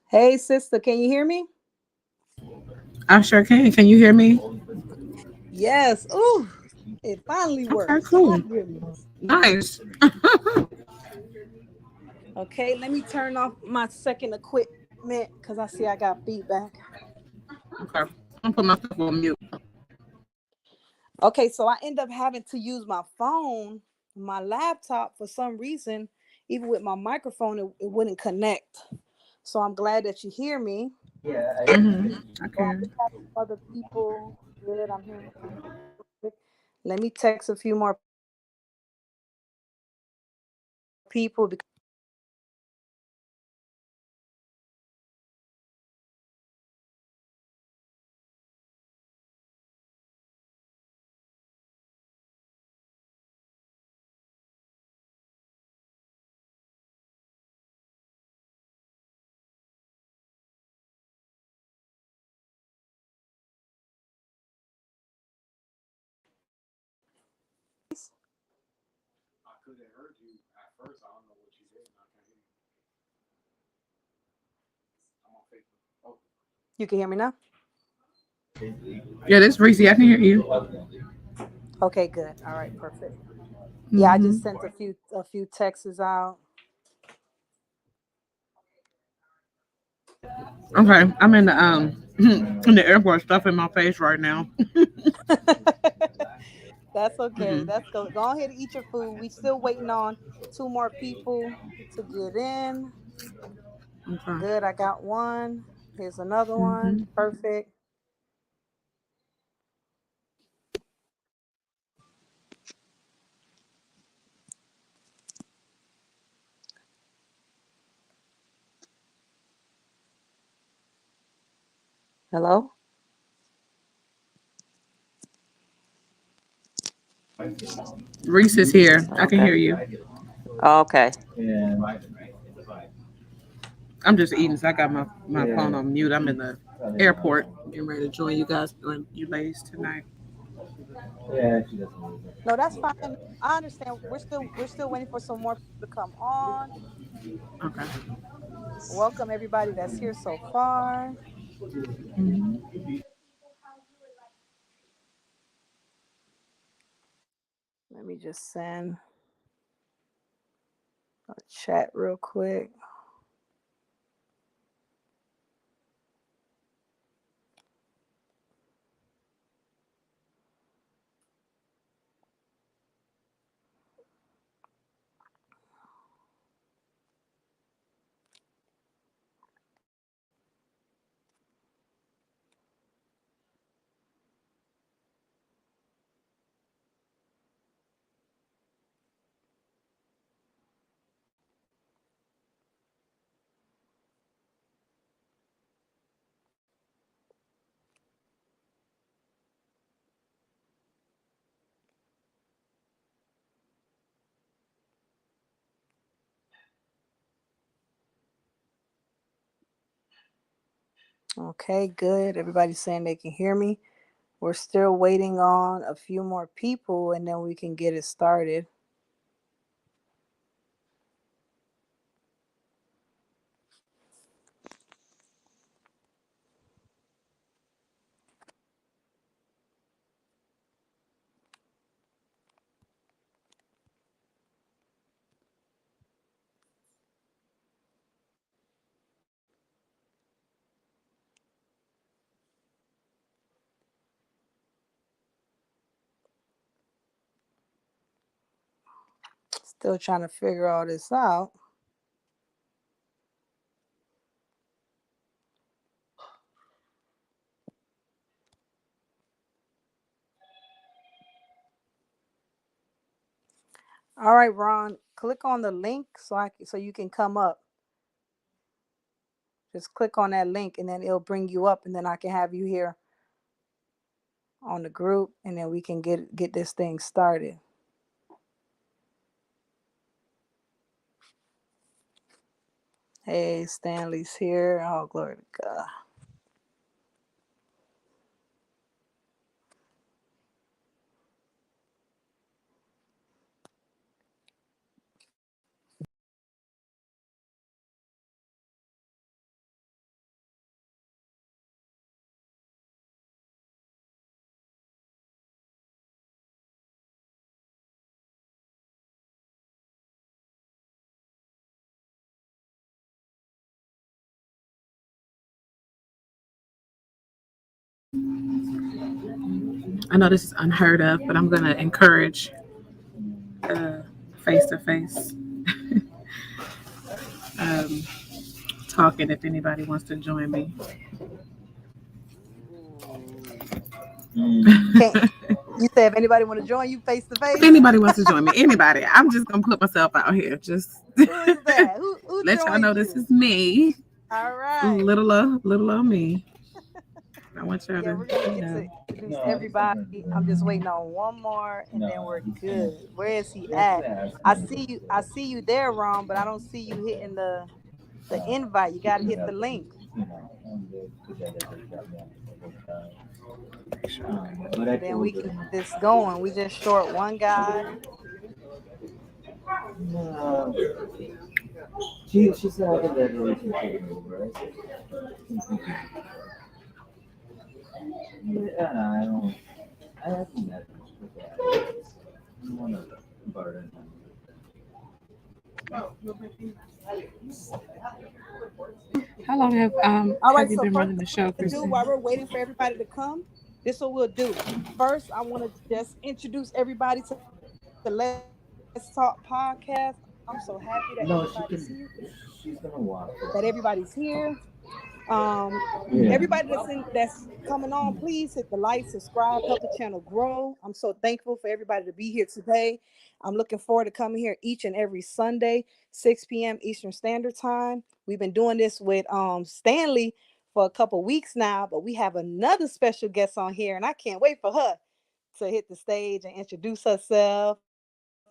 Hey, sister, can you hear me? I sure can. Can you hear me? Yes. Ooh, it finally Okay, works. My cool. goodness. Nice. Okay, let me turn off my second equipment because I see I got feedback. Okay. I'm put myself on mute. Okay, so I end up having to use my phone, my laptop for some reason. Even with my microphone, it wouldn't connect. So I'm glad that you hear me. I So I do can. have some other people. Good, I'm hearing some people. Let me text a few more people because you can hear me now. Yeah, this Reese. I can hear you. Okay, good. All right, perfect. Yeah, I just hmm sent a few texts out. Okay, I'm in the in the airport stuff in my face right now. That's okay. hmm That's go. Go ahead and eat your food. We still waiting on two more people to get in. Okay. Good. I got one. Here's another one. hmm Perfect. Hello. Reese is here. I can Okay. hear you. Okay. I'm just eating, so I got my phone on mute. I'm in the airport, getting ready to join you guys, join you ladies tonight. No, that's fine. I understand. We're still waiting for some more people to come on. Okay. Welcome everybody that's here so far. hmm Let me just send a chat real quick. Okay, good. Everybody's saying they can hear me. We're still waiting on a few more people and then we can get it started. Still trying to figure all this out. All right, Ron, click on the link so you can come up. Just click on that link and then it'll bring you up and then I can have you here on the group and then we can get this thing started. Hey, Stanley's here. Oh, glory to God. I know this is unheard of, but I'm going to encourage face to face talking if anybody wants to join me. Can't you say if anybody want to join you face to If face? anybody wants to join me, anybody, I'm just gonna put myself out here. Just Who is that? Who let y'all joined know this you? is me. All right. Little old me. I want y'all Yeah, to, we're gonna you get to know. introduce everybody. I'm just waiting on one more, and then we're good. Where is he at? I see you. I see you there, Ron, but I don't see you hitting the invite. You got to hit the link, and then we can get this going. We just short one guy. How long All have right. you So been first, running the what show, we're gonna do Christine? while we're waiting for everybody to come, this is what we'll do. First, I want to just introduce everybody to Let's Talk Podcast. I'm so happy that everybody's here. That everybody's here. Everybody that's coming on, please hit the like, subscribe, help the channel grow. I'm so thankful for everybody to be here today. I'm looking forward to coming here each and every Sunday, 6 p.m. Eastern Standard Time. We've been doing this with Stanley for a couple weeks now, but we have another special guest on here, and I can't wait for her to hit the stage and introduce herself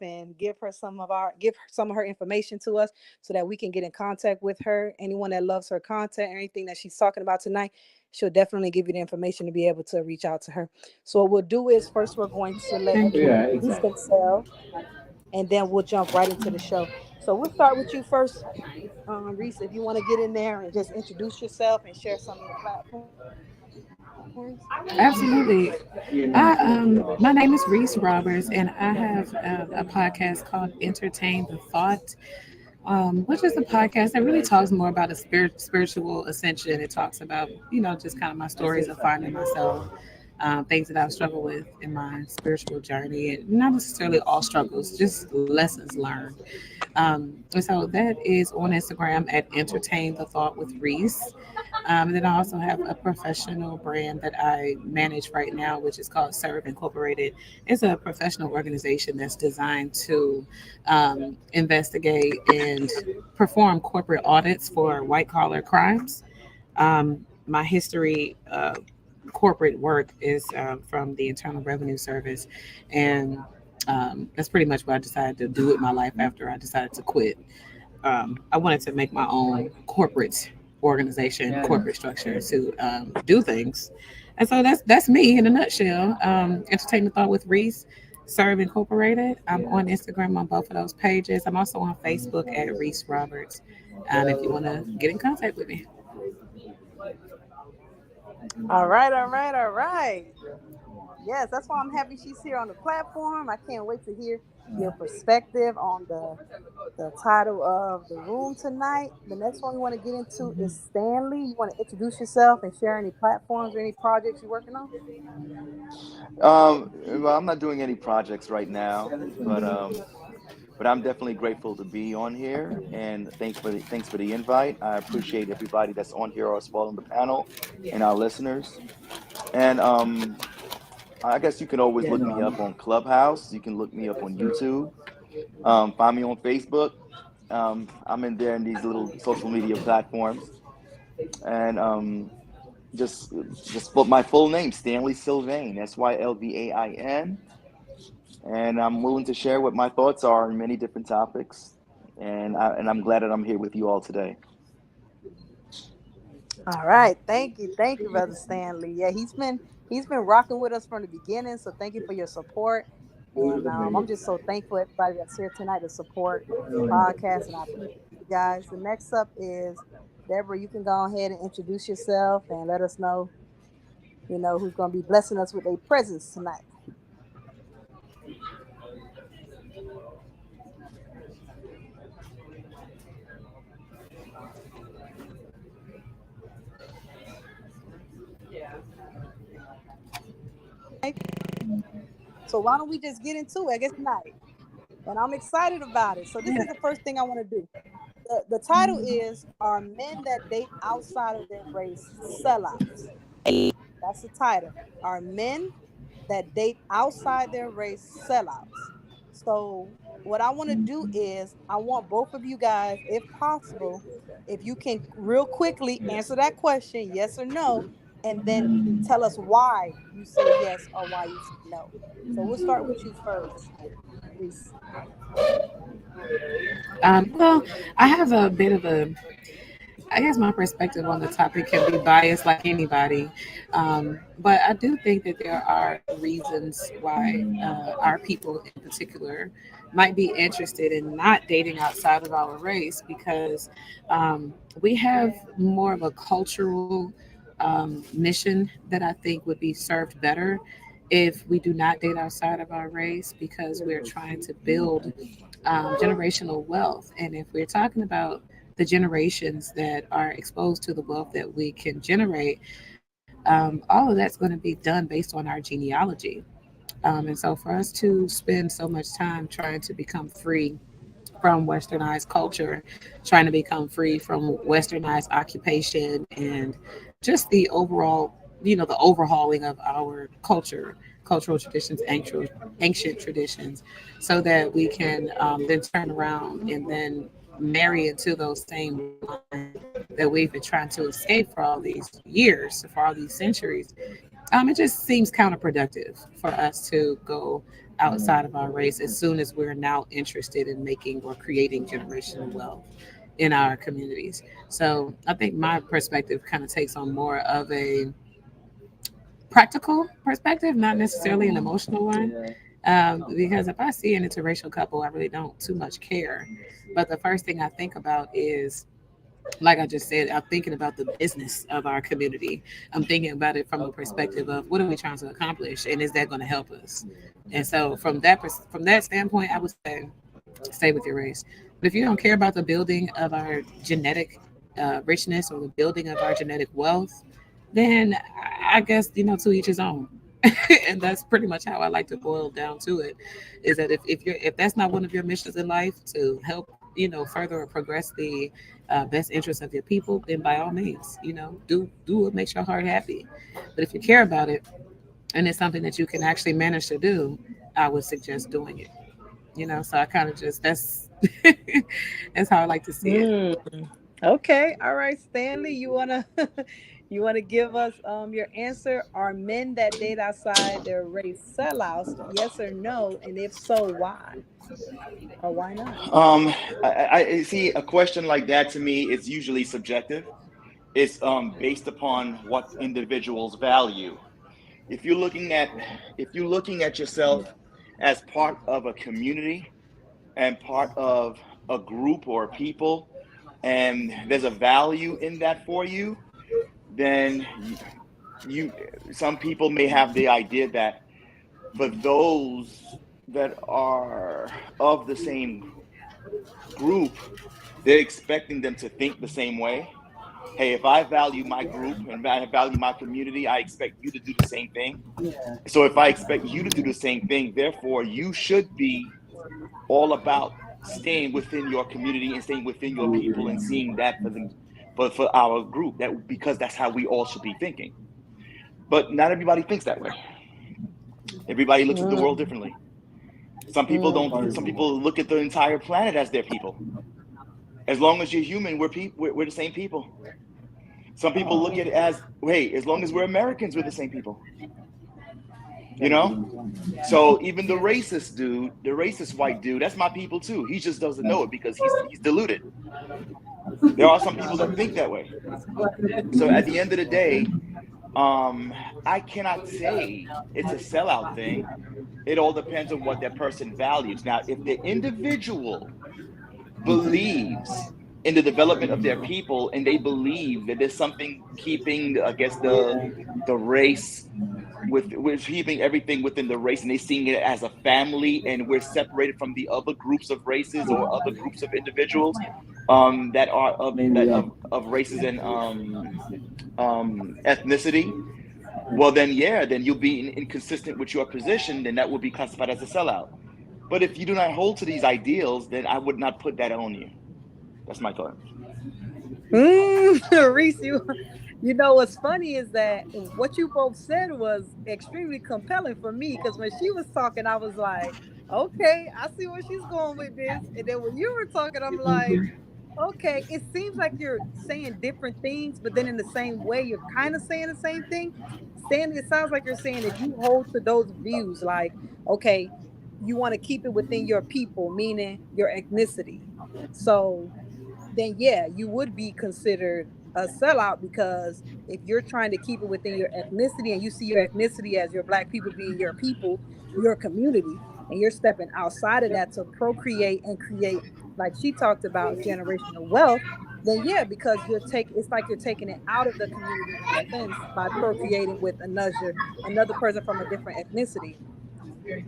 and give her some of her information to us so that we can get in contact with her. Anyone that loves her content or anything that she's talking about tonight, she'll definitely give you the information to be able to reach out to her. So what we'll do is first we're going to let Thank everyone you. introduce themselves, and then we'll jump right into the show. So we'll start with you first, Reese, if you want to get in there and just introduce yourself and share some of your platforms. Absolutely. My name is Reese Roberts, and I have a podcast called Entertain the Thought, which is a podcast that really talks more about a spiritual ascension. It talks about, just kind of my stories of finding myself, things that I've struggled with in my spiritual journey, and not necessarily all struggles, just lessons learned. And so that is on Instagram at Entertain the Thought with Reese. And then I also have a professional brand that I manage right now, which is called Serve Incorporated. It's a professional organization that's designed to investigate and perform corporate audits for white collar crimes. My history of corporate work is from the Internal Revenue Service, and that's pretty much what I decided to do with my life after I decided to quit. I wanted to make my own corporate organization, corporate structure to do things. And so that's me in a nutshell. Entertainment Thought with Reese, Serve Incorporated. I'm on Instagram on both of those pages. I'm also on Facebook at Reese Roberts. If you want to get in contact with me. All right, all right, all right. Yes, that's why I'm happy she's here on the platform. I can't wait to hear your perspective on the title of the room tonight. The next one we want to get into is Stanley. You want to introduce yourself and share any platforms or any projects you're working on? Well, I'm not doing any projects right now, but I'm definitely grateful to be on here, and thanks for the invite. I appreciate everybody that's on here as well on the panel, and our listeners. And I guess you can always look me up on Clubhouse. You can look me up on YouTube. Find me on Facebook. I'm in there in these little social media platforms, and just put my full name, Stanley Sylvain, Sylvain, and I'm willing to share what my thoughts are on many different topics. And I'm glad that I'm here with you all today. All right, thank you, brother Stanley. Yeah, he's been rocking with us from the beginning. So thank you for your support, and I'm just so thankful everybody that's here tonight to support the podcast, and I appreciate you guys. The next up is Deborah. You can go ahead and introduce yourself and let us know, who's going to be blessing us with a presence tonight. So why don't we just get into it? I guess tonight. And I'm excited about it. So this is the first thing I want to do. The title is Are Men That Date Outside of Their Race Sellouts? That's the title. Are men that date outside their race sellouts? So what I want to do is I want both of you guys, if possible, if you can real quickly answer that question, yes or no, and then tell us why you say yes or why you say no. So we'll start with you first, Reese. Well, I have a bit of a, I guess my perspective on the topic can be biased like anybody. But I do think that there are reasons why our people in particular might be interested in not dating outside of our race because we have more of a cultural mission that I think would be served better if we do not date outside of our race because we're trying to build generational wealth. And if we're talking about the generations that are exposed to the wealth that we can generate, all of that's going to be done based on our genealogy. And so for us to spend so much time trying to become free from westernized culture, trying to become free from westernized occupation, and just the overall, the overhauling of our culture, cultural traditions, ancient traditions, so that we can then turn around and then marry into those same lines that we've been trying to escape for all these years, for all these centuries. It just seems counterproductive for us to go outside of our race as soon as we're now interested in making or creating generational wealth in our communities. So I think my perspective kind of takes on more of a practical perspective, not necessarily an emotional one. Because if I see an interracial couple, I really don't too much care. But the first thing I think about is, like I just said, I'm thinking about the business of our community. I'm thinking about it from a perspective of what are we trying to accomplish, and is that going to help us? And so, from that standpoint, I would say stay with your race. But if you don't care about the building of our genetic richness or the building of our genetic wealth, then I guess to each his own. And that's pretty much how I like to boil down to it. Is that if that's not one of your missions in life to help further or progress the best interests of your people, then by all means, do what makes your heart happy. But if you care about it and it's something that you can actually manage to do, I would suggest doing it. So I kind of just that's that's how I like to see it. Mm, okay, all right, Stanley, you wanna you wanna give us your answer? Are men that date outside their race sellouts? Yes or no? And if so, why or why not? Um, I see a question like that to me is usually subjective. It's based upon what individuals value. If you're looking at if you're looking at yourself as part of a community and part of a group or people, and there's a value in that for you, then you some people may have the idea that for those that are of the same group, they're expecting them to think the same way. Hey, if I value my group and I value my community, I expect you to do the same thing. So if I expect you to do the same thing, therefore you should be all about staying within your community and staying within your people and seeing that for them, for our group, that because that's how we all should be thinking. But not everybody thinks that way. Everybody looks at the world Mm, differently. Some people mm, don't. Some people look at the entire planet as their people. As long as you're human, we're the same people. Some people look at it as, hey, as long as we're Americans, we're the same people. You know. So even the racist dude, the racist white dude, that's my people too. He just doesn't know it because he's deluded. There are some people that think that way. So at the end of the day, I cannot say it's a sellout thing. It all depends on what that person values. Now, if the individual believes in the development of their people and they believe that there's something keeping, I guess, the race with we're keeping everything within the race and they seeing it as a family and we're separated from the other groups of races or other groups of individuals that are of races and ethnicity, Well, then, yeah, then you'll be inconsistent with your position, then that would be classified as a sellout. But if you do not hold to these ideals, then I would not put that on you. That's my thought. Reese, you know what's funny is that what you both said was extremely compelling for me because when she was talking, I was like, okay, I see where she's going with this. And then when you were talking, I'm like, Mhm. okay, it seems like you're saying different things, but then in the same way, you're kind of saying the same thing. Stanley, it sounds like you're saying if you hold to those views, like, okay, you want to keep it within your people, meaning your ethnicity. So then yeah, you would be considered a sellout because if you're trying to keep it within your ethnicity and you see your ethnicity as your black people being your people, your community, and you're stepping outside of that to procreate and create, like she talked about, generational wealth, then yeah, because it's like you're taking it out of the community in a sense by procreating with another person from a different ethnicity.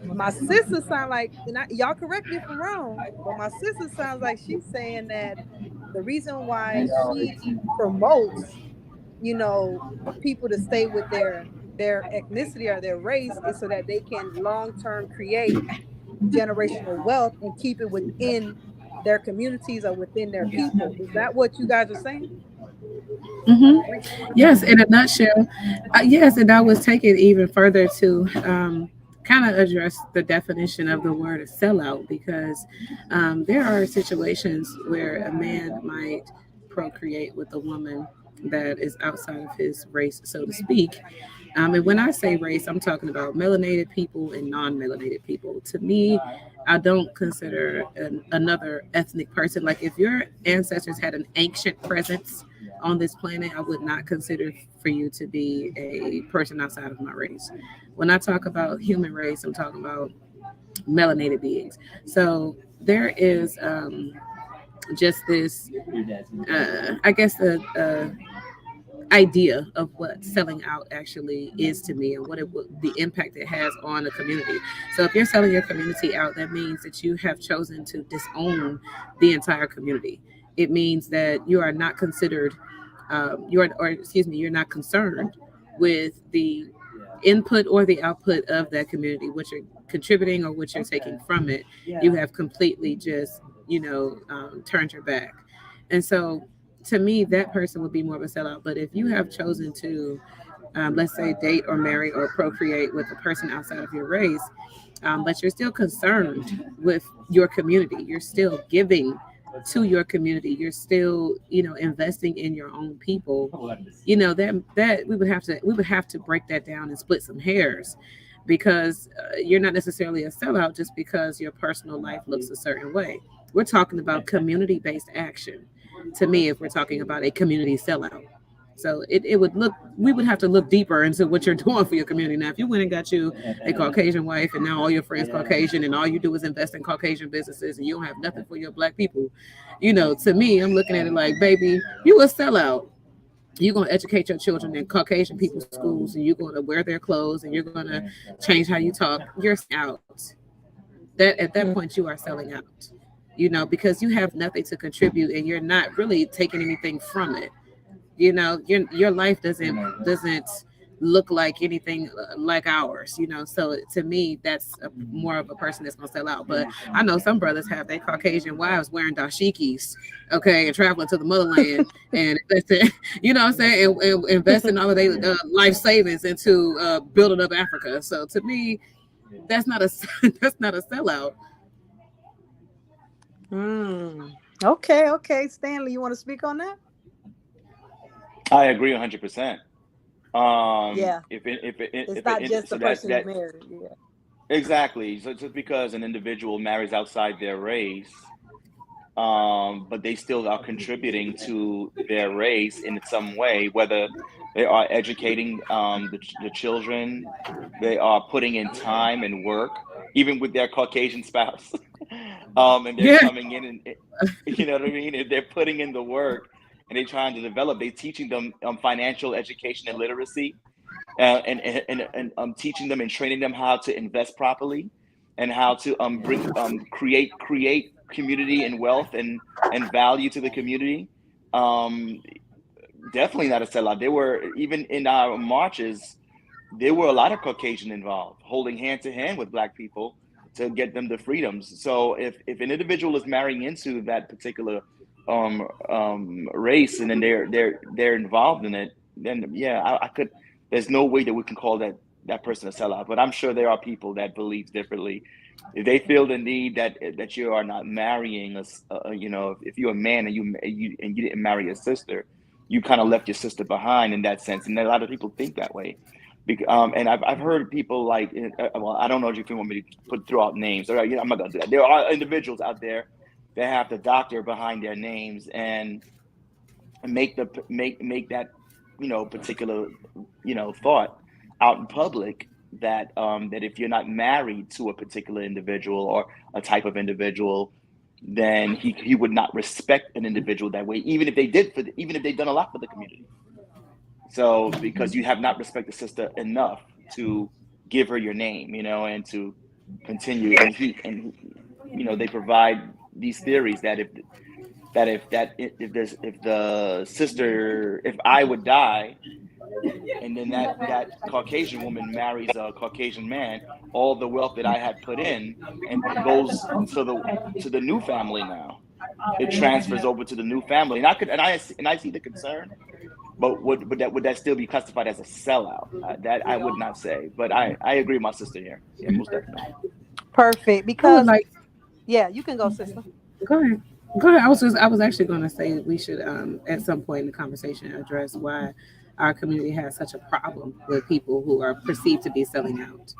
My sister sound like, and y'all correct me if I'm wrong, but my sister sounds like she's saying that the reason why she promotes, you know, people to stay with their ethnicity or their race is so that they can long term create generational wealth and keep it within their communities or within their people. Is that what you guys are saying? Hmm. Yes, in a nutshell, yes, and I was taking it even further to kind of address the definition of the word sellout because there are situations where a man might procreate with a woman that is outside of his race, so to speak. And when I say race, I'm talking about melanated people and non-melanated people. To me, I don't consider another ethnic person. Like if your ancestors had an ancient presence on this planet, I would not consider for you to be a person outside of my race. When I talk about human race, I'm talking about melanated beings. So there is just this, I guess, the idea of what selling out actually is to me and the impact it has on a community. So if you're selling your community out, that means that you have chosen to disown the entire community. It means that you are not considered, or excuse me, you're not concerned with the input or the output of that community, what you're contributing or what you're taking from it. You have completely just, turned your back. And so to me, that person would be more of a sellout. But if you have chosen to, let's say, date or marry or procreate with a person outside of your race, but you're still concerned with your community, you're still giving to your community, you're still, investing in your own people, that we would have to break that down and split some hairs because you're not necessarily a sellout just because your personal life looks a certain way. We're talking about community based action to me if we're talking about a community sellout. So it would look, we would have to look deeper into what you're doing for your community. Now, if you went and got you a Caucasian wife and now all your friends Caucasian and all you do is invest in Caucasian businesses and you don't have nothing for your black people, to me, I'm looking at it like, baby, you a sellout. You're going to educate your children in Caucasian people's schools and you're going to wear their clothes and you're going to change how you talk. You're out. That at that point you are selling out, because you have nothing to contribute and you're not really taking anything from it. Your life doesn't look like anything like ours. So to me that's more of a person that's going to sell out. But I know some brothers have their Caucasian wives wearing dashikis, okay, and traveling to the motherland and investing, what I'm saying, and investing all of their life savings into building up Africa. So to me, that's not a that's not a sellout. Okay, okay. Stanley, you want to speak on that? I agree 100%. Yeah. It's not just the So that person you that married. Yeah. exactly. So just because an individual marries outside their race, but they still are contributing to their race in some way, whether they are educating the children, they are putting in time and work, even with their Caucasian spouse, and they're Yeah. coming in and you know what I mean. If they're putting in the work and they're trying to develop, they're teaching them financial education and literacy, and teaching them and training them how to invest properly and how to bring create community and wealth and value to the community. Um, Definitely not a sellout. They were even in our marches. there were a lot of Caucasian involved, holding hand to hand with Black people to get them the freedoms. So if an individual is marrying into that particular race, and then they're involved in it, then yeah, I could. There's no way that we can call that person a sellout. But I'm sure there are people that believe differently. If they feel the need that you are not marrying us, you know, if you're a man and you didn't marry your sister, you kind of left your sister behind in that sense, and a lot of people think that way. And I've heard people like, well, I don't know if you want me to throw out names. Or, you know, I'm not gonna do that. There are individuals out there that have the doctor behind their names and make that, you know, particular, you know, thought out in public, that if you're not married to a particular individual or a type of individual, then he would not respect an individual that way, even if they've done a lot for the community. So because you have not respected sister enough to give her your name, you know, and to continue, you know, they provide these theories that if the sister, if I would die, and then that Caucasian woman marries a Caucasian man, all the wealth that I had put in and goes to the new family now. It transfers over to the new family, and I see the concern, but would that still be classified as a sellout? That I would not say, but I agree with my sister here. Yeah, most definitely. Perfect. I would Because like yeah, you can go, sister. go ahead. Go ahead. I was actually going to say that we should at some point in the conversation address why our community has such a problem with people who are perceived to be selling out.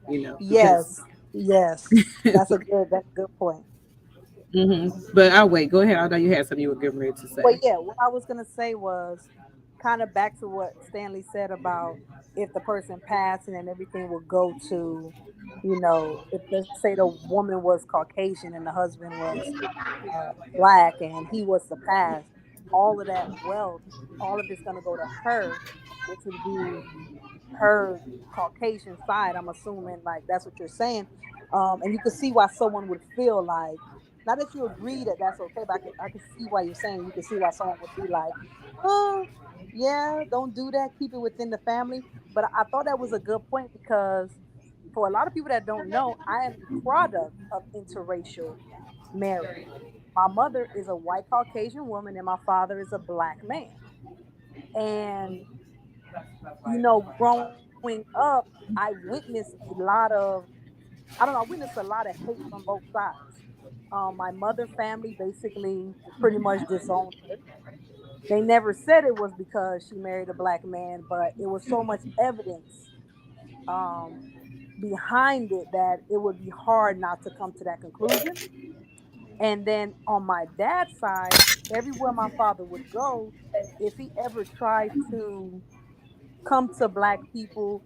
You know, because Yes, yes. That's a good point. But I'll wait. Go ahead. I know you had something you were getting ready to But say. yeah, what I was gonna say was kind of back to what Stanley said about if the person passed and then everything would go to, if let's say the woman was Caucasian and the husband was black and he was to pass, all of that wealth, all of it's gonna go to her, which would be her Caucasian side. I'm assuming like that's what you're saying, and you can see why someone would feel like, not that you agree that that's okay, but I can see why you're saying you can see why someone would be like, oh, yeah, don't do that. Keep it within the family. But I thought that was a good point because for a lot of people that don't know, I am a product of interracial marriage. My mother is a white Caucasian woman and my father is a black man. And growing up, I witnessed a lot of, I don't know, I witnessed a lot of hate from both sides. My mother family basically pretty much disowned her. They never said it was because she married a black man, but it was so much evidence um, behind it that it would be hard not to come to that conclusion. And then on my dad's side, everywhere my father would go, if he ever tried to come to black people,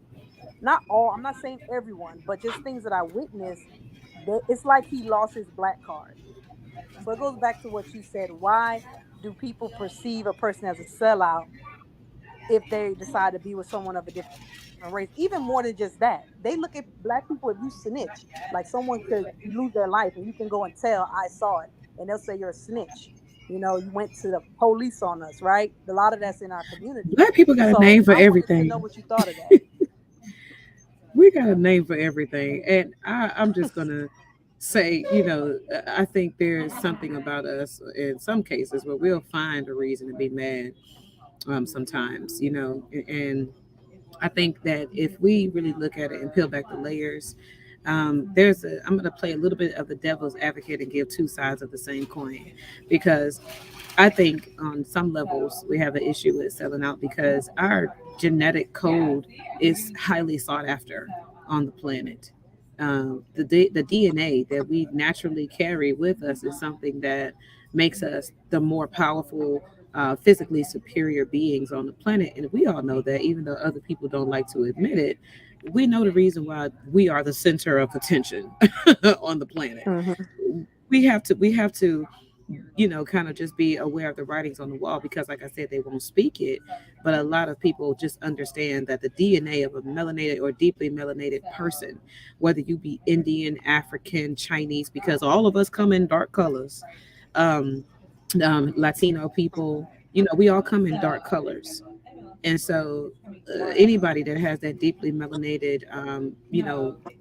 not all, I'm not saying everyone, but just things that I witnessed, it's like he lost his black card. So it goes back to what you said. Why do people perceive a person as a sellout if they decide to be with someone of a different race? Even more than just that, they look at black people, if you snitch, like someone could lose their life and you can go and tell, I saw it, and they'll say you're a snitch. You went to the police on us, right? A lot of that's in our community. Black people got a So name for I wanted to know everything. what you thought of that. We got a name for everything, and I'm just gonna say, I think there's something about us in some cases where we'll find a reason to be mad. Sometimes, and I think that if we really look at it and peel back the layers, I'm going to play a little bit of the devil's advocate and give two sides of the same coin, because I think on some levels we have an issue with selling out because our genetic code is highly sought after on the planet. The DNA that we naturally carry with us is something that makes us the more powerful, physically superior beings on the planet. And we all know that, even though other people don't like to admit it, we know the reason why we are the center of attention on the planet. Hmm. We have to kind of just be aware of the writings on the wall, because like I said, they won't speak it, but a lot of people just understand that the DNA of a melanated or deeply melanated person, whether you be Indian, African, Chinese, because all of us come in dark colors, um, Latino people, we all come in dark colors. And so anybody that has that deeply melanated,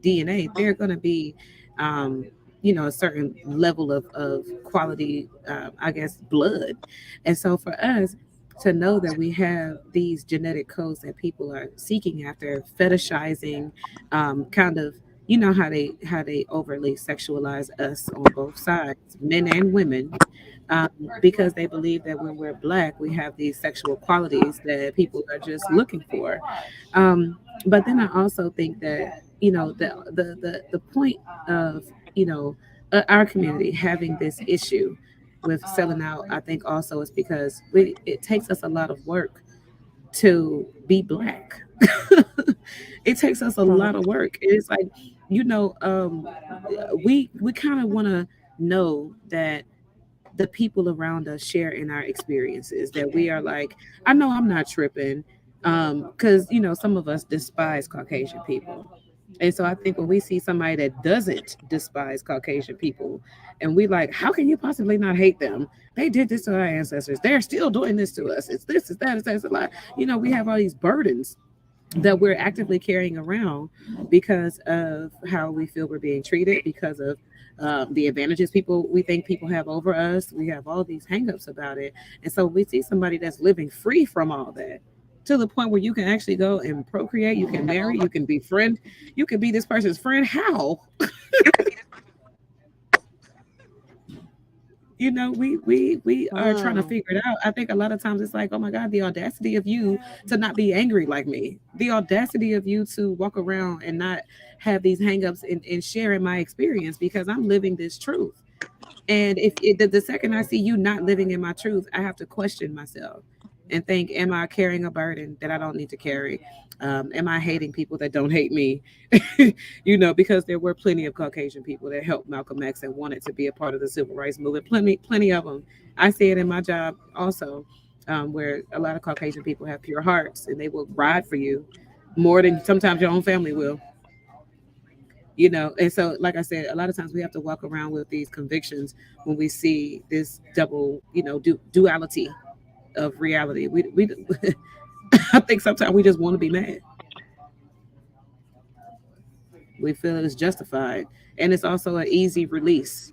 DNA, they're going to be, um, a certain level of quality, I guess, blood. And so for us to know that we have these genetic codes that people are seeking after, fetishizing, kind of, how they overly sexualize us on both sides, men and women, um, because they believe that when we're black, we have these sexual qualities that people are just looking for. But then I also think that the point of our community having this issue with selling out, I think also is because it takes us a lot of work to be black. It takes us a lot of work. It's like, we kind of want to know that the people around us share in our experiences, that we are like, I know I'm not tripping, because some of us despise Caucasian people. And so I think when we see somebody that doesn't despise Caucasian people, and we like, how can you possibly not hate them? They did this to our ancestors, they're still doing this to us, it's this, it's that, it's that, it's a lot. We have all these burdens that we're actively carrying around because of how we feel we're being treated, because of the advantages we think people have over us. We have all these hangups about it. And so we see somebody that's living free from all that, to the point where you can actually go and procreate, you can marry, you can be friend, you can be this person's friend. How? We are trying to Mm. figure it out. I think a lot of times it's like, oh my God, the audacity of you to not be angry like me, the audacity of you to walk around and not have these hangups and sharing my experience, because I'm living this truth. And the second I see you not living in my truth, I have to question myself and think, am I carrying a burden that I don't need to carry? Am I hating people that don't hate me? Because there were plenty of Caucasian people that helped Malcolm X and wanted to be a part of the civil rights movement. Plenty of them. I see it in my job also, where a lot of Caucasian people have pure hearts and they will ride for you more than sometimes your own family will. And so, like I said, a lot of times we have to walk around with these convictions when we see this double, duality of reality. We I think sometimes we just want to be mad. We feel it is justified, and it's also an easy release.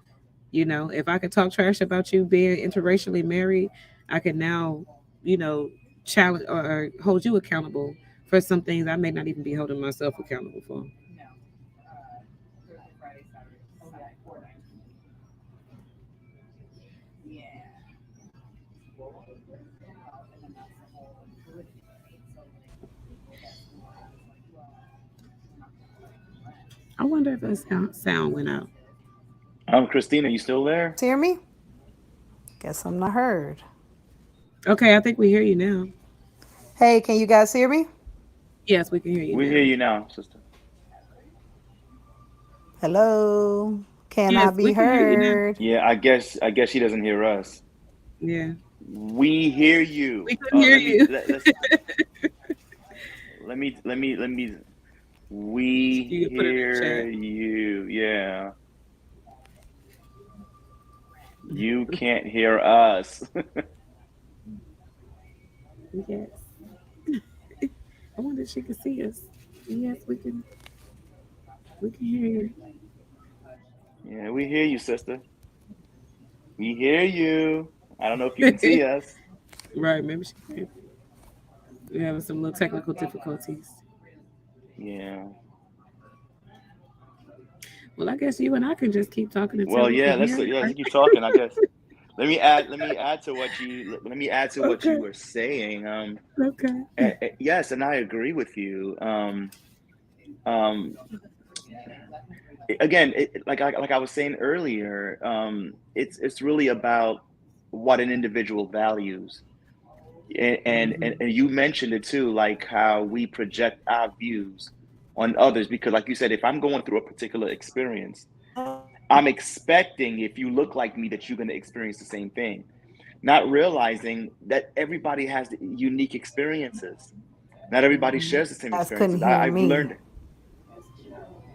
If I could talk trash about you being interracially married, I can now, you know challenge or hold you accountable for some things I may not even be holding myself accountable for. I wonder if the sound went out. Christina, you still there? Hear me? Guess I'm not heard. Okay, I think we hear you now. Hey, can you guys hear me? Yes, we can hear you We hear now. you now, sister. Hello? Can I Yes, we be can hear you now. heard? Yeah, I guess she doesn't hear us. Yeah, We hear you. we couldn't hear you. Let me. We You can put it in the hear chat. you. Yeah, you can't hear us. Yes. I wonder if she can see us. Yes, we can hear you. Yeah, we hear you, sister. We hear you. I don't know if you can see us. Right, maybe she can. We're having some little technical difficulties. Yeah. Well, I guess you and I can just keep talking until Well, we yeah. can Let's hear yeah. Let's everybody. keep talking. I guess. Let me add to what you. Let me add to what you Okay. were saying. Okay. Yes, and I agree with you. Um, Again, like I was saying earlier, it's really about what an individual values, and you mentioned it too, like how we project our views on others. Because, like you said, if I'm going through a particular experience, I'm expecting if you look like me that you're going to experience the same thing, not realizing that everybody has unique experiences. Not everybody shares the same Guys couldn't experiences. hear I've me. learned.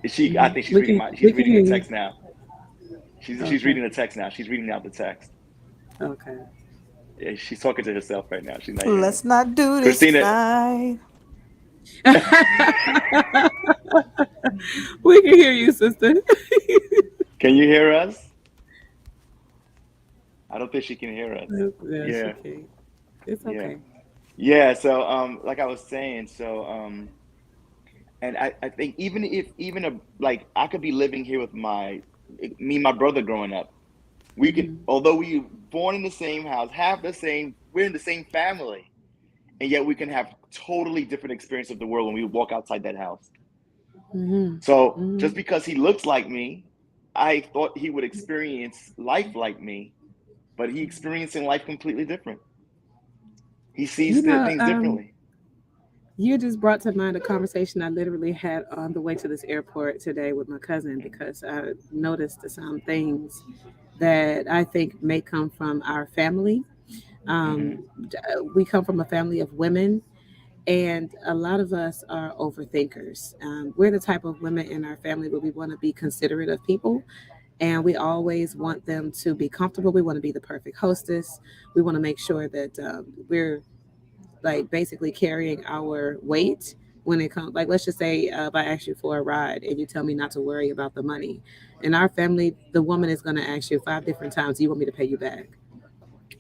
I think she's We reading can my. we She's can reading hear the you. text now. She's Okay. reading the text now. She's reading out the text. Okay. Yeah, she's talking to herself right now. She's not hearing us. Let's not do this Christina, tonight. We can hear you, sister. Can you hear us? I don't think she can hear us. Yeah, she Yeah, can't. It's yeah, okay. yeah. So, like I was saying, so, and I think even like I could be living here with me and my brother growing up. We can, Hmm. although we were born in the same house, have the same, we're in the same family, and yet we can have totally different experience of the world when we walk outside that house. Hmm. So Hmm. just because he looks like me, I thought he would experience life like me, but he experiencing life completely different. He You sees the know, things differently. you just brought to mind a conversation I literally had on the way to this airport today with my cousin because I noticed some things that I think may come from our family. Mm-hmm. We come from a family of women, and a lot of us are overthinkers. We're the type of women in our family where we want to be considerate of people, and we always want them to be comfortable. We want to be the perfect hostess. We want to make sure that we're like basically carrying our weight when it comes, like, let's just say if I ask you for a ride and you tell me not to worry about the money, in our family the woman is going to ask you 5 different times, do you want me to pay you back?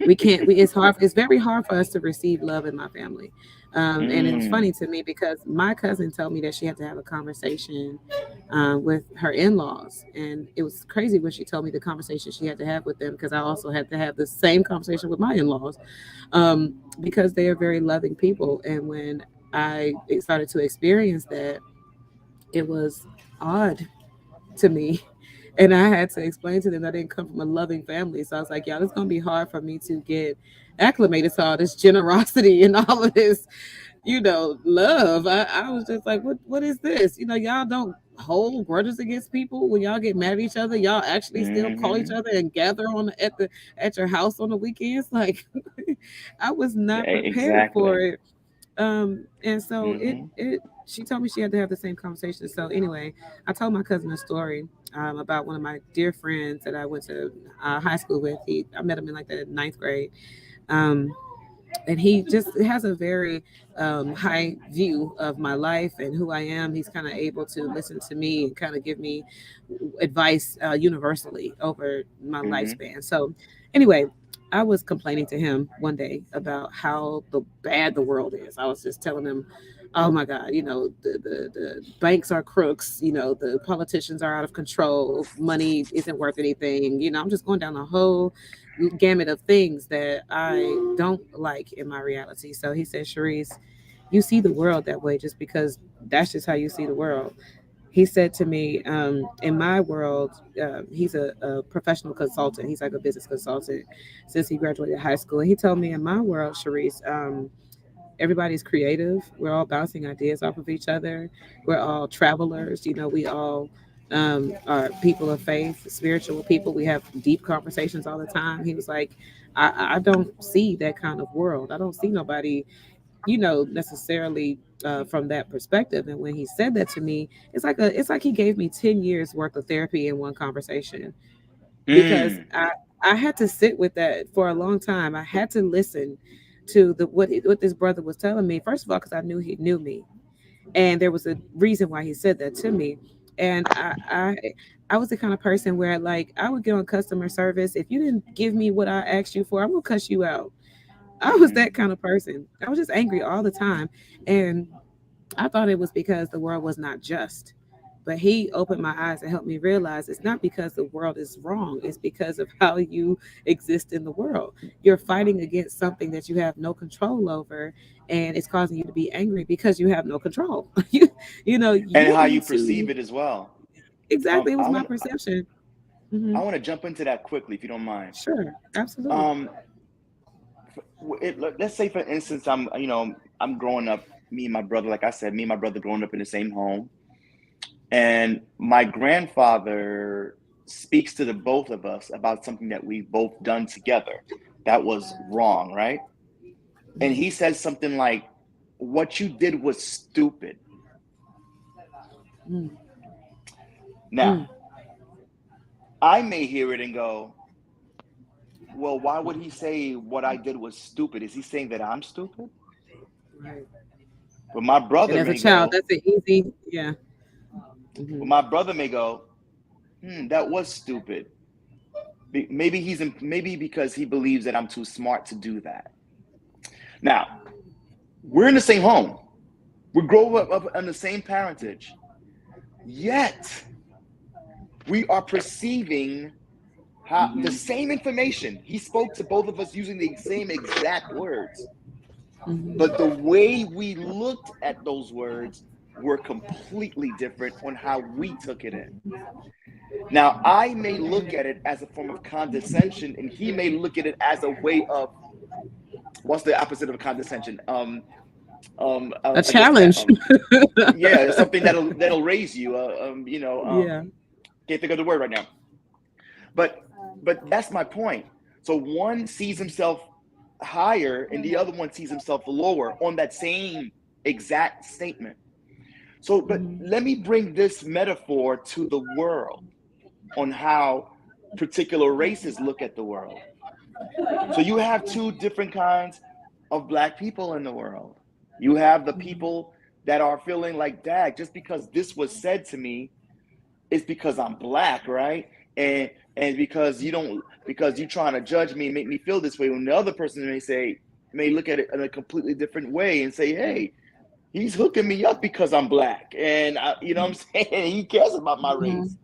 We can't, it's hard, it's very hard for us to receive love in my family. And it was Mm. funny to me because my cousin told me that she had to have a conversation with her in-laws, and it was crazy when she told me the conversation she had to have with them, because I also had to have the same conversation with my in-laws, because they are very loving people. And when I started to experience that, it was odd to me. And I had to explain to them that I didn't come from a loving family. So I was like, y'all, it's going to be hard for me to get acclimated to all this generosity and all of this, love. I was just like, what is this? Y'all don't hold grudges against people when y'all get mad at each other. Y'all actually still call each Mm-hmm. other and gather at your house on the weekends. Like, I was not prepared for Exactly. it. And so Mm-hmm. she told me she had to have the same conversation. So anyway, I told my cousin a story about one of my dear friends that I went to high school with. I met him in like the ninth grade. Um, and he just has a very high view of my life and who I am. He's kind of able to listen to me and kind of give me advice universally over my Mm-hmm. lifespan. So, anyway, I was complaining to him one day about how bad the world is. I was just telling him, "Oh my God, the banks are crooks. The politicians are out of control. Money isn't worth anything. I'm just going down the whole gamut of things that I don't like in my reality." So he said, "Sharice, you see the world that way just because that's just how you see the world." He said to me, in my world, he's a professional consultant. He's like a business consultant since he graduated high school. And he told me, in my world, Sharice, everybody's creative. We're all bouncing ideas off of each other. We're all travelers. We all are people of faith, spiritual people. We have deep conversations all the time. He was like, I don't see that kind of world. I don't see nobody, necessarily from that perspective. And when he said that to me, it's like he gave me 10 years worth of therapy in one conversation, because Mm. I had to sit with that for a long time. I had to listen to what this brother was telling me. First of all, because I knew he knew me, and there was a reason why he said that to me. And I was the kind of person where, like, I would get on customer service. If you didn't give me what I asked you for, I'm gonna cuss you out. I was Mm-hmm. that kind of person. I was just angry all the time, and I thought it was because the world was not just. But he opened my eyes and helped me realize it's not because the world is wrong. It's because of how you exist in the world. You're fighting against something that you have no control over, and it's causing you to be angry because you have no control. And You how you need perceive to. it as well. Exactly, it was I my want perception. Hmm. I want to jump into that quickly, if you don't mind. Sure, absolutely. Um, let's say, for instance, I'm growing up. Me and my brother, like I said, me and my brother growing up in the same home, and my grandfather speaks to the both of us about something that we both done together that was wrong, right? And he says something like, "What you did was stupid." Mm, Now, mm, I may hear it and go, "Well, why would he say what I did was stupid? Is he saying that I'm stupid?" right. But my And brother as a may child, go, that's an easy, yeah. but Hmm. my brother may go, that was stupid. Maybe maybe because he believes that I'm too smart to do that. Now, we're in the same home. We grow up on the same parentage. Yet, we are perceiving how the same information. He spoke to both of us using the same exact words, but the way we looked at those words were completely different on how we took it in. Now, I may look at it as a form of condescension, and he may look at it as a way of what's the opposite of condescension? A I guess challenge. yeah, something that'll raise you. Yeah. Can't think of the word right now. But that's my point. So one sees himself higher, and the other one sees himself lower on that same exact statement. So, but Mhm. let me bring this metaphor to the world on how particular races look at the world. So you have two different kinds of black people in the world. You have the people that are feeling like, dag, just because this was said to me, it's because I'm black, right? And because you don't because you're trying to judge me and make me feel this way. When the other person may look at it in a completely different way and say, hey, he's hooking me up because I'm black. And you know what I'm saying? He cares about my race. Mhm.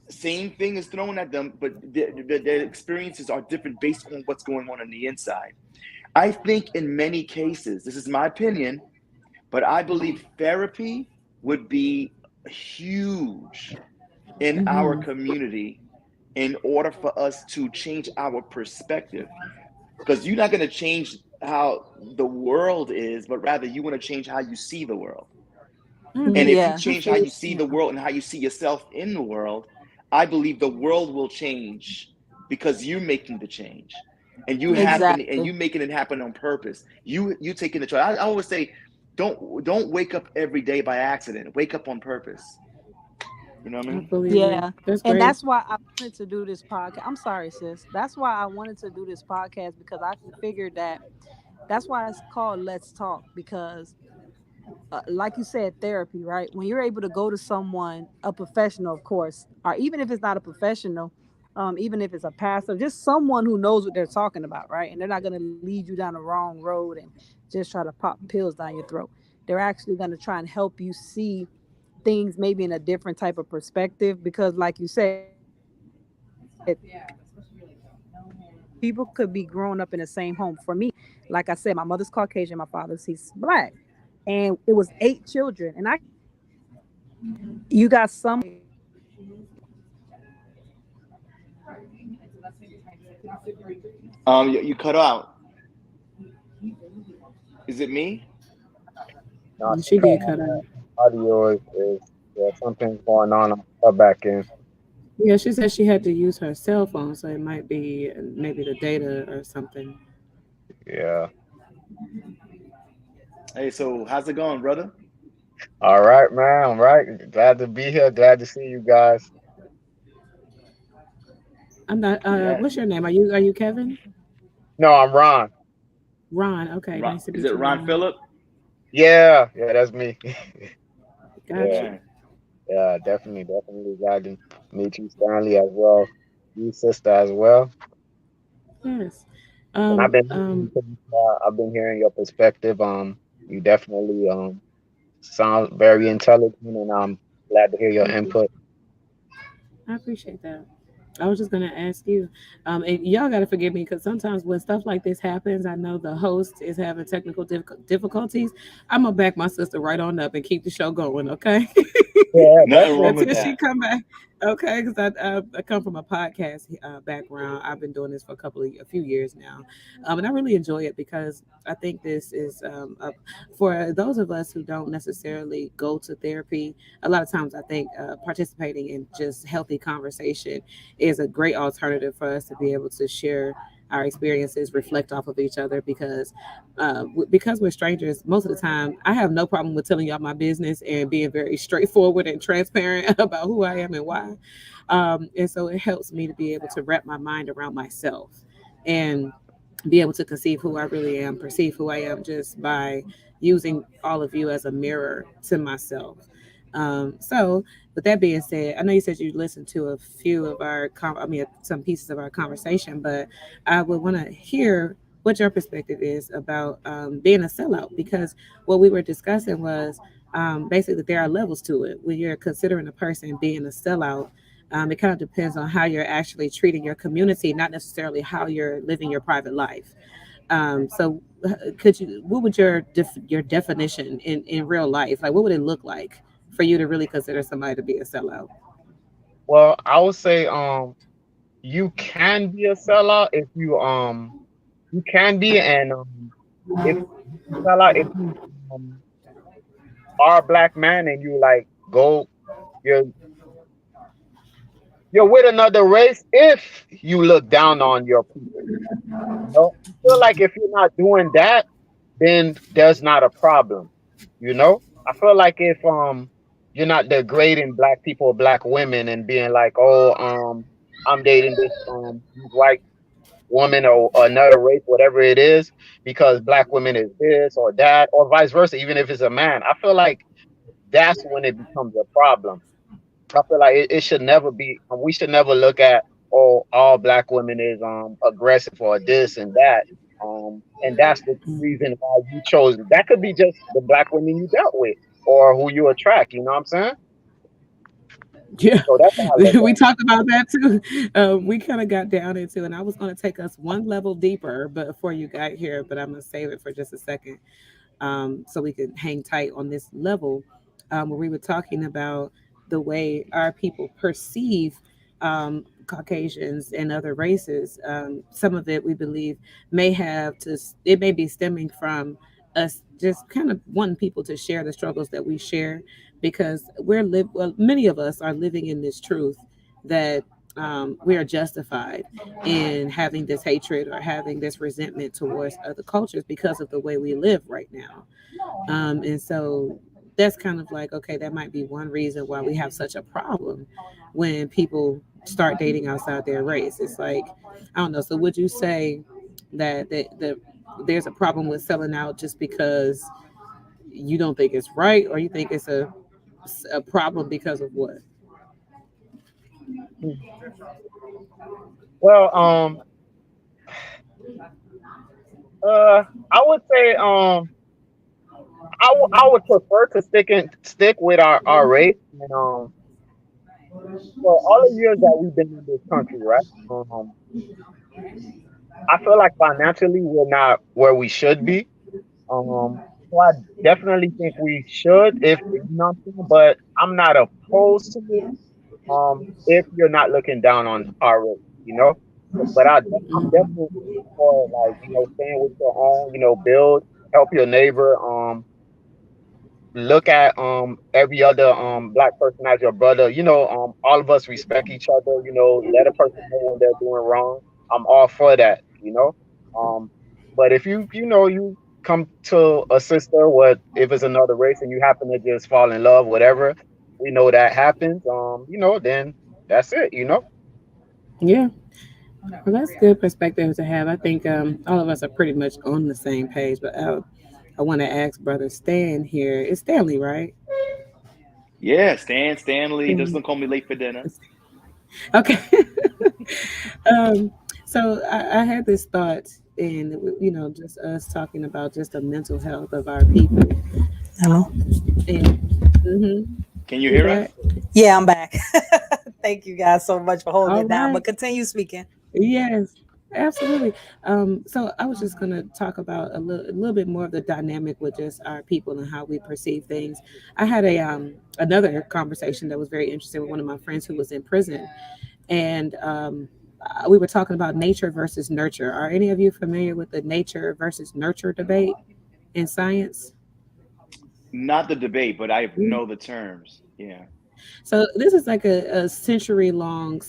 Same thing is thrown at them, but their experiences are different based on what's going on the inside. I think in many cases, this is my opinion, but I believe therapy would be huge in our Mhm. community in order for us to change our perspective. Because you're not going to change how the world is, but rather you want to change how you see the world. I And agree. if you Yeah. I change how feel, you see yeah. the world and how you see yourself in the world, I believe the world will change because you're making the change. And Exactly. you making it happen on purpose. You taking the choice. I always say, don't wake up every day by accident. Wake up on purpose. You know what I I mean? fully agree. Yeah. That's And great. that's why I wanted to do this podcast. I'm sorry, sis. That's why I wanted to do this podcast because I figured that that's why it's called Let's Talk because like you said, therapy, right? When you're able to go to someone, a professional, of course, or even if it's not a professional, even if it's a pastor, just someone who knows what they're talking about, right? And they're not going to lead you down the wrong road and just try to pop pills down your throat. They're actually going to try and help you see things maybe in a different type of perspective because, like you said, people could be growing up in the same home. For me, like I said, my mother's Caucasian, my father's he's black, and it was 8 children, and I you got some You cut out. Is it me? No, She did cut my out. audio is yeah, something's going on. I'll cut back in. Yeah, she said she had to use her cell phone, so it might be maybe the data or something. Yeah. Hey, so how's it going, brother? All right, man. All right. Glad to be here. Glad to see you guys. I'm not. Yes. What's your name? Are you Kevin? No, I'm Ron. Ron. Okay, nice to Is it meet you, Ron Ron. Phillip? Yeah, yeah, that's me. Got Yeah, you. Okay. yeah, definitely glad to meet you, Stanley, as well. You, sister, as well. Yes. And Um. I've been hearing your perspective. You definitely sound very intelligent, and I'm glad to hear your Thank you. input. I appreciate that. I was just gonna ask you, and y'all gotta forgive me because sometimes when stuff like this happens, I know the host is having technical difficulties. I'm gonna back my sister right on up and keep the show going, okay? Yeah, Nothing wrong with definitely. Until she that. come back, okay? Because I come from a podcast background. I've been doing this for a few years now, and I really enjoy it because I think this is for those of us who don't necessarily go to therapy. A lot of times, I think participating in just healthy conversation is a great alternative for us to be able to share our experiences, reflect off of each other because we're strangers. Most of the time, I have no problem with telling y'all my business and being very straightforward and transparent about who I am and why. And so it helps me to be able to wrap my mind around myself and be able to conceive who I really am, perceive who I am just by using all of you as a mirror to myself. So, with that being said, I know you said you listened to a few of our, some pieces of our conversation, but I would want to hear what your perspective is about being a sellout, because what we were discussing was basically there are levels to it. When you're considering a person being a sellout, it kind of depends on how you're actually treating your community, not necessarily how you're living your private life. Could you? What would your definition in real life, like? What would it look like for you to really consider somebody to be a sellout? Well, I would say you can be a sellout if you can be, and if you can sell out if you um are a black man and you like go you're you're with another race if you look down on your people. You know, I feel like if you're not doing that, then there's not a problem. You know, I feel like if you're not degrading black people or black women and being like, oh, I'm dating this white woman or another race, whatever it is, because black women is this or that, or vice versa, even if it's a man. I feel like that's when it becomes a problem. I feel like it should never be. We should never look at, oh, all black women is aggressive or this and that. And that's the reason why you chose. That could be just the black women you dealt with or who you attract. You know what I'm saying? Yeah, So that's how I look we at it. talked about that too. We kind of got down into, and I was going to take us one level deeper, but before you got here, but I'm gonna save it for just a second, so we could hang tight on this level, where we were talking about the way our people perceive Caucasians and other races. Some of it we believe it may be stemming from us just kind of wanting people to share the struggles that we share, because many of us are living in this truth that we are justified in having this hatred or having this resentment towards other cultures because of the way we live right now. And so that's kind of like, okay, that might be one reason why we have such a problem when people start dating outside their race. It's like, I don't know. So would you say that there's a problem with selling out just because you don't think it's right, or you think it's a problem because of what? Hmm. Well, I would say I would prefer to stick with our race and for all the years that we've been in this country, right? I feel like financially we're not where we should be. So I definitely think we should, if you know what I'm saying, but I'm not opposed to it. If you're not looking down on our race, you know. But I'm definitely for like staying with your own, build, help your neighbor. Look at every other black person as your brother. All of us respect each other. Let a person know when they're doing wrong. I'm all for that. Um, but if you come to a sister, what if it's another race and you happen to just fall in love, whatever, we know that happens. Then that's it. Yeah, well, that's good perspective to have. I think all of us are pretty much on the same page. But I want to ask Brother Stan here. It's Stanley, right? Yeah, Stanley. Just Mhm. don't call me late for dinner. Okay. um, so I had this thought, and just us talking about just the mental health of our people. Hello. And mhm, Can you you hear us? back? Yeah, I'm back. Thank you guys so much for holding All it down. right. But continue speaking. Yes, absolutely. So I was just going to talk about a little bit more of the dynamic with just our people and how we perceive things. I had another conversation that was very interesting with one of my friends who was in prison, and we were talking about nature versus nurture. Are any of you familiar with the nature versus nurture debate in science? Not the debate, but I know the terms. Yeah. So this is like a centuries long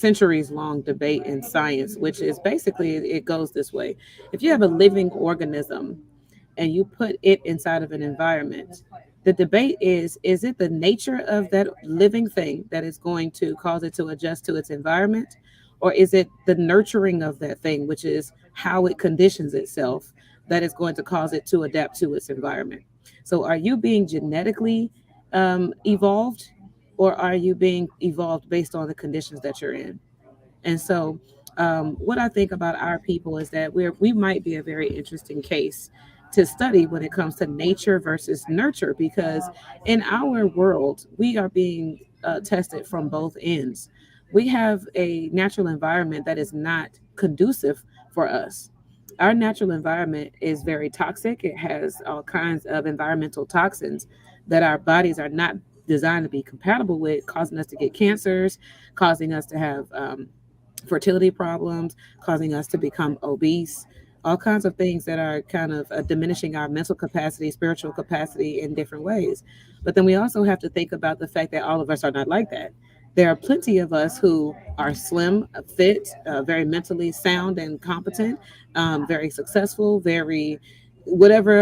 debate in science, which is basically it goes this way. If you have a living organism and you put it inside of an environment, the debate is it the nature of that living thing that is going to cause it to adjust to its environment? Or is it the nurturing of that thing, which is how it conditions itself, that is going to cause it to adapt to its environment? So are you being genetically evolved, or are you being evolved based on the conditions that you're in? And so, what I think about our people is that we might be a very interesting case to study when it comes to nature versus nurture, because in our world we are being tested from both ends. We have a natural environment that is not conducive for us. Our natural environment is very toxic. It has all kinds of environmental toxins that our bodies are not designed to be compatible with, causing us to get cancers, causing us to have fertility problems, causing us to become obese, all kinds of things that are kind of diminishing our mental capacity, spiritual capacity in different ways. But then we also have to think about the fact that all of us are not like that. There are plenty of us who are slim, fit, very mentally sound and competent, very successful, very whatever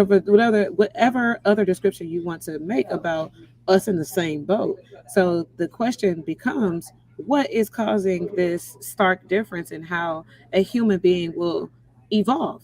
other description you want to make about us in the same boat. So the question becomes, what is causing this stark difference in how a human being will evolve?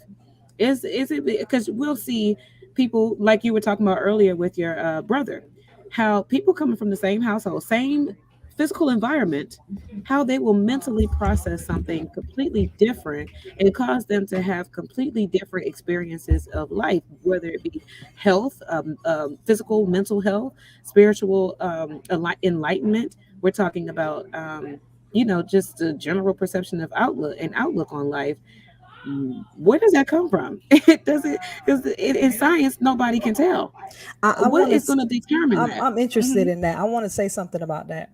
Is it because we'll see people like you were talking about earlier with your brother, how people coming from the same household, same physical environment, how they will mentally process something completely different and cause them to have completely different experiences of life, whether it be health, physical, mental health, spiritual enlightenment. We're talking about, just the general perception of outlook on life. Where does that come from? It doesn't, because in science nobody can tell I what want is to. going to determine that. I'm interested Hmm. in that. I want to say something about that.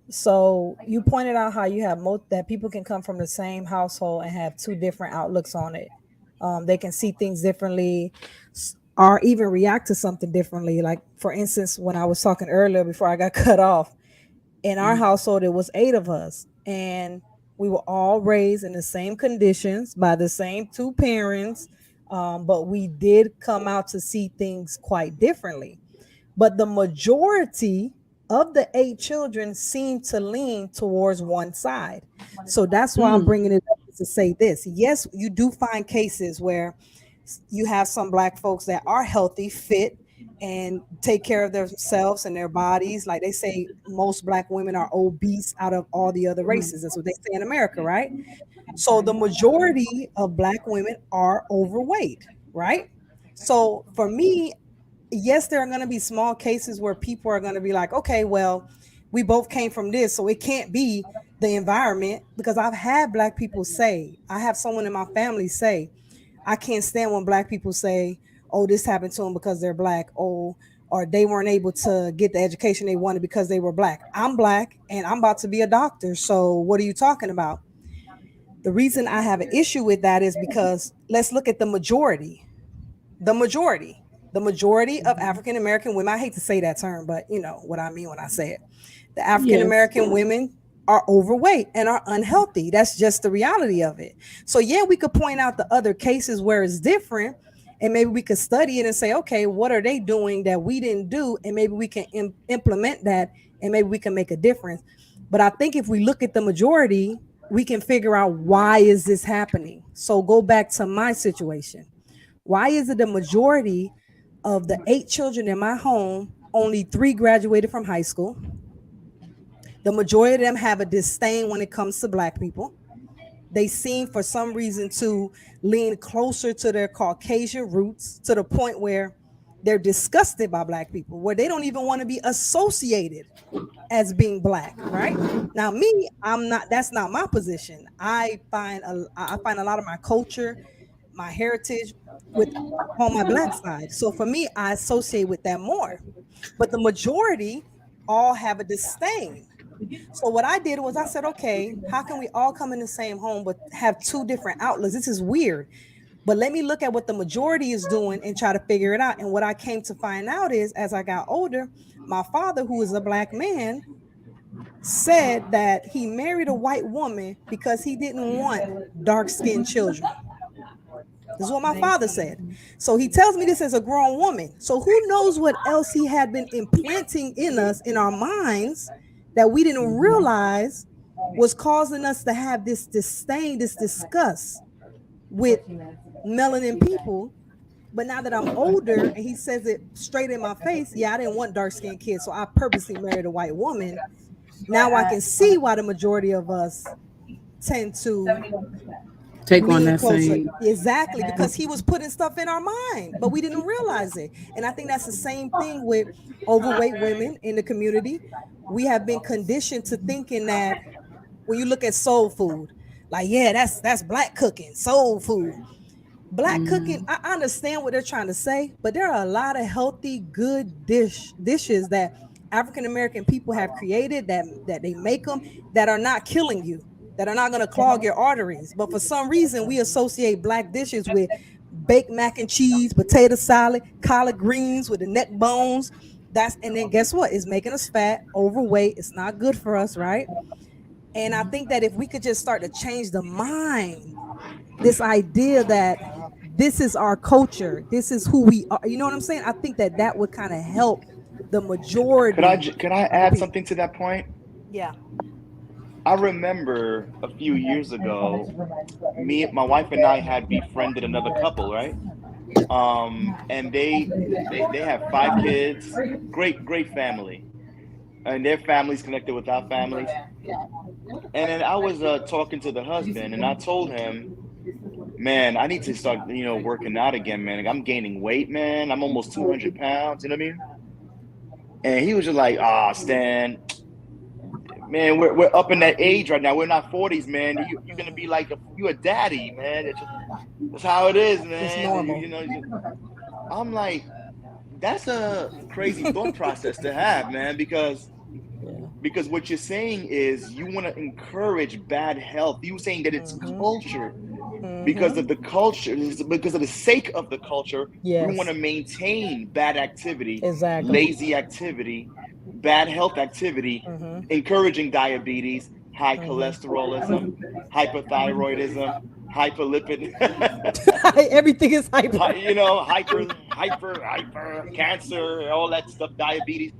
So you pointed out how you have that people can come from the same household and have two different outlooks on it. They can see things differently, or even react to something differently. Like for instance, when I was talking earlier before I got cut off, in our Hmm. household it was 8 of us, and we were all raised in the same conditions by the same two parents, but we did come out to see things quite differently. But the majority of the 8 children seem to lean towards one side. So that's why I'm Mm. bringing it up to say this. Yes, you do find cases where you have some black folks that are healthy, fit, and take care of themselves and their bodies. Like they say, most black women are obese out of all the other races. That's what they say in America, right? So the majority of black women are overweight, right? So for me, yes, there are going to be small cases where people are going to be like, okay, well, we both came from this, so it can't be the environment. Because I've had black people say, I have someone in my family say, I can't stand when black people say, oh, this happened to them because they're black, oh, or they weren't able to get the education they wanted because they were black. I'm black and I'm about to be a doctor, so what are you talking about? The reason I have an issue with that is because let's look at the majority, the majority of African American women. I hate to say that term, but you know what I mean when I say it. The African Yes. American women are overweight and are unhealthy. That's just the reality of it. So yeah, we could point out the other cases where it's different, and maybe we could study it and say, okay, what are they doing that we didn't do, and maybe we can implement that, and maybe we can make a difference. But I think if we look at the majority, we can figure out why is this happening. So go back to my situation. Why is it the majority of the 8 children in my home, only 3 graduated from high school? The majority of them have a disdain when it comes to black people. They seem for some reason to lean closer to their Caucasian roots to the point where they're disgusted by black people, where they don't even want to be associated as being black, right? Now me, I'm not, that's not my position. I find a lot of my culture, my heritage with on my black side. So for me, I associate with that more. But the majority all have a disdain. So what I did was I said, okay, how can we all come in the same home but have two different outlooks? This is weird. But let me look at what the majority is doing and try to figure it out. And what I came to find out is as I got older, my father, who is a black man, said that he married a white woman because he didn't want dark-skinned children. This is what my father said. So he tells me this as a grown woman. So who knows what else he had been implanting in us, in our minds, that we didn't realize was causing us to have this disdain, this disgust with melanin people. But now that I'm older and he says it straight in my face, yeah, I didn't want dark skinned kids. So I purposely married a white woman. Now I can see why the majority of us tend to Take on lean that closer. same. Exactly, because he was putting stuff in our mind, but we didn't realize it. And I think that's the same thing with overweight women in the community. We have been conditioned to thinking that when you look at soul food, like, yeah, that's black cooking, soul food. Black cooking, I understand what they're trying to say, but there are a lot of healthy, good dishes that African American people have created that they make them that are not killing you, that are not going to clog your arteries. But for some reason, we associate black dishes with baked mac and cheese, potato salad, collard greens with the neck bones. That's and then guess what? It's making us fat, overweight. It's not good for us, right? And I think that if we could just start to change the mind, this idea that this is our culture, this is who we are, you know what I'm saying? I think that that would kind of help the majority Could I of the add people. something to that point? Yeah. I remember a few years ago, my wife and I had befriended another couple, right? And they have 5 kids, great family, and their families connected with our families. And then I was talking to the husband, and I told him, man, I need to start, working out again, man. Like, I'm gaining weight, man. I'm almost 200 pounds. You know what I mean? And he was just like, ah, Stan, man, we're up in that age right now. We're not 40s, man. You're gonna be like you a daddy, man. That's how it is, It's man. normal. I'm like, that's a crazy thought process to have, man, Yeah. because what you're saying is you want to encourage bad health. You saying that it's culture. Because Mm-hmm. of the culture, because of the sake of the culture, we want Yes. to maintain bad activity, Exactly. lazy activity, bad health activity, Mm-hmm. encouraging diabetes, high Mm-hmm. cholesterolism, hypothyroidism, hyperlipid, Everything is hyper. hyper cancer, all that stuff, diabetes.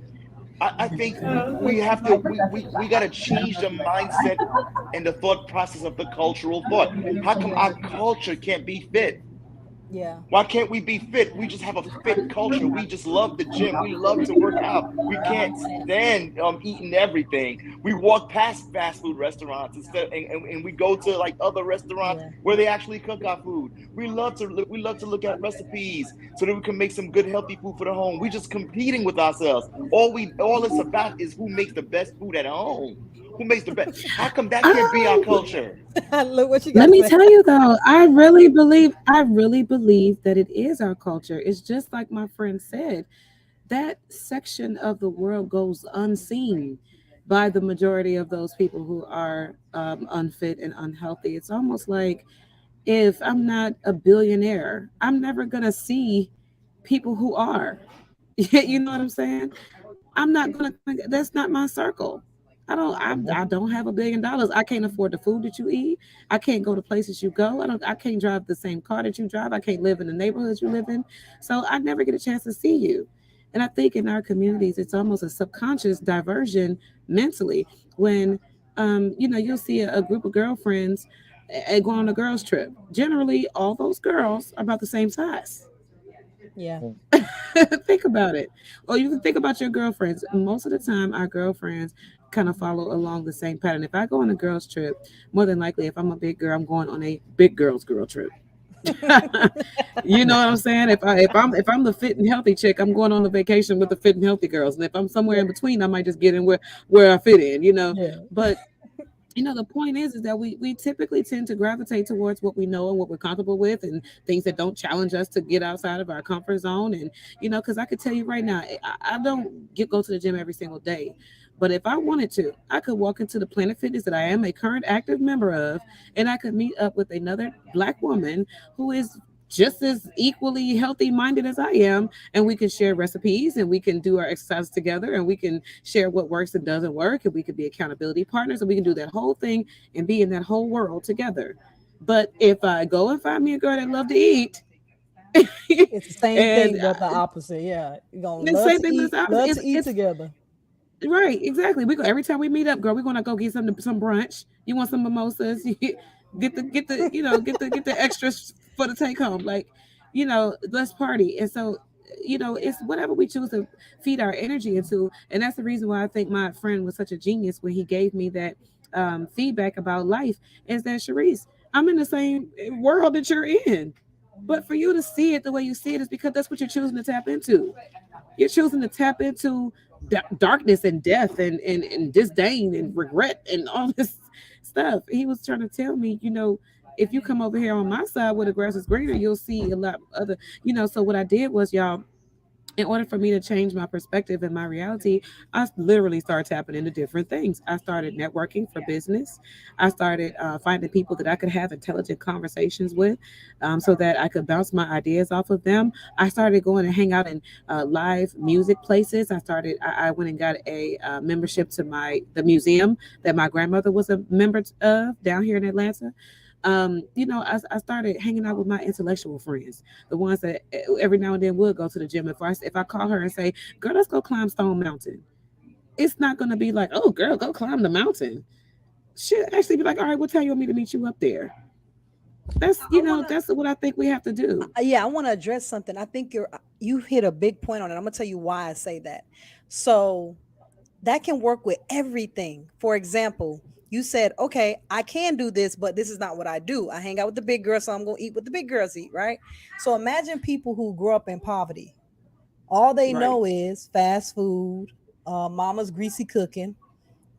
I think we have to we got to change the mindset and the thought process of the cultural thought. How come our culture can't be fit? Yeah. Why can't we be fit? We just have a fit culture. We just love the gym. We love to work out. We can't stand eating everything. We walk past fast food restaurants and we go to like other restaurants Yeah. where they actually cook our food. We love to look at recipes so that we can make some good healthy food for the home. We just competing with ourselves. All it's about is who makes the best food at home. Who makes the best? How come that can't be our Um, culture? Look what you got Let to me say. tell you though, I really believe that it is our culture. It's just like my friend said, that section of the world goes unseen by the majority of those people who are unfit and unhealthy. It's almost like if I'm not a billionaire, I'm never going to see people who are. You know what I'm saying? I'm not gonna. That's not my circle. I don't have $1 billion. I can't afford the food that you eat. I can't go to places you go. I don't. I can't drive the same car that you drive. I can't live in the neighborhoods you live in. So I never get a chance to see you. And I think in our communities, it's almost a subconscious diversion mentally when, you'll see a group of girlfriends go on a girls trip. Generally, all those girls are about the same size. Yeah. Think about it. Or you can think about your girlfriends. Most of the time, our girlfriends kind of follow along the same pattern. If I go on a girls' trip, more than likely, if I'm a big girl, I'm going on a big girl trip. You know what I'm saying? If I'm the fit and healthy chick, I'm going on a vacation with the fit and healthy girls. And if I'm somewhere in between, I might just get in where I fit in. Yeah. But the point is that we typically tend to gravitate towards what we know and what we're comfortable with and things that don't challenge us to get outside of our comfort zone. And because I could tell you right now, I don't go to the gym every single day, but if I wanted to, I could walk into the Planet Fitness that I am a current active member of, and I could meet up with another black woman who is just as equally healthy minded as I am, and we can share recipes and we can do our exercise together and we can share what works and doesn't work, and we can be accountability partners, and we can do that whole thing and be in that whole world together. But if I go and find me a girl that love to eat, It's the same and thing, but the opposite. Yeah. You're gonna the same thing, but it's opposite. love to It's eat it's together. right, exactly. We go every time we meet up, girl. We're gonna go get some brunch. You want some mimosas? Get the extras for the take home. Like let's party. And so, it's whatever we choose to feed our energy into. And that's the reason why I think my friend was such a genius when he gave me that feedback about life. Is that, Sharice, I'm in the same world that you're in. But for you to see it the way you see it is because that's what you're choosing to tap into. You're choosing to tap into darkness and death and disdain and regret and all this stuff. He was trying to tell me, if you come over here on my side where the grass is greener, you'll see a lot other, So what I did was, y'all, in order for me to change my perspective and my reality, I literally started tapping into different things. I started networking for business. I started finding people that I could have intelligent conversations with, so that I could bounce my ideas off of them. I started going to hang out in live music places. I went and got a membership to the museum that my grandmother was a member of down here in Atlanta. I started hanging out with my intellectual friends, the ones that every now and then would go to the gym. If I call her and say, "Girl, let's go climb Stone Mountain," it's not gonna be like, "Oh, girl, go climb the mountain." She'll actually be like, "All right, what time you want me to meet you up there?" That's I want to that's what I think we have to do. yeah, I want to address something. I think you hit a big point on it. I'm gonna tell you why I say that. So that can work with everything. For example, you said, okay, I can do this, but this is not what I do. I hang out with the big girls, so I'm gonna eat what the big girls eat, right? So imagine people who grew up in poverty. All they Right. know is fast food, mama's greasy cooking,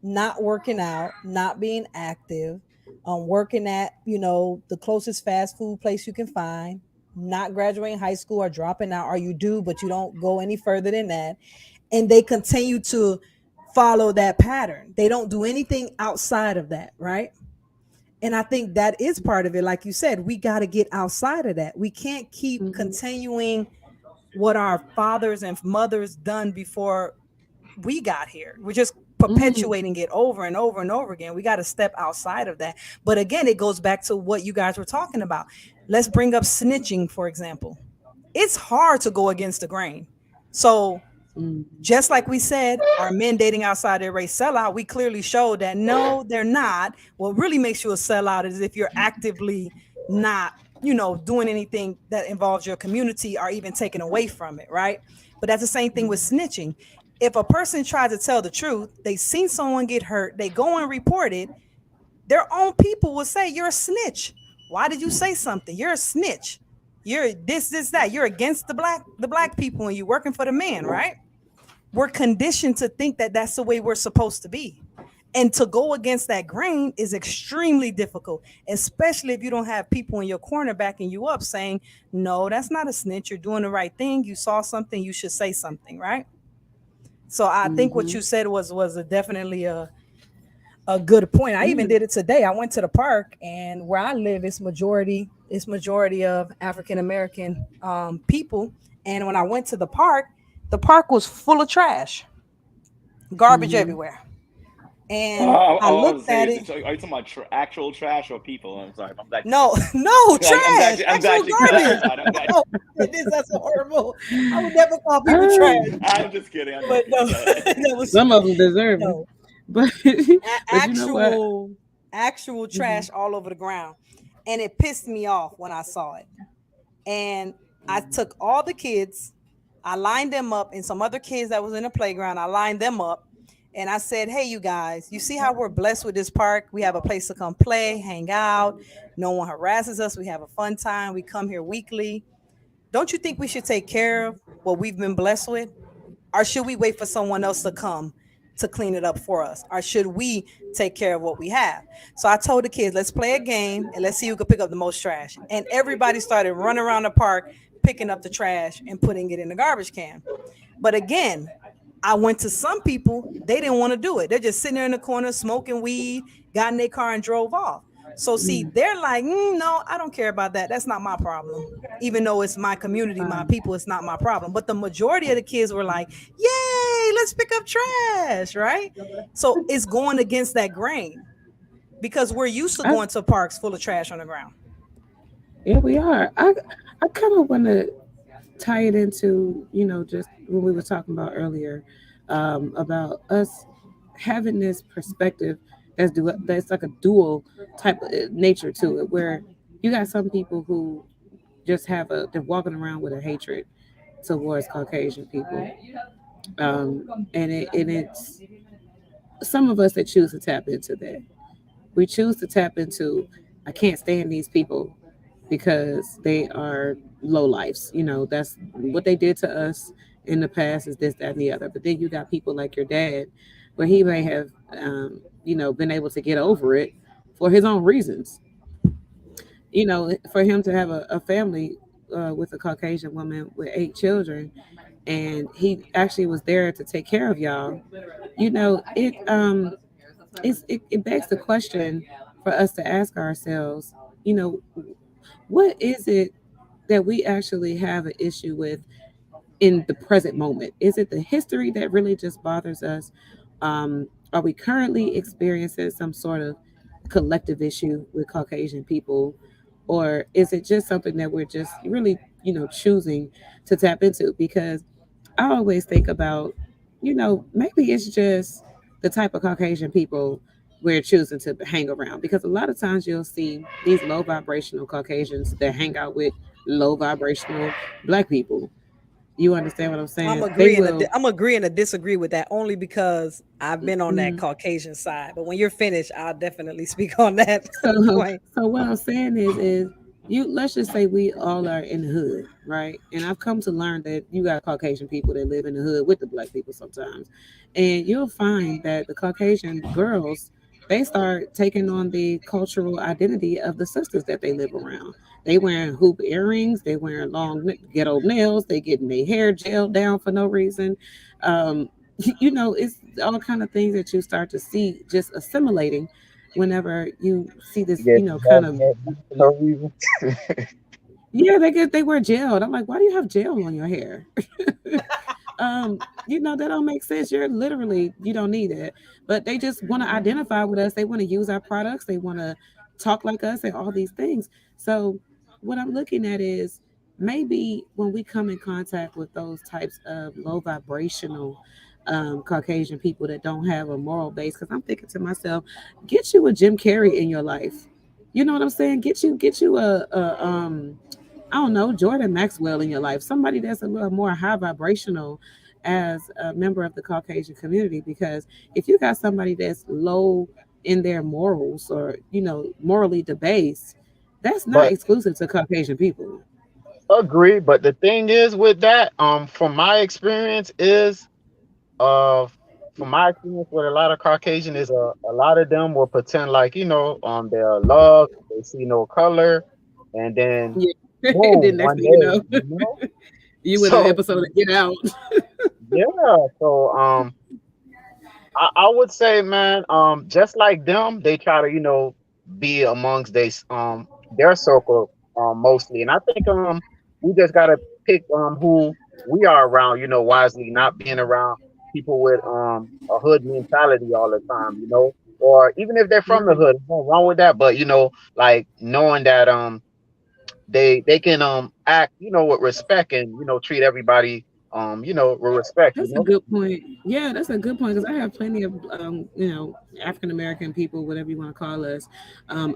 not working out, not being active, working at, the closest fast food place you can find, not graduating high school or dropping out, or you do, but you don't go any further than that. And they continue to follow that pattern. They don't do anything outside of that, right? And I think that is part of it. Like you said, we got to get outside of that. We can't keep Mm-hmm. continuing what our fathers and mothers done before we got here. We're just Mm-hmm. perpetuating it over and over and over again. We got to step outside of that. But again, it goes back to what you guys were talking about. Let's bring up snitching, for example. It's hard to go against the grain. So just like we said, are men dating outside their race sellout? We clearly showed that no, they're not. What really makes you a sellout is if you're actively not, doing anything that involves your community or even taken away from it, right? But that's the same thing with snitching. If a person tries to tell the truth, they seen someone get hurt, they go and report it, their own people will say, "You're a snitch. Why did you say something? You're a snitch. You're this, that. You're against the black people and you're working for the man, right?" We're conditioned to think that that's the way we're supposed to be. And to go against that grain is extremely difficult, especially if you don't have people in your corner backing you up saying, no, that's not a snitch. You're doing the right thing. You saw something, you should say something, right? So I think what Mm-hmm. you said was definitely a good point. I even Mm-hmm. did it today. I went to the park, and where I live, it's majority of African American people. And when I went to the park was full of trash, garbage Mm-hmm. everywhere. And I I was looked say, at it. are you talking about actual trash or people? I'm sorry, I'm glad you said No, that. no, I'm trash, glad you, I'm actual glad you garbage. clarified. I'm glad. Oh, goodness, that's so horrible. I would never call people trash, Ah, I'm just kidding. I'm but just no, kidding. Go ahead. that was some of them deserve it, no but but you know what? actual Mm-hmm. trash all over the ground, and it pissed me off when I saw it. And I took all the kids, I lined them up, and some other kids that was in the playground, I lined them up, and I said, "Hey, you guys, you see how we're blessed with this park? We have a place to come play, hang out. No one harasses us. We have a fun time. We come here weekly. Don't you think we should take care of what we've been blessed with? Or should we wait for someone else to come to clean it up for us? Or should we take care of what we have?" So I told the kids, let's play a game and let's see who can pick up the most trash. And everybody started running around the park, picking up the trash and putting it in the garbage can. But again, I went to some people, they didn't want to do it. They're just sitting there in the corner smoking weed, got in their car and drove off. So see, they're like, no, I don't care about that. That's not my problem. Even though it's my community, my people, it's not my problem. But the majority of the kids were like, yay, let's pick up trash, right? So it's going against that grain because we're used to I, going to parks full of trash on the ground. yeah, we are. I kind of want to tie it into, just what we were talking about earlier, about us having this perspective that's like a dual type of nature to it, where you got some people who just have they're walking around with a hatred towards Caucasian people. And it's some of us that choose to tap into that. We choose to tap into, I can't stand these people because they are low lives. You know, that's what they did to us in the past is this, that, and the other. But then you got people like your dad, where he may have, been able to get over it for his own reasons. You know, for him to have a family with a Caucasian woman with 8 children, and he actually was there to take care of y'all. You know, it begs the question for us to ask ourselves, you know, what is it that we actually have an issue with in the present moment? Is it the history that really just bothers us? Are we currently experiencing some sort of collective issue with Caucasian people? Or is it just something that we're just really, choosing to tap into? Because I always think about, maybe it's just the type of Caucasian people we're choosing to hang around. Because a lot of times you'll see these low vibrational Caucasians that hang out with low vibrational black people. You understand what I'm saying? They will. I'm agreeing to disagree with that only because I've been on that Mhm. Caucasian side. But when you're finished, I'll definitely speak on that So, point. so what I'm saying is you. Let's just say we all are in the hood, right? And I've come to learn that you got Caucasian people that live in the hood with the black people sometimes, and you'll find that the Caucasian girls they start taking on the cultural identity of the sisters that they live around. They wearing hoop earrings, they wearing long ghetto nails, they getting their hair gelled down for no reason. Um, it's all kind of things that you start to see just assimilating whenever you see this, Yes, kind have of. that for no reason. Yeah, they wear gel. And I'm like, why do you have gel on your hair? That don't make sense. You're literally you don't need it. But they just want to identify with us. They want to use our products. They want to talk like us and all these things. So what I'm looking at is maybe when we come in contact with those types of low vibrational Caucasian people that don't have a moral base, because I'm thinking to myself, get you a Jim Carrey in your life. You know what I'm saying? Get you a I don't know, Jordan Maxwell in your life, somebody that's a little more high vibrational as a member of the Caucasian community. Because if you got somebody that's low in their morals or, morally debased, that's not But exclusive to Caucasian people. agree. But the thing is with that, from my experience is uh from my experience with a lot of Caucasian is a lot of them will pretend like, they're love, they see no color, and then Yeah. And boom, then next one thing you day, know, you in an So episode of Get Out. yeah, so I would say, man, just like them, they try to, be amongst their circle mostly. And I think we just gotta pick who we are around, wisely, not being around people with a hood mentality all the time, Or even if they're from the Mhm. hood, there's nothing wrong with that. But like knowing that they can act, with respect and, treat everybody with respect, That's a good point. Yeah, that's a good point because I have plenty of African American people, whatever you want to call us,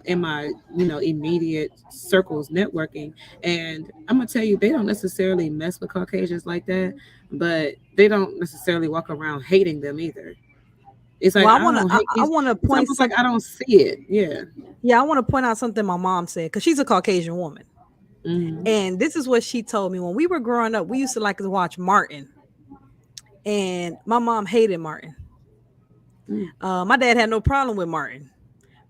in my immediate circles networking, and I'm gonna tell you they don't necessarily mess with Caucasians like that, but they don't necessarily walk around hating them either. It's like Well, I don't hate I these. want to It's point almost like some. I don't see it. Yeah. Yeah, I want to point out something my mom said because she's a Caucasian woman, Hmm. and this is what she told me when we were growing up. We used to like to watch Martin, and my mom hated Martin. My dad had no problem with Martin.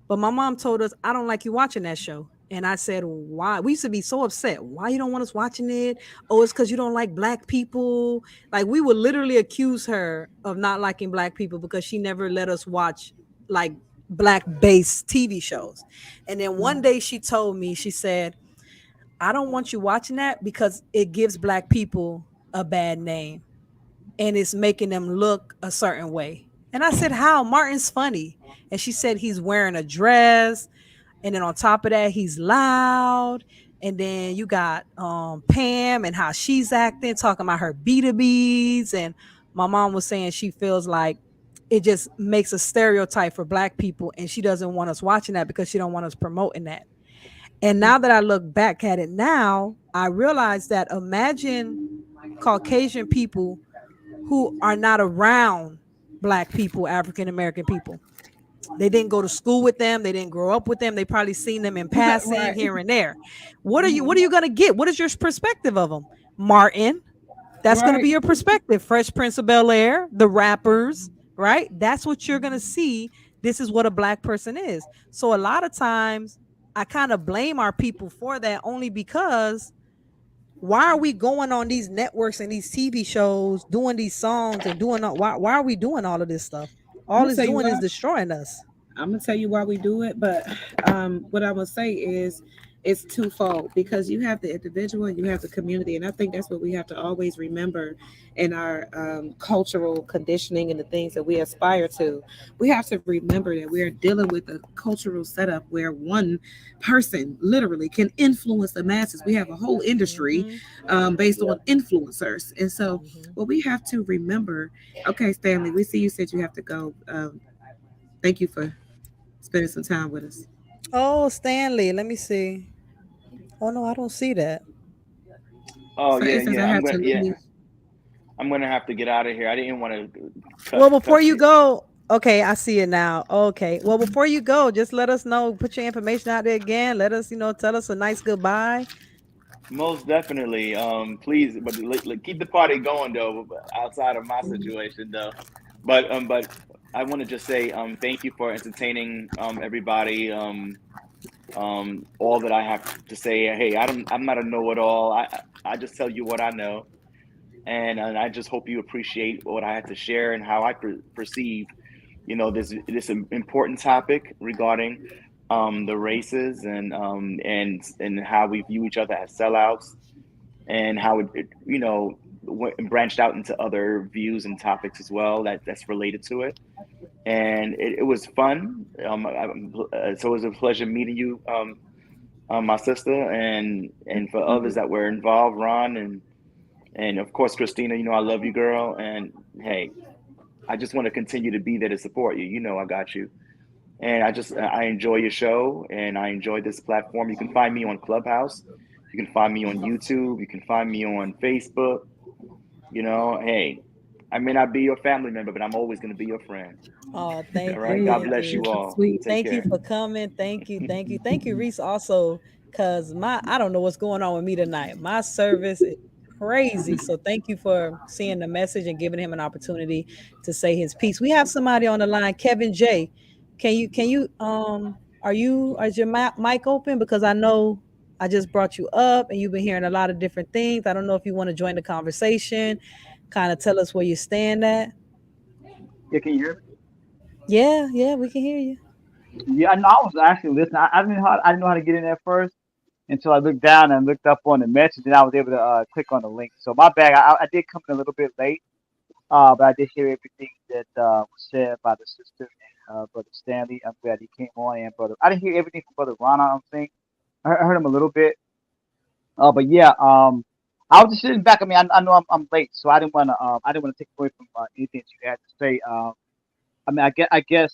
But my mom told us, I don't like you watching that show. And I said, why? We used to be so upset. Why you don't want us watching it? Oh, it's because you don't like black people. Like we would literally accuse her of not liking black people because she never let us watch like black based TV shows. And then one day she told me, she said, I don't want you watching that because it gives black people a bad name and it's making them look a certain way. And I said, how? Martin's funny. And she said he's wearing a dress. And then on top of that, he's loud. And then you got Pam and how she's acting, talking about her B2Bs. And my mom was saying she feels like it just makes a stereotype for black people. And she doesn't want us watching that because she don't want us promoting that. And now that I look back at it now, I realize that imagine Caucasian people who are not around Black people, African American people. They didn't go to school with them. They didn't grow up with them. They probably seen them in passing Right. here and there. What are you gonna get? What is your perspective of them? Martin, that's gonna Right. be your perspective. Fresh Prince of Bel Air, the rappers, right? That's what you're gonna see. This is what a Black person is. So a lot of times I kind of blame our people for that only because why are we going on these networks and these TV shows doing these songs and doing all, why are we doing all of this stuff? I'm All gonna it's tell you doing is why. destroying us. I'm gonna tell you why we do it, but what I will say is it's twofold because you have the individual and you have the community, and I think that's what we have to always remember in our cultural conditioning and the things that we aspire to. We have to remember that we're dealing with a cultural setup where one person literally can influence the masses. We have a whole industry Mm-hmm. based Yeah. on influencers, and so Mm-hmm. what we have to remember. Okay, Stanley, we see you said you have to go. Thank you for spending some time with us. Oh, Stanley, let me see. Oh no, I don't see that. Oh So yeah, it says I yeah. have to leave. I'm gonna have to get out of here. I didn't want to Well, before cut you you. go, okay, I see it now. Okay. Well, before you go, just let us know, put your information out there again. Let us, tell us a nice goodbye. Most definitely. Please, but keep the party going though, outside of my situation though. But I want to just say thank you for entertaining everybody. All that I have to say. Hey, I'm not a know-it-all. I just tell you what I know, and I just hope you appreciate what I had to share and how I perceive, this important topic regarding the races and how we view each other as sellouts and how it branched out into other views and topics as well that's related to it. And it was fun. So it was a pleasure meeting you, my sister, and for others that were involved, Ron and of course Christina. I love you, girl. And hey, I just want to continue to be there to support you. I got you. And I enjoy your show and I enjoy this platform. You can find me on Clubhouse. You can find me on YouTube. You can find me on Facebook. Hey, I may not be your family member, but I'm always going to be your friend. Oh, All thank you, right. Hey, God thank bless you. you that's all. sweet. Take Thank you care. for coming. Thank you. Thank you. Thank you, Reese, also. Cause I don't know what's going on with me tonight. My service is crazy. So thank you for seeing the message and giving him an opportunity to say his piece. We have somebody on the line, Kevin J. Is your mic open? Because I know I just brought you up and you've been hearing a lot of different things. I don't know if you want to join the conversation, kind of tell us where you stand at. Yeah, can you hear Yeah, yeah, we can hear you. me? Yeah, no, I was actually listening. I didn't know how to get in there first until I looked down and looked up on the message, and I was able to click on the link. So my bad. I did come in a little bit late, but I did hear everything that was said by the sister and brother Stanley. I'm glad he came on, and brother. I didn't hear everything from brother Ron. I don't think I heard him a little bit. But yeah, I was just sitting back. I mean, I know I'm late, so I didn't want to take away from anything that you had to say. I mean, I guess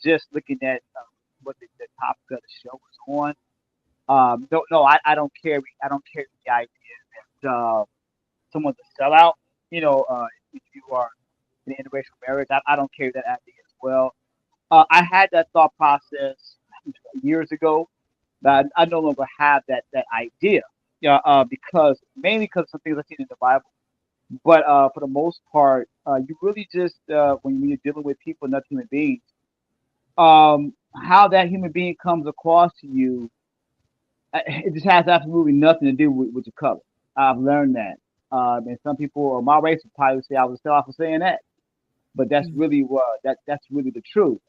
just looking at what the topic of the show was on. No, no, I don't carry the idea that someone's a sellout. If you are in an interracial marriage, I don't carry that idea as well. I had that thought process years ago, but I no longer have that idea. Yeah, because mainly because some things I see in the Bible. But for the most part, you really just when you're dealing with people, not human beings, how that human being comes across to you, it just has absolutely nothing to do with your color. I've learned that. And some people of my race would probably say I was still off for saying that, but that's Mm. really that's really the truth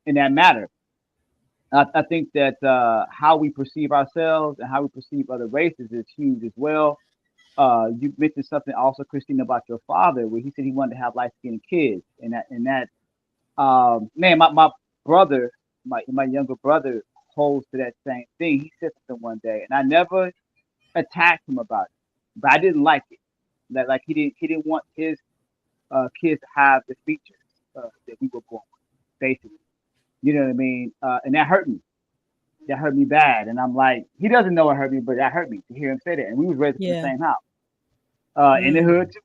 in that matter. I think that how we perceive ourselves and how we perceive other races is huge as well. You mentioned something also, Christine, about your father, where he said he wanted to have light skinned kids, and that man, my brother, my younger brother holds to that same thing. He said something one day, and I never attacked him about it, but I didn't like it. That like he didn't want his kids to have the features that we were born with, basically. You know what I mean? And that hurt me. that hurt me bad. And I'm like, he doesn't know it hurt me, but that hurt me to hear him say that. And we was raised in the Yeah. same house, in the Mm. hood too.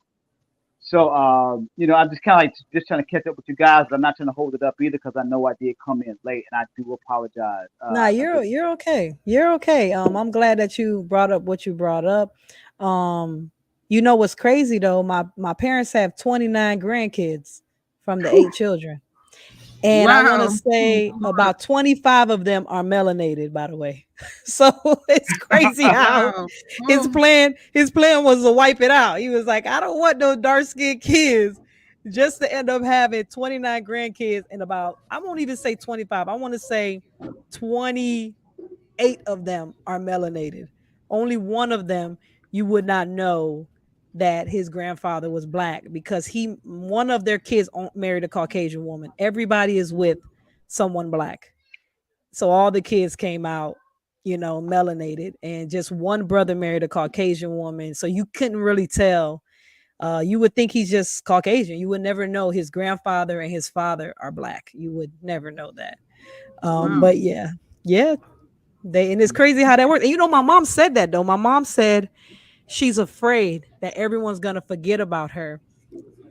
So, I'm just kind of like just trying to catch up with you guys, but I'm not trying to hold it up either because I know I did come in late, and I do apologize. Nah, I do. you're okay. You're okay. I'm glad that you brought up what you brought up. Um, you know what's crazy though? My parents have 29 grandkids from the 8 children. And I want to Wow. say about 25 of them are melanated, by the way. So it's crazy how Wow. his Oh, plan was to wipe it out. He was like, I don't want no dark skinned kids, just to end up having 29 grandkids and about, I won't even say 25. I want to say 28 of them are melanated. Only one of them you would not know that his grandfather was black because one of their kids married a Caucasian woman. Everybody is with someone black. So all the kids came out, melanated, and just one brother married a Caucasian woman. So you couldn't really tell. You would think he's just Caucasian. You would never know his grandfather and his father are black. You would never know that. wow. But yeah, yeah, and it's crazy how that works. And my mom said that though. My mom said she's afraid that everyone's gonna forget about her,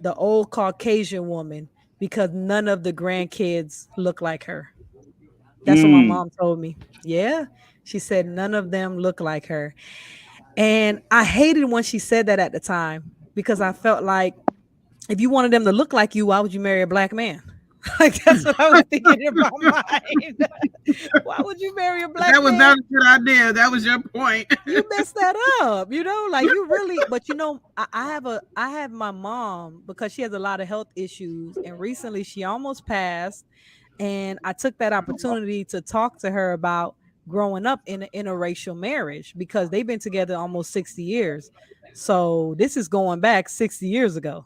the old Caucasian woman, because none of the grandkids look like her. That's what my Mm, mom told me. Yeah. She said none of them look like her. And I hated when she said that at the time because I felt like if you wanted them to look like you, why would you marry a black man? Like that's what I was thinking in my mind. Why would you marry a black That was man? not a good idea. That was your point. You messed that up, like you really, but I have my mom because she has a lot of health issues and recently she almost passed. And I took that opportunity to talk to her about growing up in an interracial marriage because they've been together almost 60 years. So this is going back 60 years ago.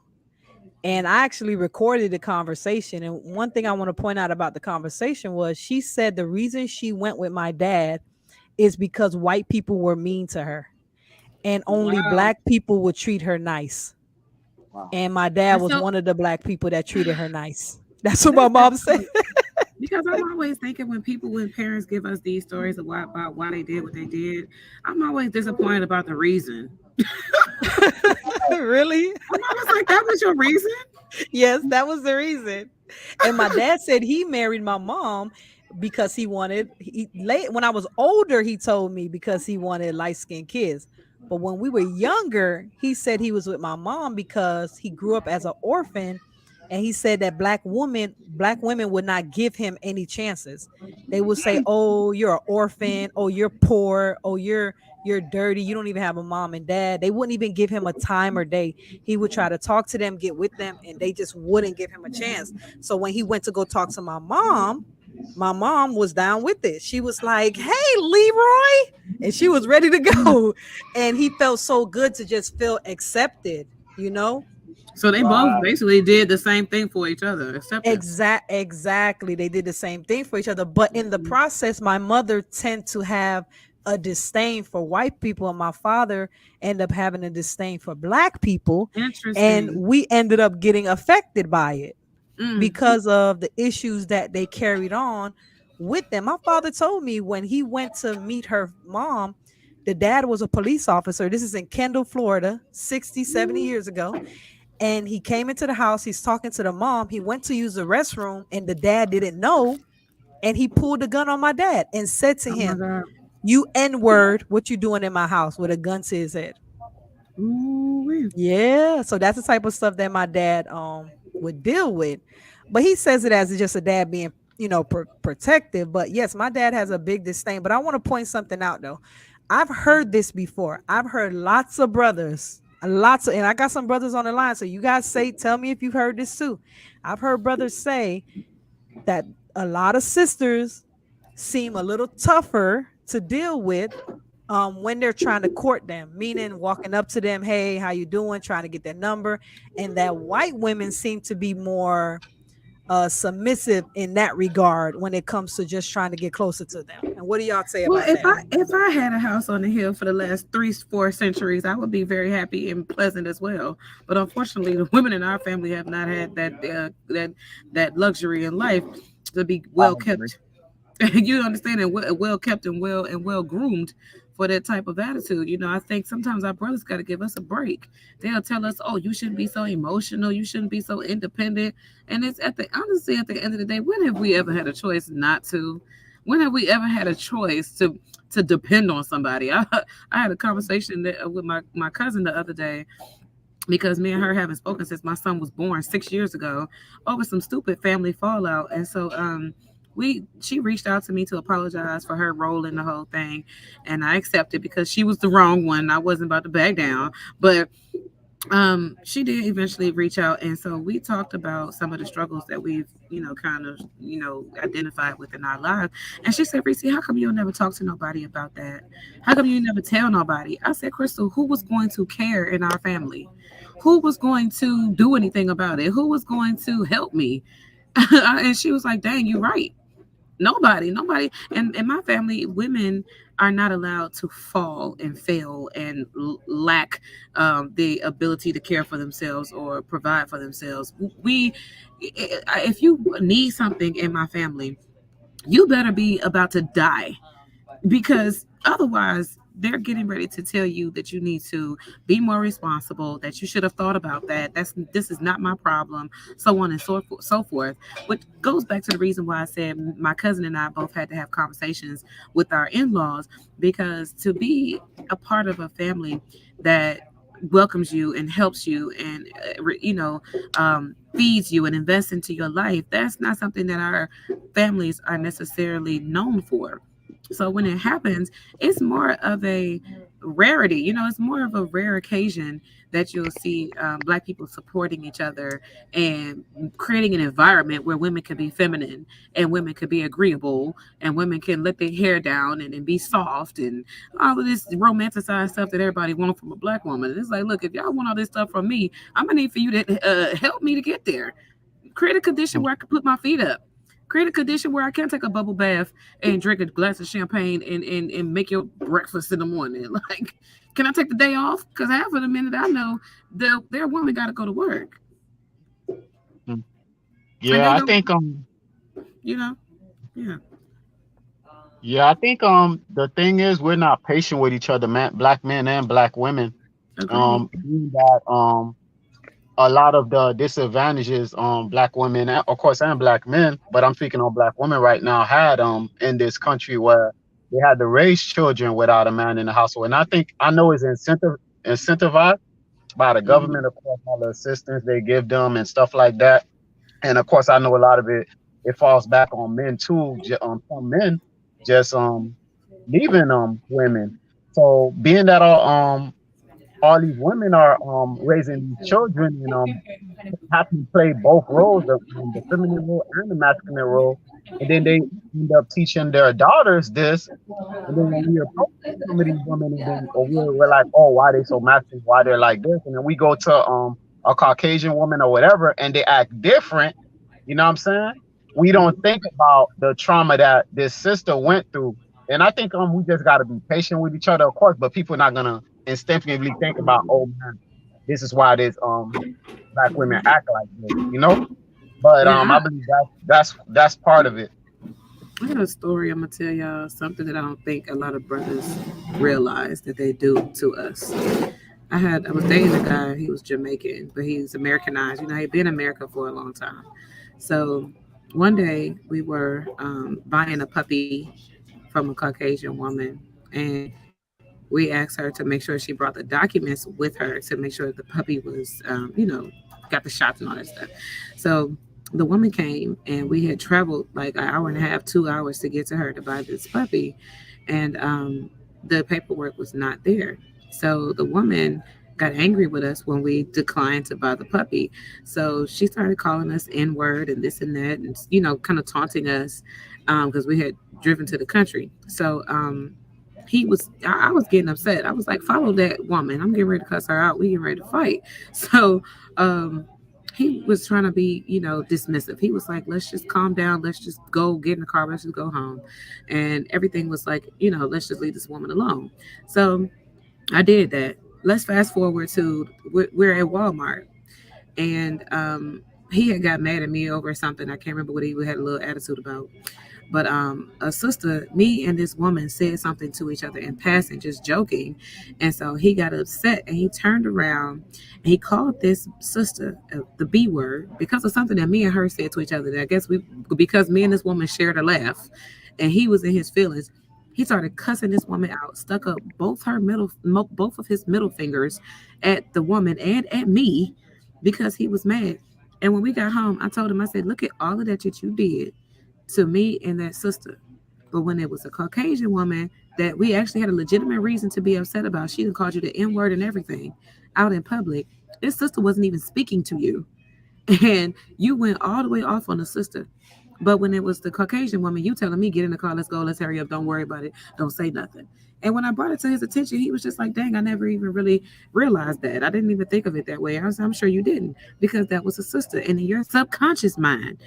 And I actually recorded the conversation. And one thing I want to point out about the conversation was she said the reason she went with my dad is because white people were mean to her and only Wow. black people would treat her nice. wow. And my dad And was so one of the black people that treated her nice. That's what that's my mom said. interesting because I'm always thinking when parents give us these stories about why they did what they did, I'm always disappointed about the reason. Really? I'm always like, that was your reason? Yes, that was the reason. And my dad said he married my mom because late when I was older, he told me because he wanted light-skinned kids. But when we were younger, he said he was with my mom because he grew up as an orphan and he said that black women would not give him any chances. They would say, "Oh, you're an orphan. Oh, you're poor. Oh, you're dirty. You don't even have a mom and dad." They wouldn't even give him a time or day. He would try to talk to them, get with them, and they just wouldn't give him a chance. So when he went to go talk to my mom was down with it. She was like, "Hey, Leroy," and she was ready to go. And he felt so good to just feel accepted, you know? So they both Right. basically did the same thing for each other, acceptance. Exactly. They did the same thing for each other. But in the process, my mother tend to have a disdain for white people, and my father end up having a disdain for black people. And Interesting. we ended up getting affected by it Mm. because of the issues that they carried on with them. My father told me when he went to meet her mom, the dad was a police officer. This is in Kendall, Florida, 60, 70 years ago. And he came into the house. He's talking to the mom. He went to use the restroom, and the dad didn't know. And he pulled a gun on my dad and said to Oh my him, God. "You N-word, what you doing in my house?" with a gun to his head. Ooh-wee. Yeah, so that's the type of stuff that my dad would deal with. But he says it as just a dad being, protective. But yes, my dad has a big disdain. But I want to point something out though. I've heard this before. I've heard lots of brothers, and I got some brothers on the line. So you guys tell me if you've heard this too. I've heard brothers say that a lot of sisters seem a little tougher to deal with when they're trying to court them, meaning walking up to them, "Hey, how you doing?" trying to get their number, and that white women seem to be more submissive in that regard when it comes to just trying to get closer to them. And what do y'all say Well, about that? if I had a house on the hill for the last 3-4 centuries, I would be very happy and pleasant as well. But unfortunately, the women in our family have not had that luxury in life to be I well agree. kept. You understand, and well kept and well groomed for that type of attitude. I think sometimes our brothers got to give us a break. They'll tell us, "Oh, you shouldn't be so emotional. You shouldn't be so independent." And it's honestly at the end of the day, when have we ever had a choice not to? When have we ever had a choice to depend on somebody? I had a conversation with my cousin the other day, because me and her haven't spoken since my son was born 6 years ago over some stupid family fallout. And so we she reached out to me to apologize for her role in the whole thing, and I accepted because she was the wrong one. I wasn't about to back down. But she did eventually reach out, and so we talked about some of the struggles that we've kind of identified within our lives. And she said, "Reese, how come you'll never talk to nobody about that? How come you never tell nobody?" I said, "Crystal, who was going to care in our family? Who was going to do anything about it? Who was going to help me?" And she was like, "Dang, you're right. Nobody. And in my family, women are not allowed to fall and fail and lack the ability to care for themselves or provide for themselves. If you need something in my family, you better be about to die, because otherwise they're getting ready to tell you that you need to be more responsible, that you should have thought about that. This is not my problem, so on and so forth. Which goes back to the reason why I said my cousin and I both had to have conversations with our in-laws, because to be a part of a family that welcomes you and helps you and feeds you and invests into your life, that's not something that our families are necessarily known for. So when it happens, it's more of a rarity. It's more of a rare occasion that you'll see Black people supporting each other and creating an environment where women can be feminine and women can be agreeable and women can let their hair down and be soft and all of this romanticized stuff that everybody wants from a Black woman. It's like, look, if y'all want all this stuff from me, I'm gonna need for you to help me to get there. Create a condition where I can put my feet up. Create a condition where I can take a bubble bath and drink a glass of champagne and make your breakfast in the morning. Like, can I take the day off? Because half of the men that I know, their woman got to go to work, Mm. and Yeah, they I don't. think You know, yeah, the thing is we're not patient with each other, man, black men and black women. agreed. Being that a lot of the disadvantages black women of course and black men, but I'm speaking on black women right now, had in this country where they had to raise children without a man in the household. And I know it's incentivized by the Hmm. government, of course, all the assistance they give them and stuff like that. And of course I know a lot of it falls back on men too, some men just leaving women. So being that all these women are raising these children and have to play both roles, the feminine role and the masculine role. And then they end up teaching their daughters this. And then when we approach some of these women, and then or we're like, oh, why they so masculine? Why they're like this? And then we go to a Caucasian woman or whatever, and they act different. You know what I'm saying? We don't think about the trauma that this sister went through. And I think we just gotta be patient with each other, of course, but people are not gonna instinctively think about, oh man, this is why this black women act like this, you know? But Yeah, I believe that's part of it. I got a story. I'm gonna tell y'all something that I don't think a lot of brothers realize that they do to us. I was dating a guy. He was Jamaican, but he's Americanized. He'd been in America for a long time. So one day we were buying a puppy from a Caucasian woman, and we asked her to make sure she brought the documents with her to make sure the puppy was, got the shots and all that stuff. So the woman came, and we had traveled like an hour and a half, 2 hours to get to her to buy this puppy, and the paperwork was not there. So the woman got angry with us when we declined to buy the puppy. So she started calling us N word and this and that, and kind of taunting us because we had driven to the country. So I was getting upset. I was like, follow that woman. I'm getting ready to cuss her out. We getting ready to fight. So um, he was trying to be, dismissive. He was like, let's just calm down. Let's just go get in the car. Let's just go home. And everything was like, let's just leave this woman alone. So I did that. Let's fast forward to we're at Walmart, and he had got mad at me over something. I can't remember what he had a little attitude about. But a sister, me and this woman said something to each other in passing, just joking. And so he got upset and he turned around and he called this sister the B word because of something that me and her said to each other. That I guess because me and this woman shared a laugh and he was in his feelings. He started cussing this woman out, stuck up both of his middle fingers at the woman and at me because he was mad. And when we got home, I told him, I said, look at all of that you did to me and that sister. But when it was a Caucasian woman that we actually had a legitimate reason to be upset about, she called you the N word and everything out in public. This sister wasn't even speaking to you. And you went all the way off on the sister. But when it was the Caucasian woman, you telling me, get in the car, let's go, let's hurry up, don't worry about it, don't say nothing. And when I brought it to his attention, he was just like, dang, I never even really realized that. I didn't even think of it that way. I'm sure you didn't, because that was a sister. And in your subconscious mind,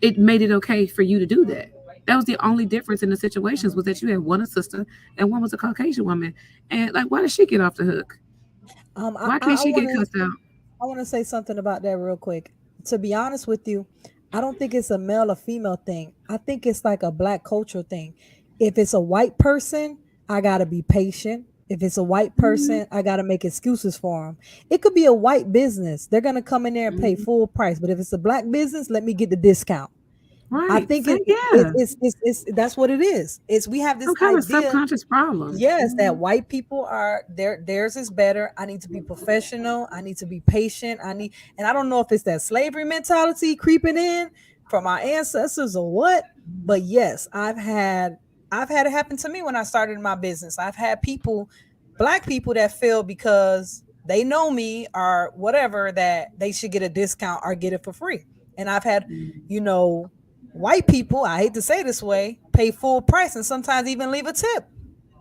it made it okay for you to do that. That was the only difference in the situations was that you had one a sister and one was a Caucasian woman. And like, why did she get off the hook? I Why I, can't I she want get to cussed out? I want to say something about that real quick. To be honest with you, I don't think it's a male or female thing. I think it's like a black cultural thing. If it's a white person, I got to be patient. If it's a white Mhm, person, I got to make excuses for them. It could be a white business. They're going to come in there and pay mhm. full price. But if it's a black business, let me get the discount. I Right. think Say yeah. it's that's what it is. It's we have this Some kind of idea. subconscious problem. Yes, that Mhm, white people are theirs is better. I need to be professional. I need to be patient. And I don't know if it's that slavery mentality creeping in from our ancestors or what, but yes, I've had it happen to me when I started my business. I've had people, black people that feel because they know me or whatever that they should get a discount or get it for free. And I've had, mhm, you know, white people, I hate to say this way, pay full price and sometimes even leave a tip.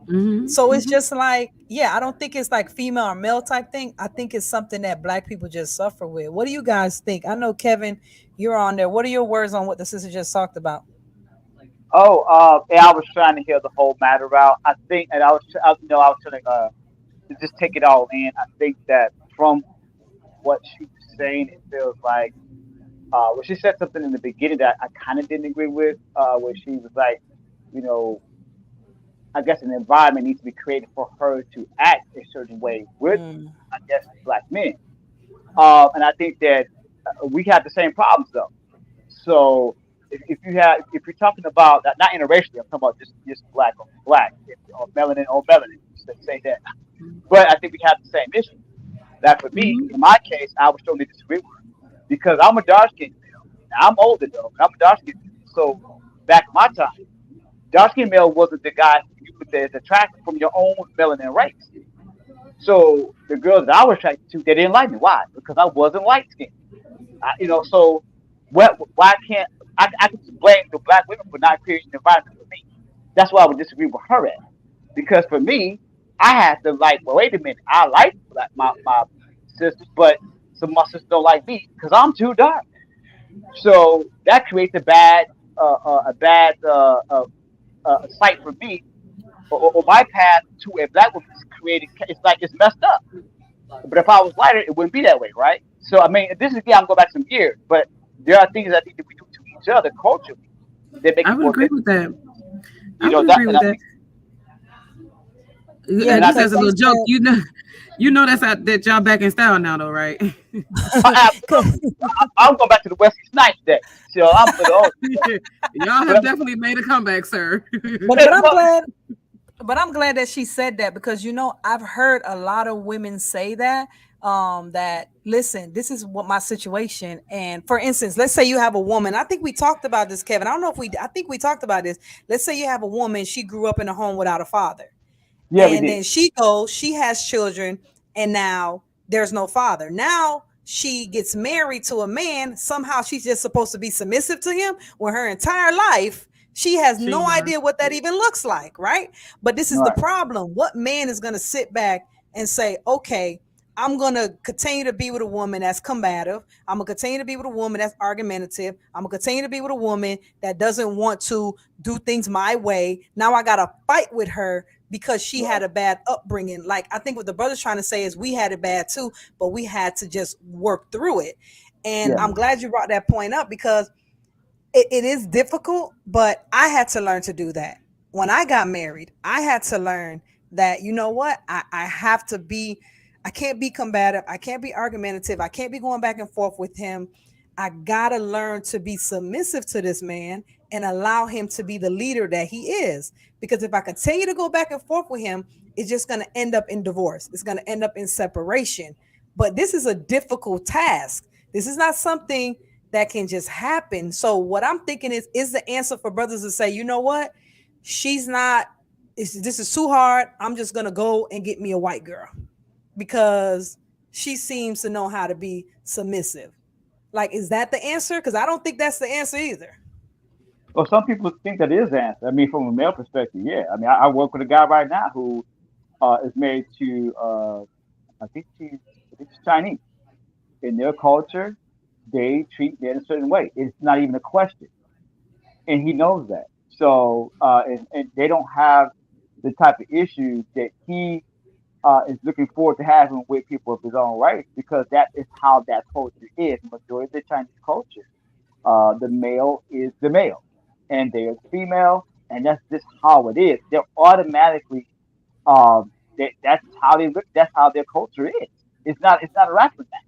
mhm, So it's mhm. just like, yeah, I don't think it's like female or male type thing. I think it's something that black people just suffer with. What do you guys think? I know Kevin, you're on there. What are your words on what the sister just talked about? Oh, yeah, I was trying to hear the whole matter out. I think, and I was trying to just take it all in. I think that from what she was saying, it feels like, well, she said something in the beginning that I kind of didn't agree with, where she was like, you know, I guess an environment needs to be created for her to act a certain way with, Mm, I guess, black men. And I think that we have the same problems though. So if you're talking about not interracially, I'm talking about just black, or melanin, let's say that. But I think we have the same issue. That for me, Mhm. in my case, I would strongly disagree with her because I'm a dark skinned male. Now, I'm older though, but I'm a dark skinned male. So back in my time, dark skinned male wasn't the guy who you would say is attracted from your own melanin race. So the girls that I was attracted to, they didn't like me. Why? Because I wasn't light skinned. So why can't I can just blame the black women for not creating an environment for me? That's why I would disagree with her at. Because for me, I had to like, well, wait a minute, I like my sisters, but some of my sisters don't like me because I'm too dark. So that creates a bad sight for me, or my path to a black woman is created. It's like it's messed up. But if I was lighter, it wouldn't be that way, right? So I mean, this is again, I'm going back some years, but there are things I think that we do to each other culturally that make I it would more agree difficult. with that. I You would know agree that, and with I that. think, yeah, and I Just think because as a they little joke, said that's how that y'all back in style now, though, right? absolutely, I'm going back to the Wesley Snipes day. So I'm for the old, Y'all but have definitely made a comeback, sir. but I'm well, glad. But I'm glad that she said that because I've heard a lot of women say that that listen, this is what my situation. And for instance, let's say you have a woman. I think we talked about this, Kevin. I don't know if we I think we talked about this. Let's say you have a woman, she grew up in a home without a father. yeah, we And did. then she goes, she has children, and now there's no father. Now she gets married to a man. Somehow she's just supposed to be submissive to him when her entire life she has She no was. idea what that even looks like, right? But this is All the right, problem. What man is going to sit back and say, okay, I'm going to continue to be with a woman that's combative. I'm going to continue to be with a woman that's argumentative. I'm going to continue to be with a woman that doesn't want to do things my way. Now I got to fight with her because she had right, a bad upbringing. Like I think what the brother's trying to say is we had it bad too, but we had to just work through it. And Yeah. I'm glad you brought that point up because it is difficult, but I had to learn to do that. When I got married, I had to learn that, you know what, I have to be, I can't be combative, I can't be argumentative, I can't be going back and forth with him. I gotta learn to be submissive to this man and allow him to be the leader that he is. Because if I continue to go back and forth with him, it's just gonna end up in divorce. It's gonna end up in separation. But this is a difficult task. This is not something that can just happen. So what I'm thinking is the answer for brothers to say, you know what? She's not, this is too hard. I'm just gonna go and get me a white girl because she seems to know how to be submissive. Like, is that the answer? Because I don't think that's the answer either. Well, some people think that is the answer. I mean, from a male perspective, yeah. I mean, I work with a guy right now who is married to, I think she's Chinese. In their culture, they treat men a certain way. It's not even a question, and he knows that. So, and they don't have the type of issues that he is looking forward to having with people of his own race because that is how that culture is. Majority of the Chinese culture, the male is the male, and they are the female, and that's just how it is. They're automatically that's how they look. That's how their culture is. It's not a wrestling match.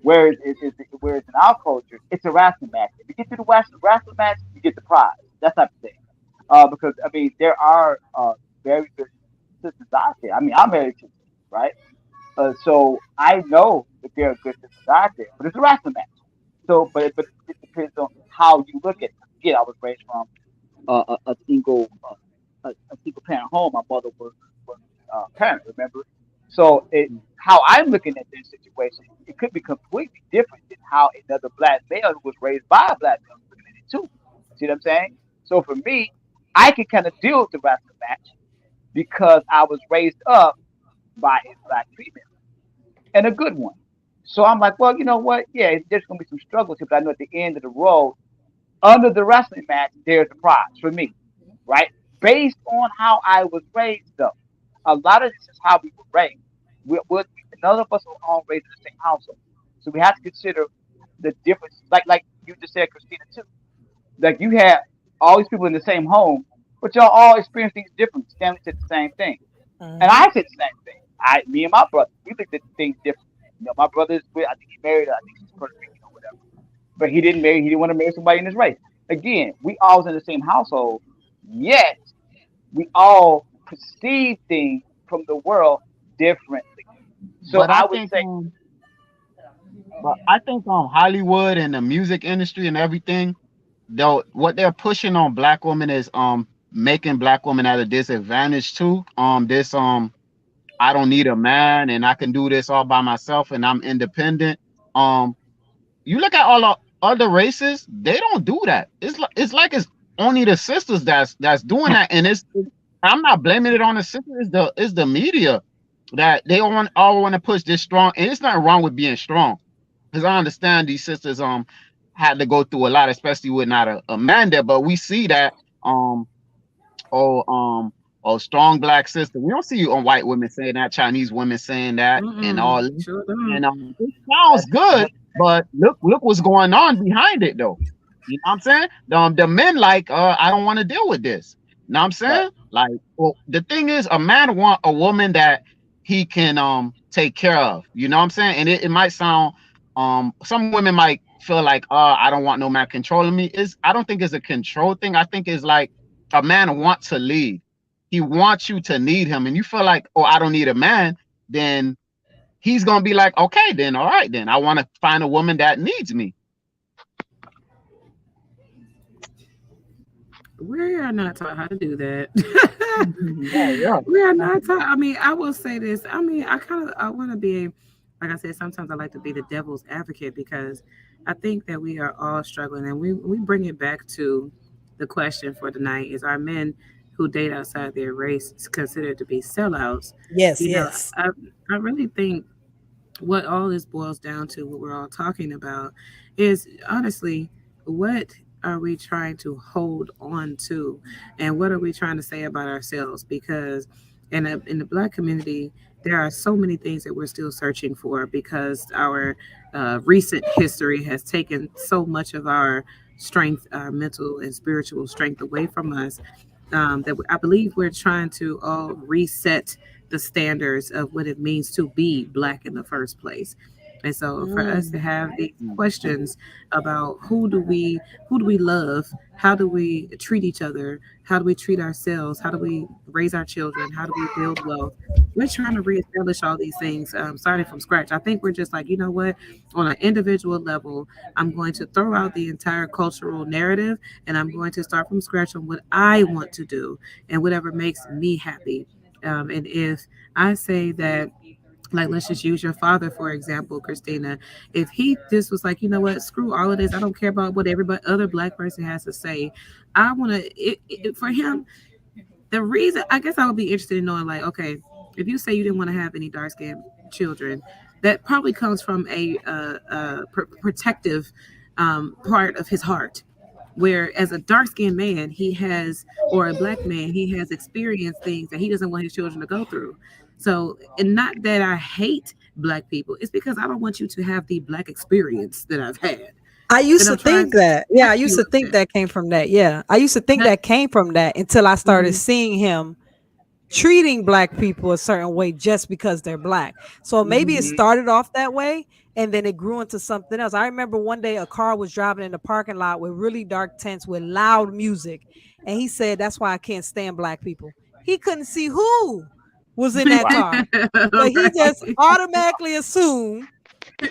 Whereas in our culture, it's a wrestling match. If you get to the wrestling match, you get the prize. That type of thing. Because I mean, there are very good sisters out there. I mean, I'm married to sisters, right? So I know that there are good sisters out there, but it's a wrestling match. So, but it depends on how you look at it. Again, I was raised from a single a single parent home. My mother was parent, remember? So how I'm looking at this situation, it could be completely different than how another black male who was raised by a black male is looking at it too. See what I'm saying? So for me, I can kind of deal with the wrestling match because I was raised up by a black female and a good one. So I'm like, well, you know what? Yeah, there's gonna be some struggles here, but I know at the end of the road, under the wrestling match, there's a prize for me, right? Based on how I was raised, though. A lot of this is how we were raised. We're, none of us were all raised in the same household. So we have to consider the difference. Like you just said, Christina, too. Like you had all these people in the same home, but y'all all experience things differently. Stanley said the same thing. And Mm-hmm. I said the same thing. Me and my brother, we looked at things differently. You know, my brother's, I think he married, I think she's Puerto Rican or whatever, but he didn't marry. He didn't want to marry somebody in his race. Again, we all was in the same household, yet we all perceive things from the world differently. So But I I would think say, Hollywood and the music industry and everything, though, what they're pushing on black women is making black women at a disadvantage too. This I don't need a man and I can do this all by myself and I'm independent. Um, you look at all the other races, they don't do that. It's like it's only the sisters that's doing that, and I'm not blaming it on the sisters. It's the media that they all want to push this strong, and it's nothing wrong with being strong because I understand these sisters had to go through a lot, especially with not a man there, but we see that oh oh strong black sister. We don't see you on white women saying that, Chinese women saying that, and all Mm-mm, this. sure don't. And it sounds good, that's, but look what's going on behind it though. You know what I'm saying? The men like I don't want to deal with this. You know what I'm right. saying? Like, well, the thing is, a man want a woman that he can take care of. You know what I'm saying? And it might sound some women might feel like I don't want no man controlling me. I don't think it's a control thing. I think it's like a man wants to lead. He wants you to need him, and you feel like, oh, I don't need a man, then he's gonna be like, okay, then all right, then I want to find a woman that needs me. We are not taught how to do that. Yeah, yeah. We are not taught. I mean, I will say this. I mean, I want to be, like I said, sometimes I like to be the devil's advocate because I think that we are all struggling, and we bring it back to the question for tonight: is our men who date outside their race considered to be sellouts? Yes, You know, yes. I really think what all this boils down to, what we're all talking about, is honestly, what are we trying to hold on to, and what are we trying to say about ourselves? Because in the black community, there are so many things that we're still searching for because our recent history has taken so much of our strength, our mental and spiritual strength away from us. That I believe we're trying to all reset the standards of what it means to be black in the first place. And so for us to Mm. have these Mm. questions about who do we love, how do we treat each other, how do we treat ourselves, how do we raise our children, how do we build wealth, we're trying to reestablish all these things, starting from scratch. I think we're just like, you know what, on an individual level, I'm going to throw out the entire cultural narrative and I'm going to start from scratch on what I want to do and whatever makes me happy. And if I say that, like, let's just use your father for example, Christina. If he just was like, you know what, screw all of this, I don't care about what everybody other black person has to say. I want to for him, the reason, I guess I would be interested in knowing, like, okay, if you say you didn't want to have any dark skinned children, that probably comes from a, protective part of his heart. Where as a dark skinned man, he has, or a black man, he has experienced things that he doesn't want his children to go through. So, and not that I hate black people, it's because I don't want you to have the black experience that I've had. I used And to I'm trying think to that. Yeah, I protect used you to of think that. that came from that. Yeah. I used to think That that came from that until I started mhm, seeing him treating black people a certain way just because they're black. So maybe it mhm, Mhm. started off that way and then it grew into something else. I remember one day a car was driving in the parking lot with really dark tents with loud music. And he said, that's why I can't stand black people. He couldn't see who was in that Wow. car, but he just right. automatically assumed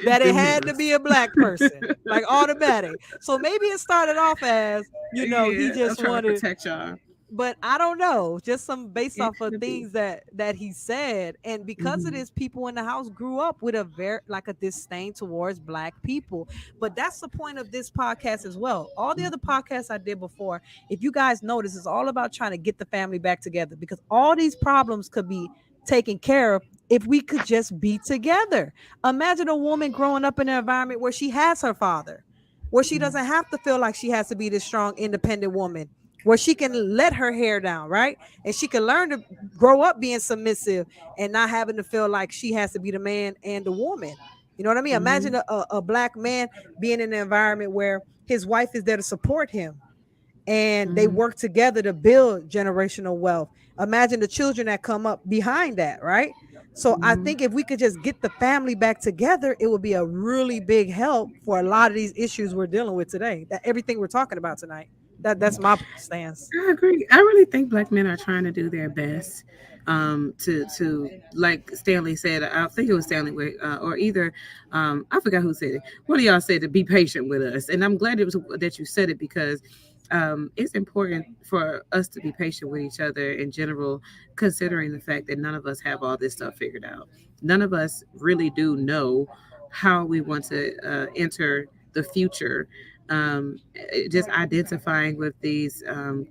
that it Them had to niggas. be a black person, like automatic. So maybe it started off as, he Yeah, I'm just trying to wanted, protect y'all. but I don't know, just some based It off of could be. things that he said, and because of Hmm. this, people in the house grew up with a very like a disdain towards black people. But that's the point of this podcast as well. All the other podcasts I did before, if you guys notice, it's all about trying to get the family back together because all these problems could be taken care of if we could just be together. Imagine a woman growing up in an environment where she has her father, where she doesn't have to feel like she has to be this strong, independent woman, where she can let her hair down, right? And she can learn to grow up being submissive and not having to feel like she has to be the man and the woman. You know what I mean? Imagine Hmm. a black man being in an environment where his wife is there to support him and they Hmm. work together to build generational wealth. Imagine the children that come up behind that, right? So I Hmm. think if we could just get the family back together, it would be a really big help for a lot of these issues we're dealing with today. That everything we're talking about tonight. That's my stance. I agree. I really think black men are trying to do their best. To like Stanley said, I think it was Stanley, or either I forgot who said it. One of y'all said to be patient with us, and I'm glad it was that you said it because it's important for us to be patient with each other in general, considering the fact that none of us have all this stuff figured out. None of us really do know how we want to enter the future. Just identifying with these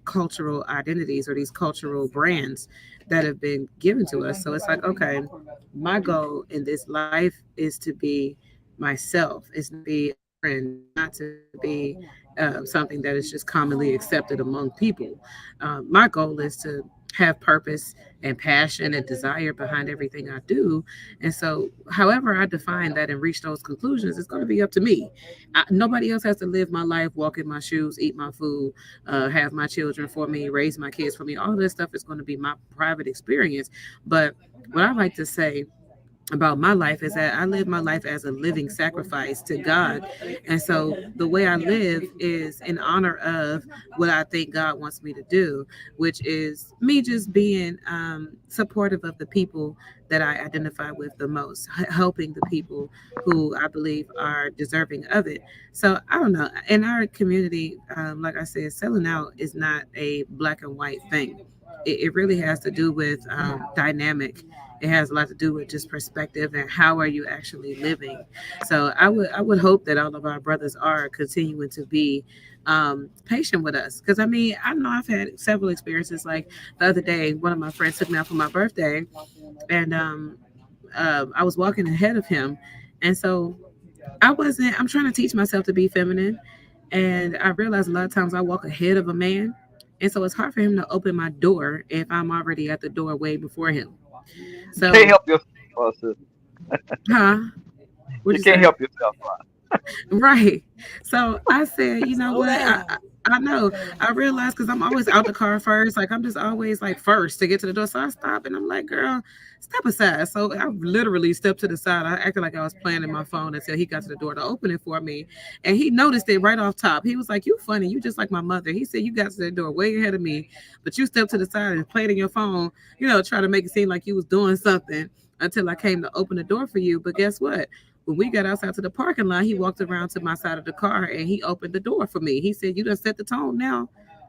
cultural identities or these cultural brands that have been given to us. So it's like, okay, my goal in this life is to be myself, is to be a friend, is not to be something that is just commonly accepted among people. My goal is to have purpose and passion and desire behind everything I do. And so, however I define that and reach those conclusions, it's going to be up to me. Nobody else has to live my life, walk in my shoes, eat my food, have my children for me, raise my kids for me. All this stuff is going to be my private experience. But what I like to say about my life is that I live my life as a living sacrifice to God. And so the way I live is in honor of what I think God wants me to do, which is me just being supportive of the people that I identify with the most, helping the people who I believe are deserving of it. So I don't know. In our community, like I said, selling out is not a black and white thing. It really has to do with dynamic. It has a lot to do with just perspective and how are you actually living. So I would hope that all of our brothers are continuing to be patient with us, because I mean, I know I've had several experiences. Like the other day, one of my friends took me out for my birthday, and I was walking ahead of him, and so I'm trying to teach myself to be feminine, and I realized a lot of times I walk ahead of a man, and so it's hard for him to open my door if I'm already at the door way before him. You can't So, help yourself, sis. huh? What'd You you can't say? help yourself. Right. So I said, you know Slow what? down. I know. I realized because I'm always out the car first. Like I'm just always like first to get to the door. So I stop and I'm like, girl, step aside. So I literally stepped to the side. I acted like I was playing in my phone until he got to the door to open it for me. And he noticed it right off top. He was like, you funny. You just like my mother. He said, you got to the door way ahead of me, but you stepped to the side and played in your phone, try to make it seem like you was doing something until I came to open the door for you. But guess what? When we got outside to the parking lot, he walked around to my side of the car and he opened the door for me. He said, you done set the tone now.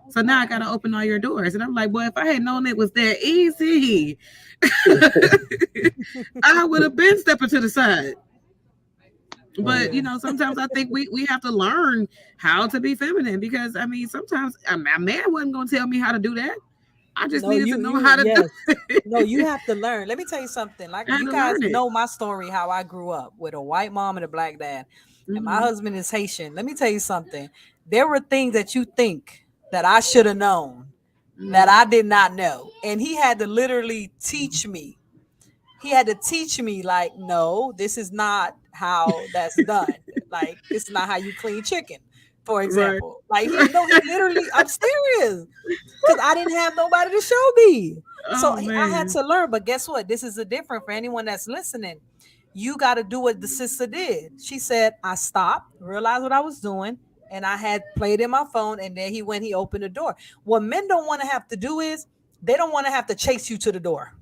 So now I got to open all your doors. And I'm like, boy, if I had known it was that easy, I would have been stepping to the side. But, Yeah. sometimes I think we have to learn how to be feminine because, I mean, sometimes a man wasn't going to tell me how to do that. I just No, needed to you know you how to do yes. it. No, you have to learn. Let me tell you something. Like I had you to guys learn it. know my story, how I grew up with a white mom and a black dad, and my Hmm. husband is Haitian. Let me tell you something. There were things that you think that I should have known that Hmm. I did not know, and he had to literally teach me. He had to teach me, like, no, this is not how that's done. Like, this is not how you clean chicken, for Right. example. Like, he Right. no, he literally. I'm serious because I didn't have nobody to show me. So Oh, I had man. to learn. But guess what? This is the different for anyone that's listening. You got to do what the sister did. She said, I stopped, realized what I was doing, and I had played in my phone. And then he opened the door. What men don't want to have to do is they don't want to have to chase you to the door.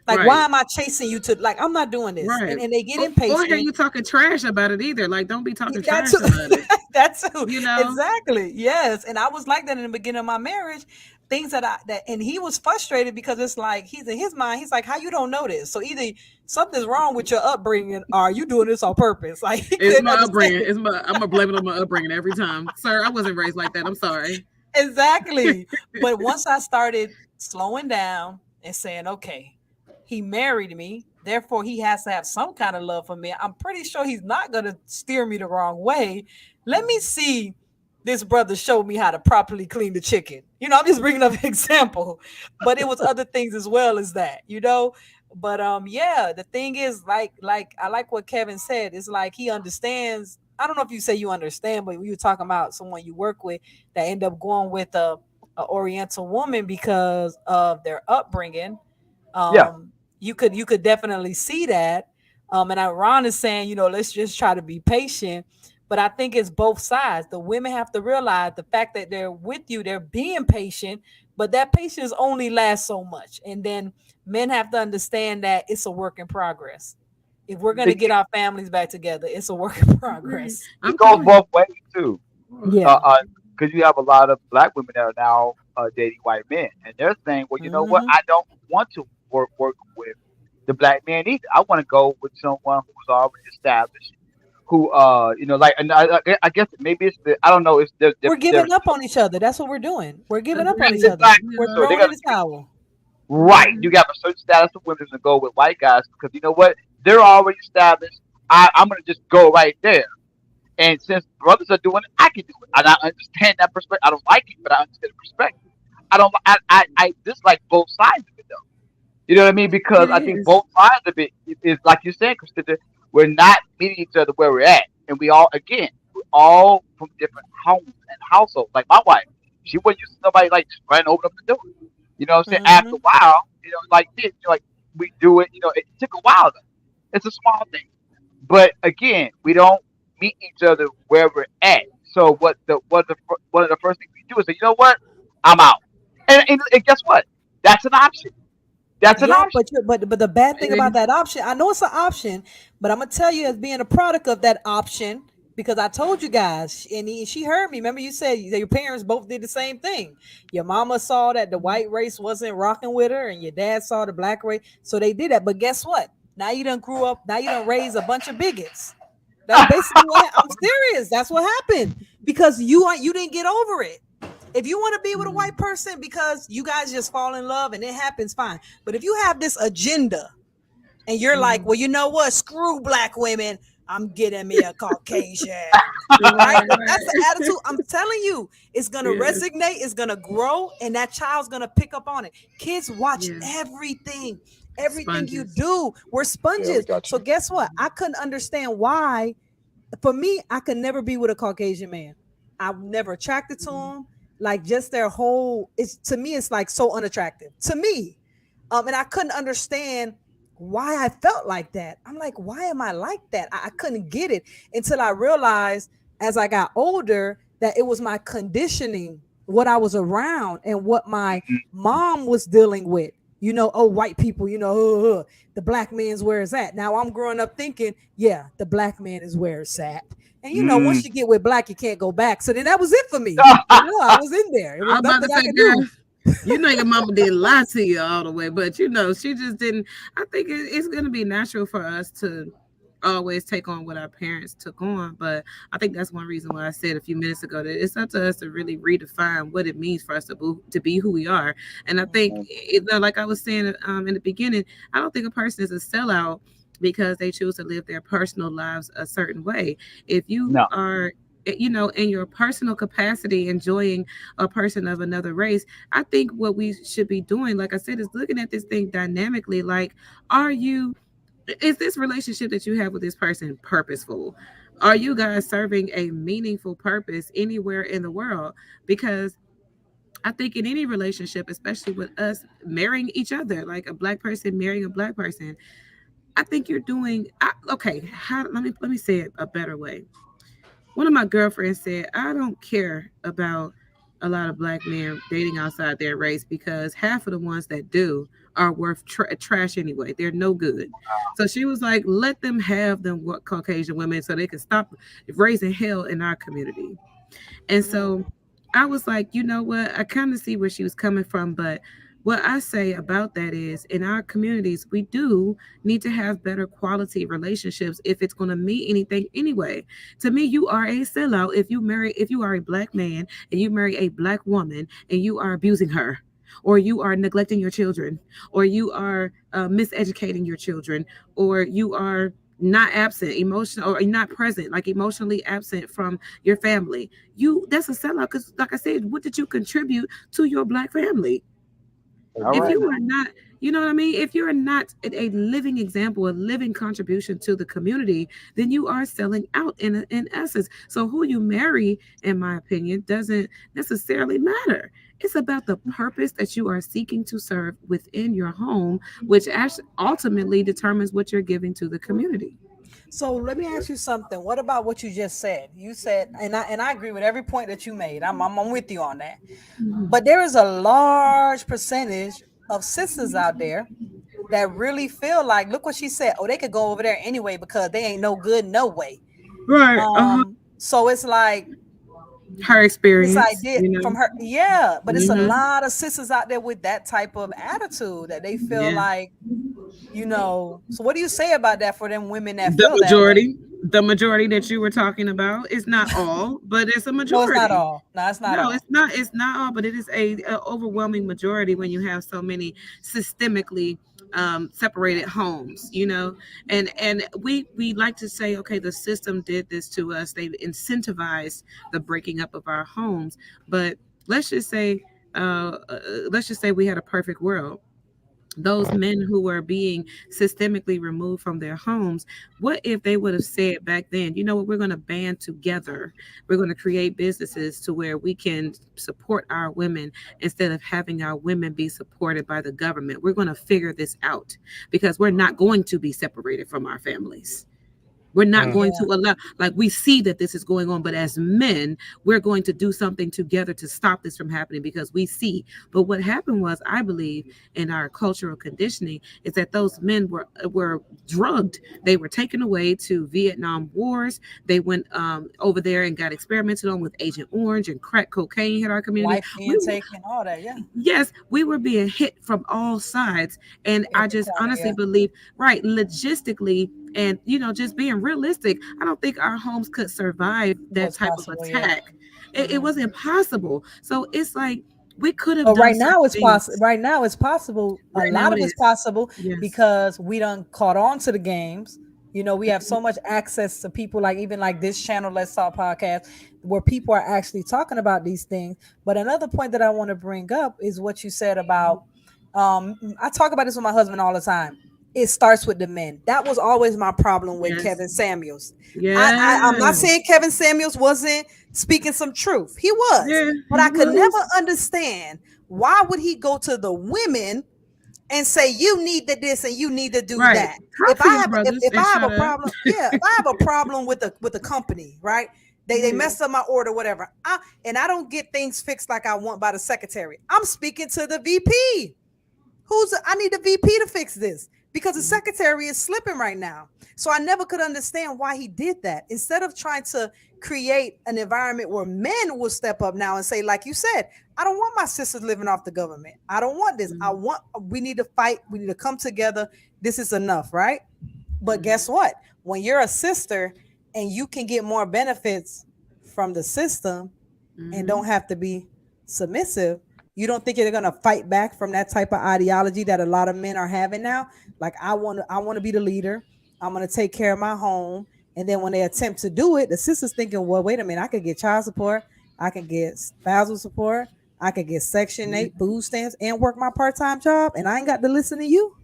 Like, why Right. am I chasing you to, like, I'm not doing this? Right. And they get Or hear impatient. you talking trash about it either. Like, don't be talking That's trash about it. that's You know? exactly, yes. And I was like that in the beginning of my marriage. Things and he was frustrated because it's like he's in his mind. He's like, "How you don't know this?" So either something's wrong with your upbringing, or you doing this on purpose. Like he It's couldn't my understand upbringing. it. I'm gonna blame it on my upbringing every time. Sir, I wasn't raised like that. I'm sorry. Exactly. But once I started slowing down and saying, okay, he married me, therefore he has to have some kind of love for me. I'm pretty sure he's not going to steer me the wrong way. Let me see this brother show me how to properly clean the chicken. I'm just bringing up an example, but it was other things as well as that. But yeah, the thing is, like I like what Kevin said. It's like he understands. I don't know if you say you understand, but you were talking about someone you work with that end up going with a Oriental woman because of their upbringing. Yeah, You could definitely see that. And Ron is saying, let's just try to be patient. But I think it's both sides. The women have to realize the fact that they're with you, they're being patient, but that patience only lasts so much. And then men have to understand that it's a work in progress. If we're going to it, get our families back together, it's a work in Right. progress. it I'm goes telling both ways too. you. Yeah. Because you have a lot of black women that are now dating white men, and they're saying, "Well, you know what? Hmm. I don't want to work with the black man either. I want to go with someone who's already established, who, like, and I guess maybe it's the I don't know. It's We're they're giving up on each other. That's what we're doing. We're giving up on each Agreed. other. exactly We're Yeah. so they're throwing in gonna the towel. right. You got a certain status of women to go with white guys because you know what? They're already established. I'm gonna just go right there. And since brothers are doing it, I can do it. And I understand that perspective. I don't like it, but I understand the perspective. I don't. I dislike both sides of it though. You know what I mean? Because It I think is. both sides of it is like you said, Christina. We're not meeting each other where we're at, and we're all from different homes and households. Like my wife, she wasn't used to somebody like just running open up the door. You know what I'm saying? After a Hmm. while, like this, like we do it. It took a while though. It's a small thing. But again, we don't meet each other where we're at. So one of the first things we do is say, you know what, I'm out. And guess what? That's an option. That's an Yeah, option. but the bad thing about It that option, I know it's an option, but I'm gonna tell you as being a product of that option because I told you guys, and she heard me. Remember, you said that your parents both did the same thing. Your mama saw that the white race wasn't rocking with her, and your dad saw the black race, so they did that. But guess what? Now you done grew up. Now you done raised a bunch of bigots. That's basically what I'm serious. That's what happened because you didn't get over it. If you want to be with a white person because you guys just fall in love and it happens, fine. But if you have this agenda and you're like, Mhm. well, you know what? Screw black women. I'm getting me a Caucasian. Right? Right, If that's the right. attitude, I'm telling you, it's gonna Yes, resonate, it's gonna grow, and that child's gonna pick up on it. Kids watch yes. everything. Everything you Sponges. do, we're Yeah, we sponges. got So you. guess what? I couldn't understand why. For me, I could never be with a Caucasian man. I'm never attracted to them. Like just their whole, it's to me, it's like so unattractive to me. And I couldn't understand why I felt like that. I'm like, why am I like that? I couldn't get it until I realized as I got older that it was my conditioning, what I was around, and what my mom was dealing with. Oh, white people, the black man's where it's at. Now I'm growing up thinking, yeah, the black man is where it's at. And Mm. once you get with black, you can't go back. So then that was it for me. I was in there. It I was was about to nothing I say, could girl, do. your mama didn't lie to you all the way, but she just didn't. I think it's going to be natural for us to always take on what our parents took on. But I think that's one reason why I said a few minutes ago that it's up to us to really redefine what it means for us to be who we are. And I think, like I was saying in the beginning, I don't think a person is a sellout because they choose to live their personal lives a certain way. If you No. are in your personal capacity enjoying a person of another race, I think what we should be doing, like I said, is looking at this thing dynamically. Like, are you is this relationship that you have with this person purposeful? Are you guys serving a meaningful purpose anywhere in the world? Because I think in any relationship, especially with us marrying each other, like a black person marrying a black person, I think you're doing okay. Let me say it a better way. One of my girlfriends said, I don't care about a lot of black men dating outside their race because half of the ones that do are worth trash anyway. They're no good. So she was like, let them have them what Caucasian women so they can stop raising hell in our community. And so I was like, you know what? I kind of see where she was coming from, but what I say about that is in our communities, we do need to have better quality relationships if it's going to mean anything anyway. To me, you are a sellout if you are a black man and you marry a black woman and you are abusing her, or you are neglecting your children, or you are miseducating your children, or you are not absent emotional or not present, like emotionally absent from your family. That's a sellout because like I said, what did you contribute to your black family? All If right you Exactly. now. are not, you know what I mean, if you're not a living example, a living contribution to the community, then you are selling out in essence. So who you marry, in my opinion, doesn't necessarily matter. It's about the purpose that you are seeking to serve within your home, which actually ultimately determines what you're giving to the community. So let me ask you something. What about what you just said? You said, and I agree with every point that you made. I'm with you on that. But there is a large percentage of sisters out there that really feel like, look what she said. Oh, they could go over there anyway because they ain't no good no way. Right. So it's like Her this experience, idea from her, but it's a hmm lot of sisters out there with that type of attitude that they feel yeah. like, So what do you say about that for them women that The feel that way? majority that you were talking about is not all, but it's a No, it's not majority. all. No, it's not No, all. it's not all, but it is a overwhelming majority when you have so many systemically separated homes, and we like to say, okay, the system did this to us. They incentivized the breaking up of our homes, but let's just say, let's just say we had a perfect world. Those men who were being systemically removed from their homes, what if they would have said back then, you know what, we're going to band together, we're going to create businesses to where we can support our women instead of having our women be supported by the government. We're going to figure this out because we're not going to be separated from our families. We're not Mm, going to Yeah. allow, like, we see that this is going on, but as men, we're going to do something together to stop this from happening because we see. But what happened was, I believe, in our cultural conditioning, is that those men were drugged. They were taken away to Vietnam Wars. They went over there and got experimented on with Agent Orange and crack cocaine hit our community. Wife being taken, all that. Yeah. Yes, we were being hit from all sides. And I Every just corner. honestly Yeah. believe, right, logistically, and just being realistic, I don't think our homes could survive that Was type of possible. Yeah. attack. It was impossible. So it's like we could have But done right certain now it's possible. things. Right now it's possible. A Right lot now of it it's is. possible Yes. because we done caught on to the games. We have so much access to people, like even like this channel, Let's Talk Podcast, where people are actually talking about these things. But another point that I want to bring up is what you said about I talk about this with my husband all the time. It starts with the men. That was always my problem with Yes. Kevin Samuels. I'm not Yes. saying Kevin Samuels wasn't speaking some truth. He was, Yeah, but I he could never was. understand why would he go to the women and say you need to this and you need to do Right. that. Talk If to I your have brothers if and I have shut a up. problem, yeah, if I have a problem with the company, right? They Yeah. messed up my order, whatever. And I don't get things fixed like I want by the secretary. I'm speaking to the VP. I need the VP to fix this because the Mhm. secretary is slipping right now. So I never could understand why he did that. Instead of trying to create an environment where men will step up now and say, like you said, I don't want my sisters living off the government. I don't want this. Mhm. We need to fight. We need to come together. This is enough, right? But guess Mhm. what? When you're a sister and you can get more benefits from the system and don't Mhm. have to be submissive, you don't think you're gonna fight back from that type of ideology that a lot of men are having now? Like I want to be the leader. I'm gonna take care of my home. And then when they attempt to do it, the sister's thinking, well, wait a minute, I could get child support, I can get spousal support, I could get Section 8 Mhm. food stamps and work my part-time job, and I ain't got to listen to you.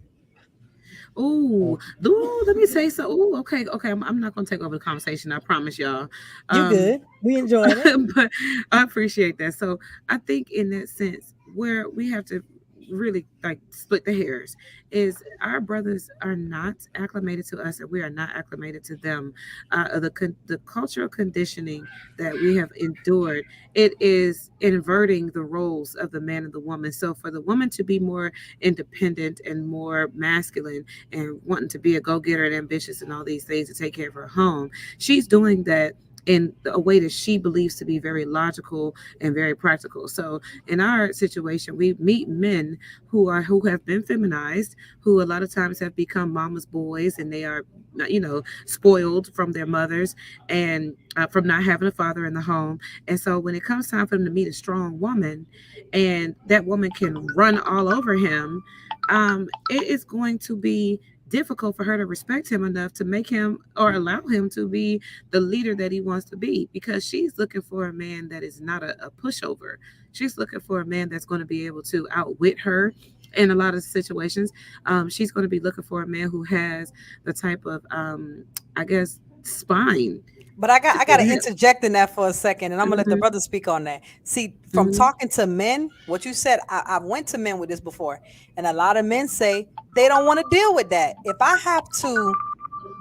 Ooh, ooh, let me say so. Ooh, okay, okay. I'm not gonna take over the conversation. I promise y'all. You Um, good. We enjoyed it. but I appreciate that. So I think in that sense, where we have to really like split the hairs is our brothers are not acclimated to us and we are not acclimated to them. The cultural conditioning that we have endured, it is inverting the roles of the man and the woman. So for the woman to be more independent and more masculine and wanting to be a go-getter and ambitious and all these things to take care of her home, she's doing that in a way that she believes to be very logical and very practical. So in our situation, we meet men who have been feminized, who a lot of times have become mama's boys, and they are, spoiled from their mothers and from not having a father in the home. And so when it comes time for them to meet a strong woman, and that woman can run all over him, it is going to be difficult for her to respect him enough to make him or allow him to be the leader that he wants to be, because she's looking for a man that is not a pushover. She's looking for a man that's going to be able to outwit her in a lot of situations. She's going to be looking for a man who has the type of, I guess, spine. But I got To, I got to interject in that for a second, and I'm gonna let the hmm brother speak on that. See, from hmm talking to men, what you said, I went to men with this before, and a lot of men say they don't want to deal with that. If I have to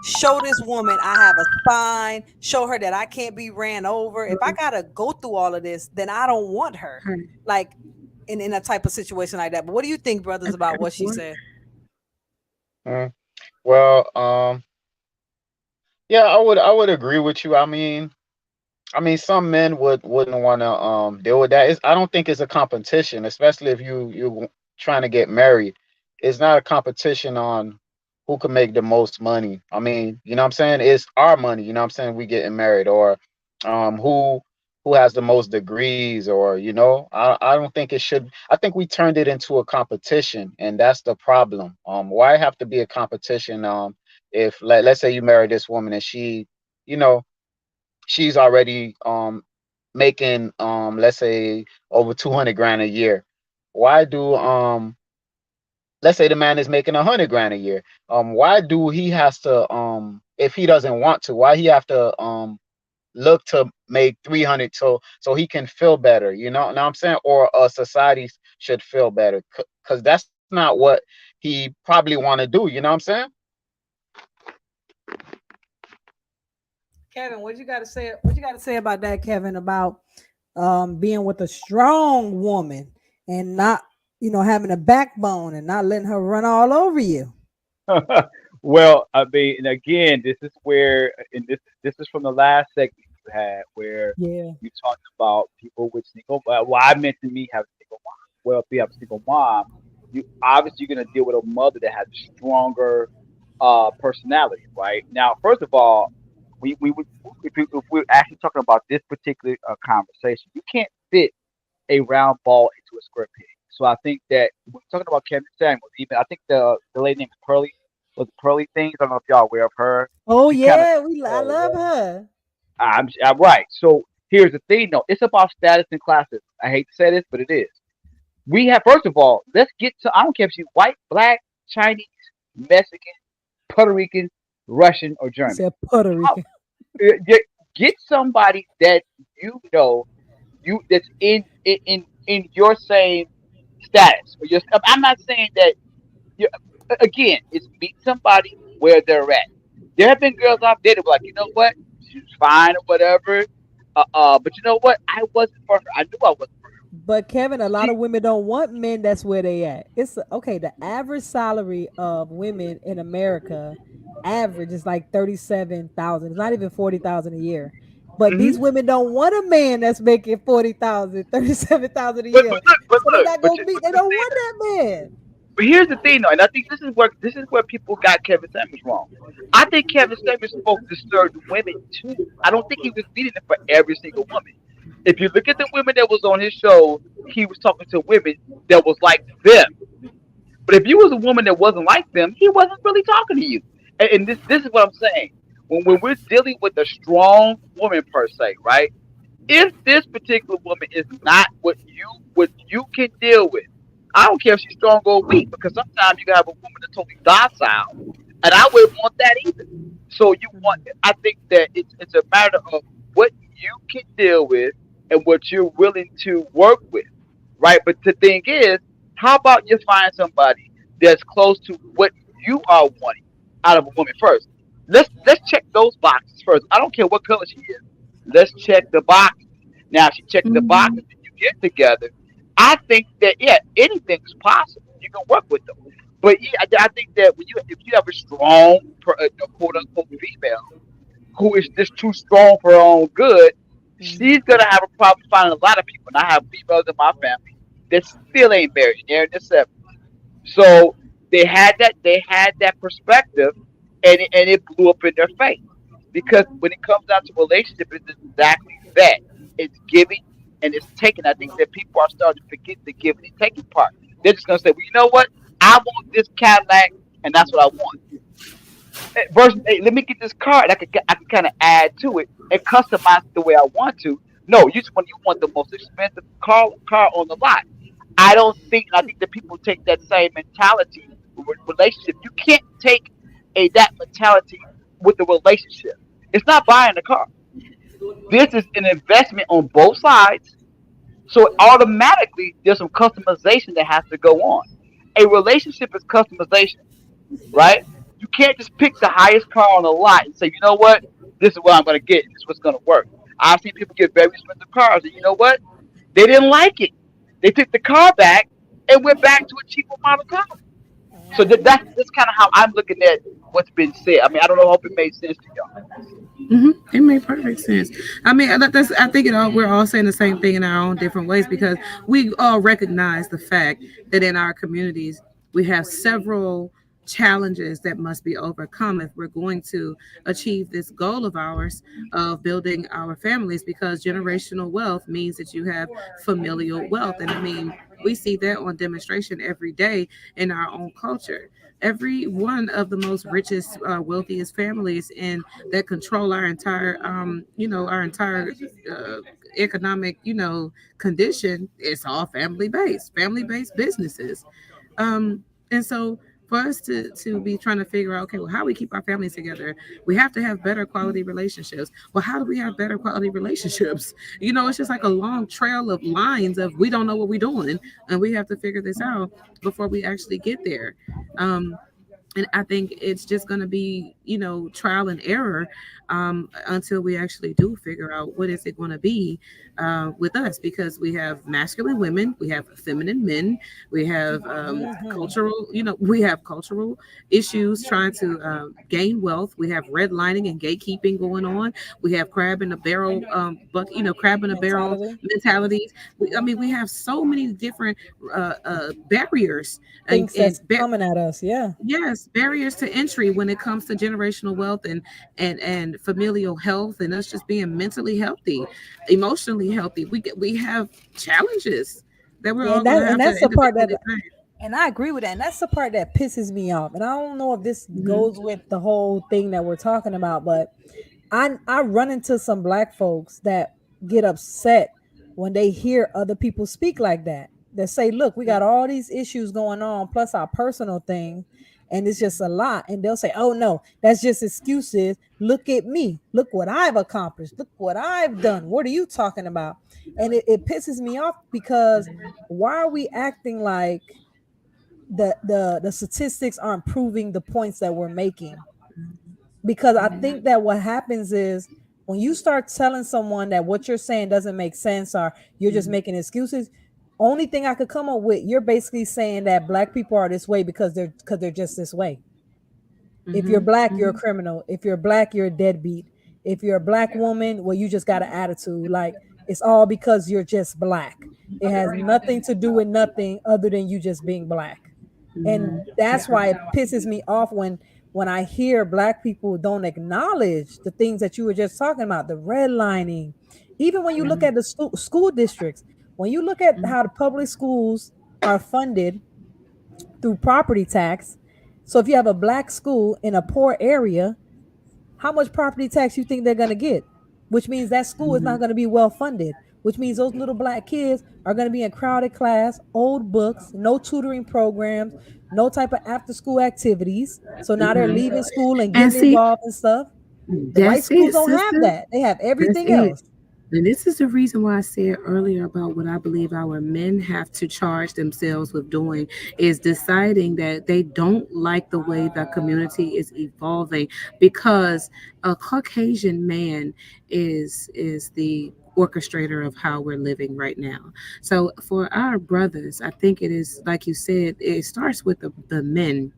show this woman I have a spine, show her that I can't be ran over, if I gotta go through all of this, then I don't want her. Like in a type of situation like that. But what do you think, brothers, about at the what she court. said? Mm. Well, yeah, I would agree with you. I mean, some men wouldn't want to deal with that. I don't think it's a competition, especially if you trying to get married. It's not a competition on who can make the most money. I mean, you know what I'm saying? It's our money, you know what I'm saying? We getting married, or who has the most degrees, or I don't think it should. I think we turned it into a competition, and that's the problem. Why have to be a competition? If let's say you marry this woman and you know she's already making let's say over 200 grand a year. Why do let's say the man is making 100 grand a year? Why do he has to if he doesn't want to, why he have to look to make 300 so he can feel better, know what I'm saying? Or society should feel better, because that's not what he probably want to do, you know what I'm saying? Kevin, what you got to say? What you got to say about that, Kevin? About being with a strong woman and not, having a backbone and not letting her run all over you. Well, I mean, and again, this is where, and this is from the last segment you had, where Yeah. you talked about people with single. Well, I mentioned me having a single mom. Well, if you have a single mom, you obviously you're going to deal with a mother that has a stronger personality, right? Now, first of all, we would if we're actually talking about this particular conversation, you can't fit a round ball into a square peg. So I think that when talking about Kevin Samuels, even I think the lady named Pearly was Pearly Things. I don't know if y'all aware of her. Oh She kind of yeah, I love her. I'm right. So here's the thing, though. It's about status and classism. I hate to say this, but it is. We have, first of all, let's get to, I don't care if she's white, black, Chinese, Mexican, Puerto Rican, Russian, or He German. said Puerto How, Rican. get somebody that you know you that's in your same status. Or your, I'm not saying that you again, it's meet somebody where they're at. There have been girls I've dated were like, you know what, she's fine or whatever. But you know what, I wasn't for her. I knew I wasn't for her. But Kevin, a lot She, of women don't want men that's where they at. It's okay. The average salary of women in America, average is like 37,000. It's not even 40,000 a year. But hmm these women don't want a man that's making 40,000, 37,000 a but year. look, So they not gonna meet. but They you don't see want that. that man. But here's the thing, though, and I think this is where people got Kevin Samuels wrong. I think Kevin Samuels spoke to certain women too. I don't think he was meeting it for every single woman. If you look at the women that was on his show, he was talking to women that was like them. But if you was a woman that wasn't like them, he wasn't really talking to you. And this is what I'm saying. When we're dealing with a strong woman per se, right? If this particular woman is not what you can deal with, I don't care if she's strong or weak, because sometimes you can have a woman that's totally docile, and I wouldn't want that either. So you want, I think that it's a matter of what you can deal with and what you're willing to work with, right? But the thing is, how about you find somebody that's close to what you are wanting out of a woman first? Let's check those boxes first. I don't care what color she is. Let's check the box. Now, if she checked the boxes and you get together, I think that yeah, anything is possible. You can work with them. But yeah, I think that when you if you have a strong, quote unquote female who is just too strong for her own good, she's gonna have a problem finding a lot of people. And I have females in my family that still ain't married. They're in their 70s. So they had that perspective, and it blew up in their face because when it comes down to relationship, it's exactly that. It's giving and it's taking. I think that people are starting to forget the giving and taking part. They're just gonna say, well, you know what? I want this Cadillac, and that's what I want. Versus, hey, let me get this car, and I can kind of add to it and customize it the way I want to. No, you want the most expensive car on the lot. I don't think. I think that people take that same mentality with relationship. You can't take that mentality with the relationship. It's not buying a car. This is an investment on both sides. So automatically, there's some customization that has to go on. A relationship is customization, right? You can't just pick the highest car on the lot and say, you know what, this is what I'm going to get. This is what's going to work. I've seen people get very expensive cars, and you know what? They didn't like it. They took the car back and went back to a cheaper model car. So that's kind of how I'm looking at what's been said. I mean, I don't know. I hope it made sense to y'all. It made perfect sense. I mean, that's. I think we're all saying the same thing in our own different ways because we all recognize the fact that in our communities we have several challenges that must be overcome if we're going to achieve this goal of ours of building our families. Because generational wealth means that you have familial wealth, and I mean, we see that on demonstration every day in our own culture. Every one of the most richest, wealthiest families in that control our entire, our entire uh, economic, condition. It's all family based businesses. And so for us to be trying to figure out, okay, well, how we keep our families together, we have to have better quality relationships. Well, how do we have better quality relationships? It's just like a long trail of lines of we don't know what we're doing, and we have to figure this out before we actually get there. And I think it's just going to be, trial and error, until we actually do figure out what is it going to be, with us, because we have masculine women, we have feminine men, we have, we have cultural issues trying to, gain wealth. We have redlining and gatekeeping going on. We have crab in a barrel, crab in a barrel Mentality. mentalities. I mean, we have so many different, barriers and, Things that's and coming at us. Yeah. yes, barriers to entry when it comes to generational wealth and familial health, and us just being mentally healthy, emotionally healthy. We have challenges that we're Yeah, all going to and have to that's the part that, individually face. and I agree with that. And that's the part that pisses me off. And I don't know if this Mhm. goes with the whole thing that we're talking about, but I run into some black folks that get upset when they hear other people speak like that. that say, look, we got all these issues going on, plus our personal thing, and it's just a lot. And they'll say, oh no, that's just excuses. Look at me. Look what I've accomplished. Look what I've done. What are you talking about? And it pisses me off because why are we acting like the statistics aren't proving the points that we're making? Because I think that what happens is when you start telling someone that what you're saying doesn't make sense or you're just making excuses, only thing I could come up with, you're basically saying that black people are this way because they're just this way. If you're black, you're a criminal. If you're black, you're a deadbeat. If you're a black woman, well, you just got an attitude. Like it's all because you're just black. It has nothing to do with nothing other than you just being black. And that's why it pisses me off when I hear black people don't acknowledge the things that you were just talking about, the redlining. Even when you look at the school districts, when you look at how the public schools are funded through property tax. So if you have a black school in a poor area, how much property tax you think they're going to get? Which means that school is not going to be well funded, which means those little black kids are going to be in crowded class, old books, no tutoring programs, no type of after school activities. So now they're leaving school and And getting see, involved in stuff. The white that's schools it, don't have sister. that. They have That's everything it. else. And this is the reason why I said earlier about what I believe our men have to charge themselves with doing is deciding that they don't like the way the community is evolving because a Caucasian man is the orchestrator of how we're living right now. So for our brothers, I think it is like you said, it starts with the men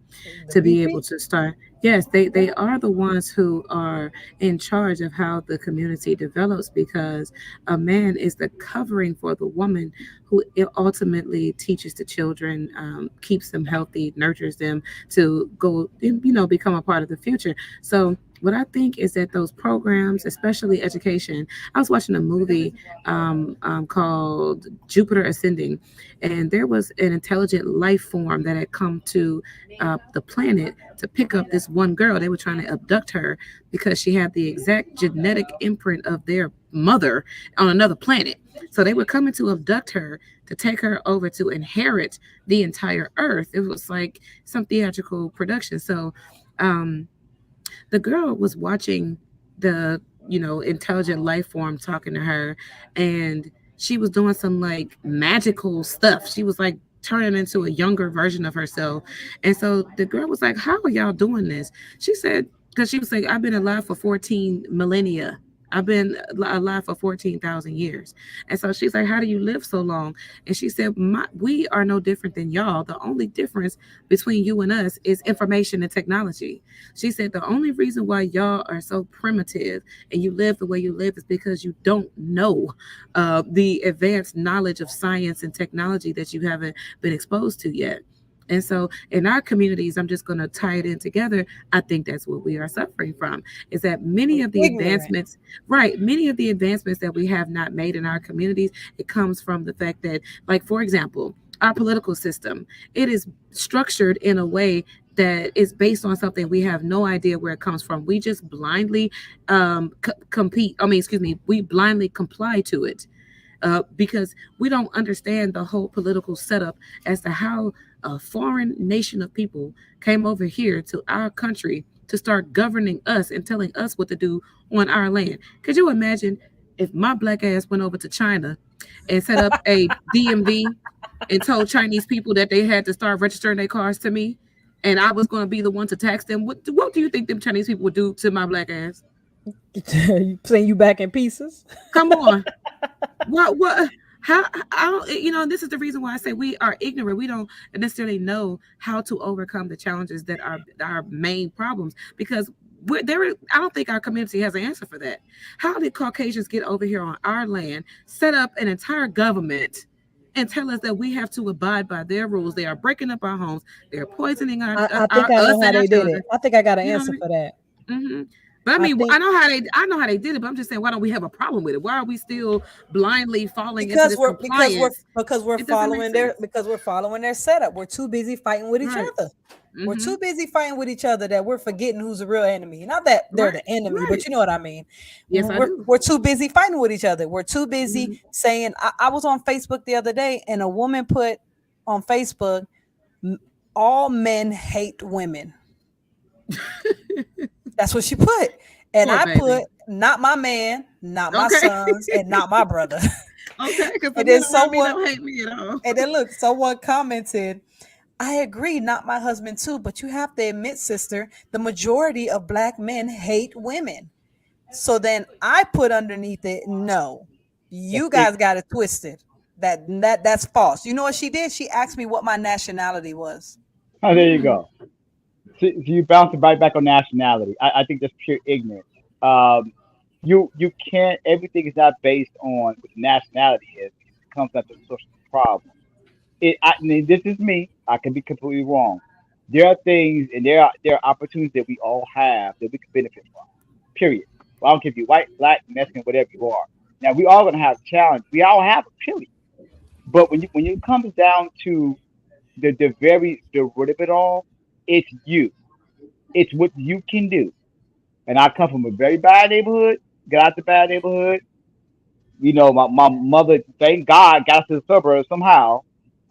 The to be able VP. to start. Yes, they are the ones who are in charge of how the community develops because a man is the covering for the woman who ultimately teaches the children, keeps them healthy, nurtures them to go, become a part of the future. So what I think is that those programs, especially education, I was watching a movie called Jupiter Ascending, and there was an intelligent life form that had come to the planet to pick up this one girl. They were trying to abduct her because she had the exact genetic imprint of their mother on another planet. So they were coming to abduct her to take her over to inherit the entire Earth. It was like some theatrical production. So um, the girl was watching the intelligent life form talking to her, and she was doing some like magical stuff. She was like turning into a younger version of herself. And so the girl was like, how are y'all doing this? She said, because she was like, I've been alive for 14 millennia. I've been alive for 14,000 years. And so she's like, how do you live so long? And she said, we are no different than y'all. The only difference between you and us is information and technology. She said the only reason why y'all are so primitive and you live the way you live is because you don't know the advanced knowledge of science and technology that you haven't been exposed to yet. And so in our communities, I'm just going to tie it in together. I think that's what we are suffering from is that many of the Ignorant. advancements, right? Many of the advancements that we have not made in our communities, it comes from the fact that, like, for example, our political system, it is structured in a way that is based on something we have no idea where it comes from. We just blindly compete. I mean, excuse me, we blindly comply to it because we don't understand the whole political setup as to how a foreign nation of people came over here to our country to start governing us and telling us what to do on our land. Could you imagine if my black ass went over to China and set up a DMV and told Chinese people that they had to start registering their cars to me, and I was going to be the one to tax them? What do you think them Chinese people would do to my black ass? You saying you back in pieces? Come on. What how I don't, this is the reason why I say we are ignorant. We don't necessarily know how to overcome the challenges that are our main problems because I don't think our community has an answer for that. How did Caucasians get over here on our land, set up an entire government, and tell us that we have to abide by their rules? They are breaking up our homes. They're poisoning I think I us know how and our they did children. it. I think I got an You know what answer I for that. mean? But I mean, think I know how they did it, but I'm just saying, why don't we have a problem with it? Why are we still blindly falling into this compliance? because we're It doesn't make sense. following their setup. We're too busy fighting with each Right. other. We're Mm-hmm. too busy fighting with each other that we're forgetting who's the real enemy. Not that they're Right. the enemy, Right. but you know what I mean. Yes, I do. We're too busy fighting with each other. We're too busy Mm-hmm. saying. I was on Facebook the other day, and a woman put on Facebook, "All men hate women." That's what she put, and Poor I baby. put, "Not my man, not my Okay. sons, and not my brother." Okay, because the And men then around me someone, don't hate me at all. and then look, someone commented, "I agree, not my husband too, but you have to admit, sister, the majority of black men hate women." So then I put underneath it, "No, you guys got it twisted. That's false." You know what she did? She asked me what my nationality was. Oh, there you go. So you bounce right back on nationality. I think that's pure ignorance. Um, you can't. Everything is not based on what nationality is. It comes down to the social problem. I mean, this is me. I can be completely wrong. There are things and there are opportunities that we all have that we can benefit from. Period. Well, I don't care if you're white, black, Mexican, whatever you are. Now we all gonna have challenges. We all have a period. But when you comes down to the root of it all, it's you. It's what you can do. And I come from a very bad neighborhood. Got out the bad neighborhood. You know, my mother, thank God, got us to the suburbs somehow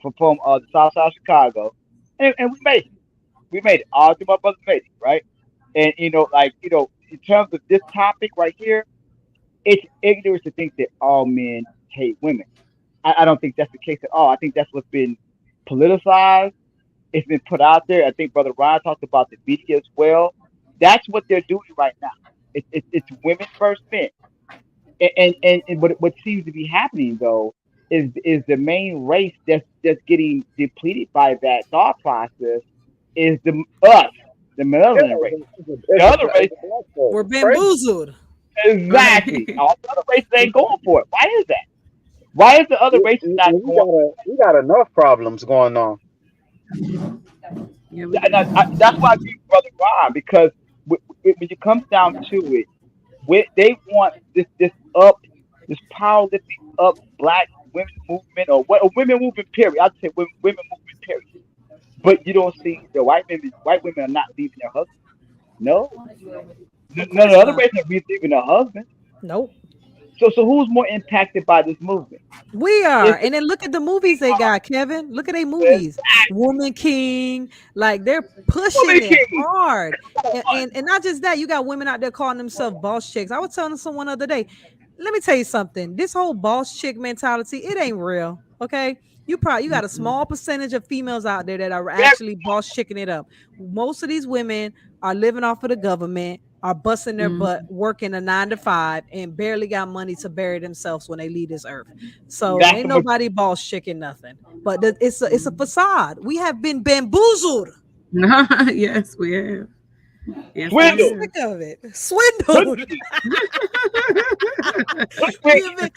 from the south side of Chicago, and we made it. We made it. All three of my brothers made it, right? And in terms of this topic right here, it's ignorant to think that all men hate women. I don't think that's the case at all. I think that's what's been politicized. It's been put out there. I think Brother Ryan talked about the media as well. That's what they're doing right now. It's women first men. And what seems to be happening though is the main race that's getting depleted by that thought process is the Yeah, melanin race. The it's other race, a black folk. We're It's crazy. bamboozled. exactly. Right. All the other races ain't going for it. Why is that? Why is the other races not We going? we got enough problems going on. Yeah, we And do. that's why I agree with Brother Ron because when it comes down to it, they want this powerlifting up black women movement or what a women movement period. I'd say women movement period. But you don't see the white women. White women are not leaving their husbands. No, Of none of course the other not. races are leaving their husbands. Nope. So who's more impacted by this movement? We are. It's the And then look at the movies they got, Kevin. Look at their movies. exactly Woman King. Like they're woman pushing it king. hard. And, Come and, and not just that, you got women out there calling themselves boss chicks. I was telling someone the other day, let me tell you something. This whole boss chick mentality, it ain't real. Okay. You got a Mm-mm. small percentage of females out there that are on. actually boss chicking it up. Most of these women are living off of the government, are busting their butt, Mm. working a 9 to 5, and barely got money to bury themselves when they leave this earth. So That's ain't the nobody boss chicking nothing. But it's a facade. We have been bamboozled. Yes, we have. Yes, And I'm we swindle. sick have. of it. Swindled. We have been,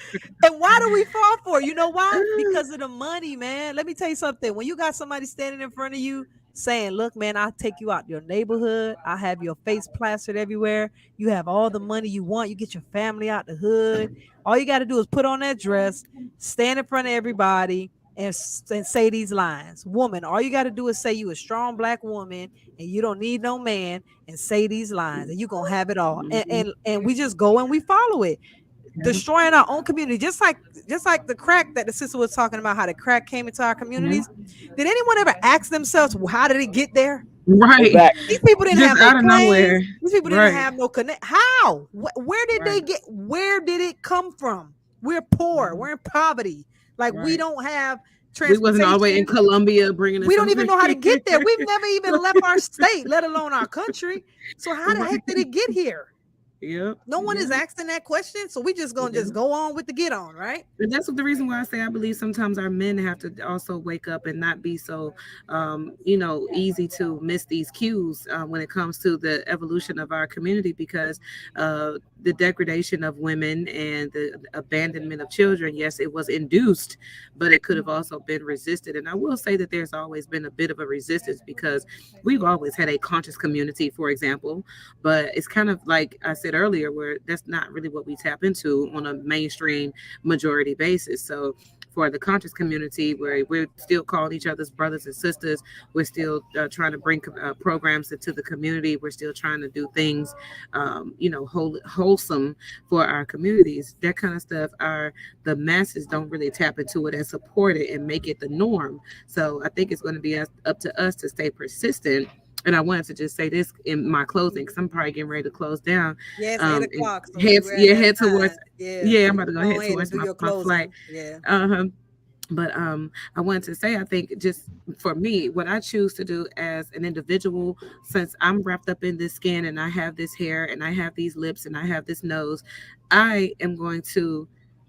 and why do we fall for it? You know why? Because of the money, man. Let me tell you something. When you got somebody standing in front of you saying, "Look, man, I'll take you out your neighborhood. I have your face plastered everywhere. You have all the money you want. You get your family out the hood. All you got to do is put on that dress, stand in front of everybody, and say these lines. Woman, all you got to do is say you a strong black woman and you don't need no man, and say these lines, and you're gonna have it all." And, Mhm. and we just go and we follow it, destroying our own community, just like the crack that the sister was talking about, how the crack came into our Yeah. communities. Did anyone ever ask themselves, well, how did it get there? Right. Exactly. These people didn't Just have no out of planes. nowhere. These people didn't Right. have no connect. How? Where did they Right. get? Where did it come from? We're poor. We're in poverty. Like we Right. don't have We wasn't all the way in transportation. Colombia bringing us We don't over even know how to get there. here. We've never even left our state, let alone our country. So how the Right. heck did it get here? Yep. No one is Yep. asking that question, so we just gonna Yeah. just go on with the get on, right? And that's what the reason why I say I believe sometimes our men have to also wake up and not be so, easy to miss these cues when it comes to the evolution of our community, because the degradation of women and the abandonment of children, yes, it was induced, but it could have also been resisted. And I will say that there's always been a bit of a resistance because we've always had a conscious community, for example, but it's kind of like I said earlier, where that's not really what we tap into on a mainstream majority basis. So for the conscious community, where we're still calling each other's brothers and sisters, we're still trying to bring programs into the community. We're still trying to do things, wholesome for our communities. That kind of stuff. The masses don't really tap into it and support it and make it the norm. So I think it's going to be up to us to stay persistent. And I wanted to just say this in my closing, because I'm probably getting ready to close down. Yeah, it's 8 o'clock, so Head, we're at yeah, that head time. towards, Yeah, yeah, so I'm you about to go go head ahead and towards do my, your my flight. closing. Yeah. Uh-huh. But I wanted to say, I think just for me, what I choose to do as an individual, since I'm wrapped up in this skin and I have this hair and I have these lips and I have this nose, I am going to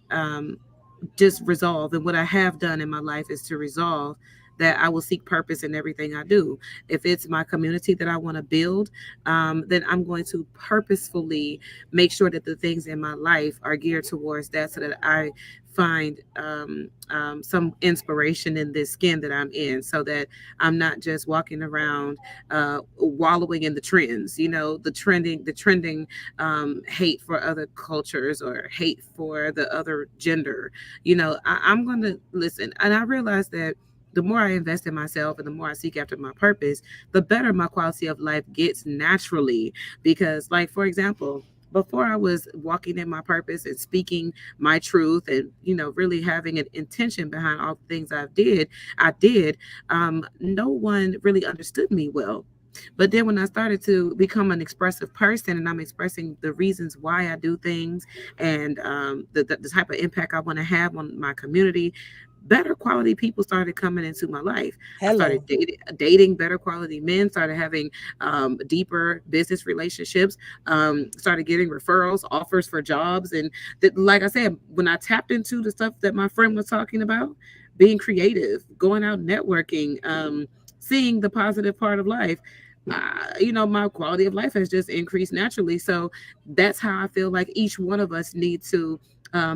um, just resolve. And what I have done in my life is to resolve that I will seek purpose in everything I do. If it's my community that I want to build, then I'm going to purposefully make sure that the things in my life are geared towards that, so that I find some inspiration in this skin that I'm in, so that I'm not just walking around wallowing in the trends, the trending hate for other cultures or hate for the other gender. I'm going to listen. And I realize that the more I invest in myself and the more I seek after my purpose, the better my quality of life gets naturally. Because, like, for example, before I was walking in my purpose and speaking my truth and, really having an intention behind all the things I did, no one really understood me well. But then when I started to become an expressive person and I'm expressing the reasons why I do things and the type of impact I want to have on my community, better quality people started coming into my life. I started Hello. dating better quality men, started having deeper business relationships, started getting referrals, offers for jobs. And like I said, when I tapped into the stuff that my friend was talking about, being creative, going out networking, seeing the positive part of life, my quality of life has just increased naturally. So that's how I feel like each one of us need to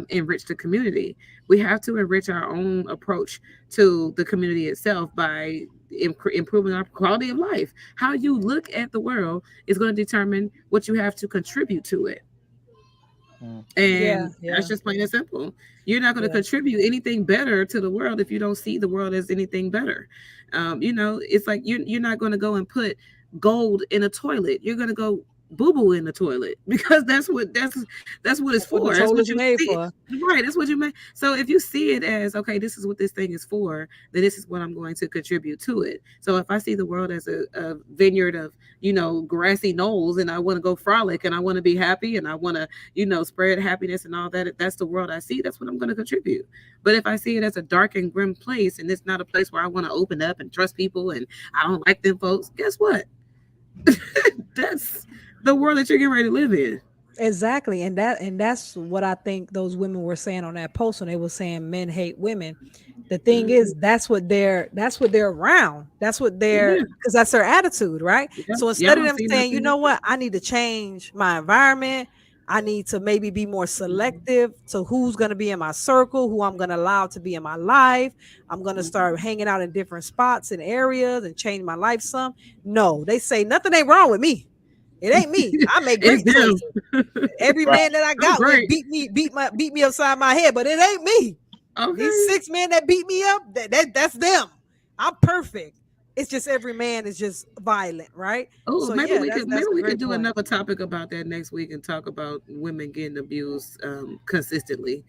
enrich the community. We have to enrich our own approach to the community itself by improving our quality of life. How you look at the world is going to determine what you have to contribute to it. Mm. Yeah, And that's yeah, just plain and simple. You're not going to yeah. contribute anything better to the world if you don't see the world as anything better. It's like you're not going to go and put gold in a toilet. You're going to go boo boo in the toilet because that's what it's That's what the for. That's toll what is you made see. for. Right. That's what you make. So if you see it as, okay, this is what this thing is for, then this is what I'm going to contribute to it. So if I see the world as a vineyard of, grassy knolls, and I want to go frolic and I want to be happy and I want to, spread happiness and all that, if that's the world I see, that's what I'm going to contribute. But if I see it as a dark and grim place and it's not a place where I want to open up and trust people and I don't like them folks, guess what? That's the world that you're getting ready to live in. Exactly. And that's what I think those women were saying on that post when they were saying men hate women. The thing is, that's what they're around. That's what they're, Yeah, because that's their attitude, right? yeah. So Y'all instead of don't them see saying, you nothing know different. what, I need to change my environment, I need to maybe be more selective to who's going to be in my circle, who I'm going to allow to be in my life. I'm going to start hanging out in different spots and areas and change my life some. No, they say nothing ain't wrong with me. It ain't me. I make It's great choices. them. Every Right. man that I I'm got with great. beat me upside my head, but it ain't me. These Okay. 6 men that beat me up, that's them. I'm perfect. It's just every man is just violent, right? Oh, So maybe yeah, we that's could maybe that's a we could great do point. another topic about that next week and talk about women getting abused consistently.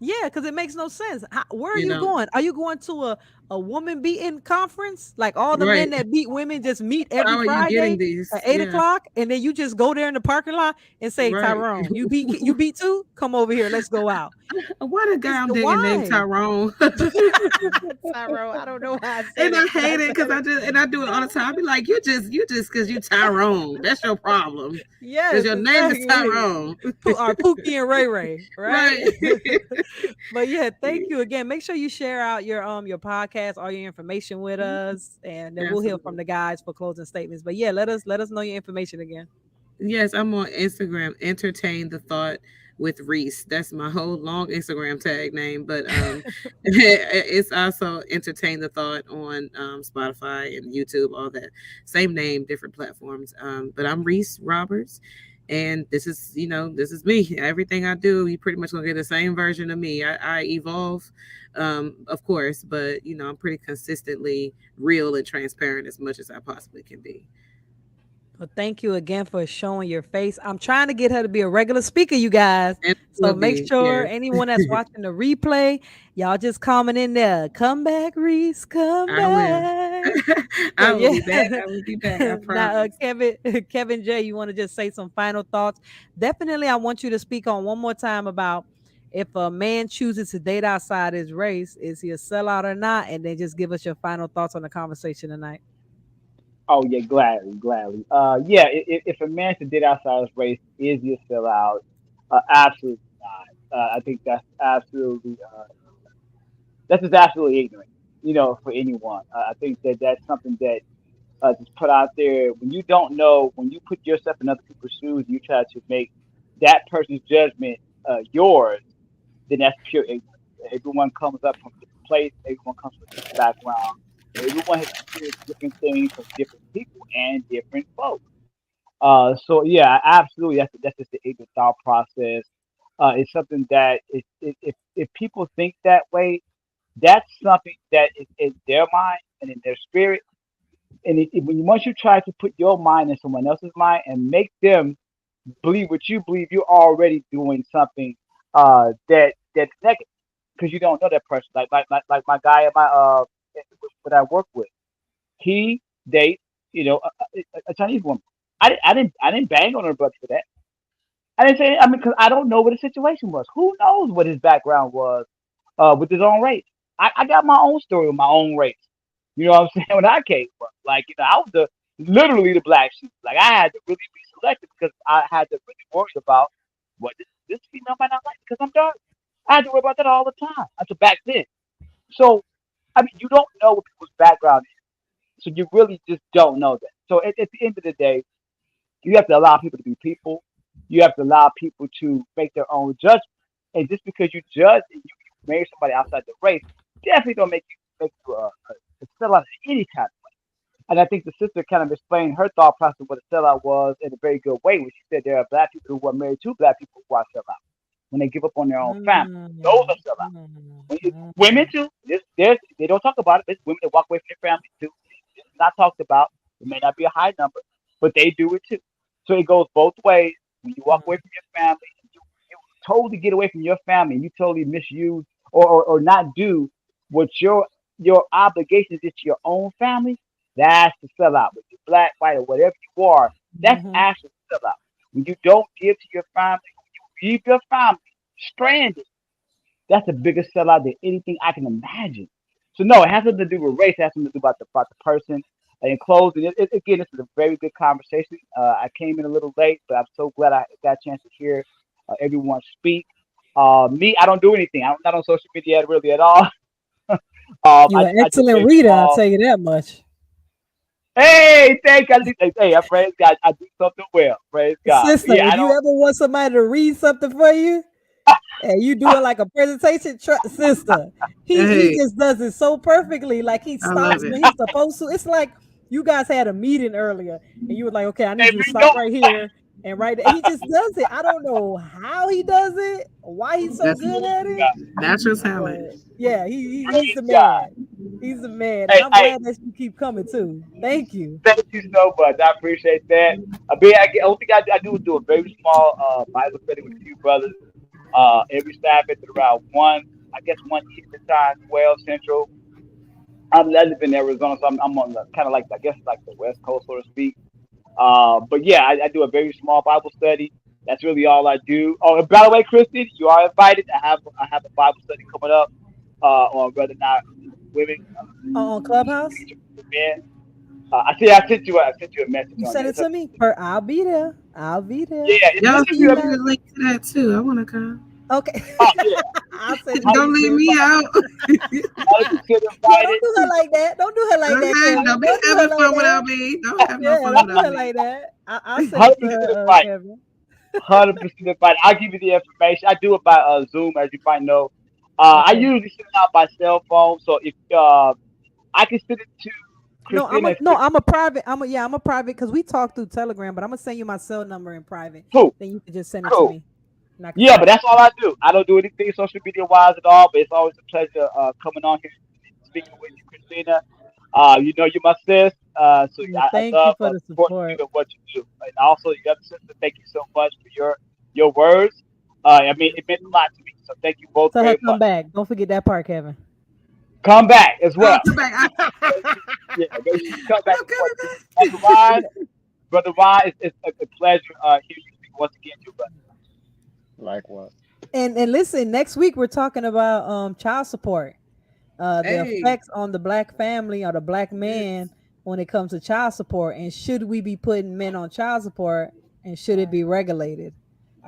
Yeah, because it makes no sense. Where are You you know, going? Are you going to a woman beating conference? Like all the men right? that beat women just meet How every are you getting Friday these? at eight Yeah, o'clock, and then you just go there in the parking lot and say, right. Tyrone, you beat too? Come over here, let's go out. What a It's guy I'm the digging named why. Tyrone. Tyrone, I don't know why I said And it, I but I hate it because said it. I do it all the time. I be like, you just because you Tyrone. That's your problem. Because Yes, your name is exactly. Tyrone. Pookie and Ray Ray, right? Right. But yeah, thank you again. Make sure you share out your podcast, all your information with us, and then we'll hear from Absolutely. the guys for closing statements. But yeah, let us know your information again. Yes, I'm on Instagram. Entertain the thought with Reese. That's my whole long Instagram tag name. But it's also entertain the thought on Spotify and YouTube, all that same name, different platforms. But I'm Reese Roberts, and this is me. Everything I do, you pretty much gonna get the same version of me. I evolve, of course, but I'm pretty consistently real and transparent as much as I possibly can be. Well, thank you again for showing your face. I'm trying to get her to be a regular speaker, you guys. And So will make be, sure yes. anyone that's watching the replay, y'all just comment in there. Come back, Reese. Come I will. back. So I will yeah. be back. I will be back. I Now, promise. Kevin, Kevin J, you want to just say some final thoughts? Definitely, I want you to speak on one more time about if a man chooses to date outside his race, is he a sellout or not? And then just give us your final thoughts on the conversation tonight. Oh yeah, gladly, gladly. Yeah, if a man to did outside his race, is he a sellout? Absolutely not. I think that's just absolutely ignorant, for anyone. I think that that's something that just put out there when you don't know, when you put yourself in other people's shoes, you try to make that person's judgment yours, then that's pure ignorance. Everyone comes up from a different place, everyone comes from a different background, everyone has experienced different things from different people and different folks. So yeah, absolutely, that's just the ignorant thought process. It's something that if people think that way, that's something that is in their mind and in their spirit. And once you try to put your mind in someone else's mind and make them believe what you believe, you're already doing something that's negative because you don't know that person. Like my guy at my what I work with, he dates a Chinese woman. I didn't bang on her brother for that. I didn't say, I mean, because I don't know what the situation was. Who knows what his background was with his own race? I got my own story with my own race. You know what I'm saying? When I came from, like, I was literally the black sheep. Like, I had to really be selective because I had to really worry about what this female might not like because I'm dark. I had to worry about that all the time until back then. So, I mean, you don't know what people's background is. So you really just don't know that. So at the end of the day, you have to allow people to be people. You have to allow people to make their own judgment. And just because you judge and you marry somebody outside the race, definitely don't make you a sellout in any kind of way. And I think the sister kind of explained her thought process of what a sellout was in a very good way when she said there are black people who are married to black people who are sellouts when they give up on their own family. Those Mm, are sellouts. mm, Women mm. too. They don't talk about it. There's women that walk away from their family too. It's not talked about. It may not be a high number, but they do it too. So it goes both ways. When you walk away from your family, you totally get away from your family, and you totally misuse or not do what your obligations is to your own family. That's the sellout. Whether you're black, white, or whatever you are, that's Mhm. actually the sellout. When you don't give to your family, when you leave your family stranded, that's the biggest sellout than anything I can imagine. So no, it has nothing to do with race. It has something to do about the person. In closing, again, this is a very good conversation. I came in a little late, but I'm so glad I got a chance to hear everyone speak. Me, I don't do anything. I'm not on social media really at all. You an I do excellent very reader, I'll small. tell you that much. Hey, thank God. Hey, I praise God. I do something well. Praise God. But Sister, yeah, if I you don't. ever want somebody to read something for you, and you doing like a presentation, sister, he Hey, just does it so perfectly. Like he I love stops it. when he's supposed to. It's like you guys had a meeting earlier, and you were like, "Okay, I need Hey, you to you stop know, right here and right there." He just does it. I don't know how he does it, why he's so That's good at it, natural talent. but yeah, he's praise the God. man. He's the man, and Hey, I'm hey, glad that you keep coming too. Thank you. thank you so much. I appreciate that. Only thing I do is do a very small Bible study with a few brothers. every Sabbath at around 1 Eastern time, 12 Central. I live in Arizona, so I'm on the kind of like, I guess, like the West Coast, so to speak. But yeah, I do a very small Bible study. That's really all I do. Oh, and by the way, Christy, you are invited. I have a Bible study coming up on whether or not women On Clubhouse. for men. I sent you a message You on send there. it to me. I'll be there. I'll be there. Yeah, it's Y'all We'll gonna see be you send a me guys. the link to that too. I want to come. Okay. oh yeah, I'll send it to Don't you leave too. me out. 100% Yeah, don't invited. do her like that. Don't do her like that, Okay, Kevin. don't be Don't do her having like fun that. without me. Don't have no Yeah, fun don't do without her me. like that. I'll send it 100% to her, invited. Kevin. 100% invited. I'll give you the information. I do it by Zoom, as you might know. I Okay. usually send it out by cell phone, so if I can send it to No, Christina. I'm a private. I'm a private because we talk through Telegram, but I'm gonna send you my cell number in private. Cool, Then you can just send it to cool. me, and I can Yeah, send but it to that's all I do. I don't do anything social media wise at all. But it's always a pleasure coming on here speaking with you, Christina. You're my sis. So you. Well, I thank you love for the supporting support. you and what you do. And also, your other sister, thank you so much for your words. I mean, it meant a lot to me. So thank you both Tell her very come much. back. Don't forget that part, Kevin. Come back as Oh, well. come back. Yeah, make sure you come back I'm as well. coming Brother Ryan, Brother Ryan, it's a pleasure hearing you speak once again, too, brother. Likewise. And listen, next week we're talking about child support. back. The Hey. effects on the black family or the black man when it comes to child support, and should we be putting men on child support, and should it be regulated?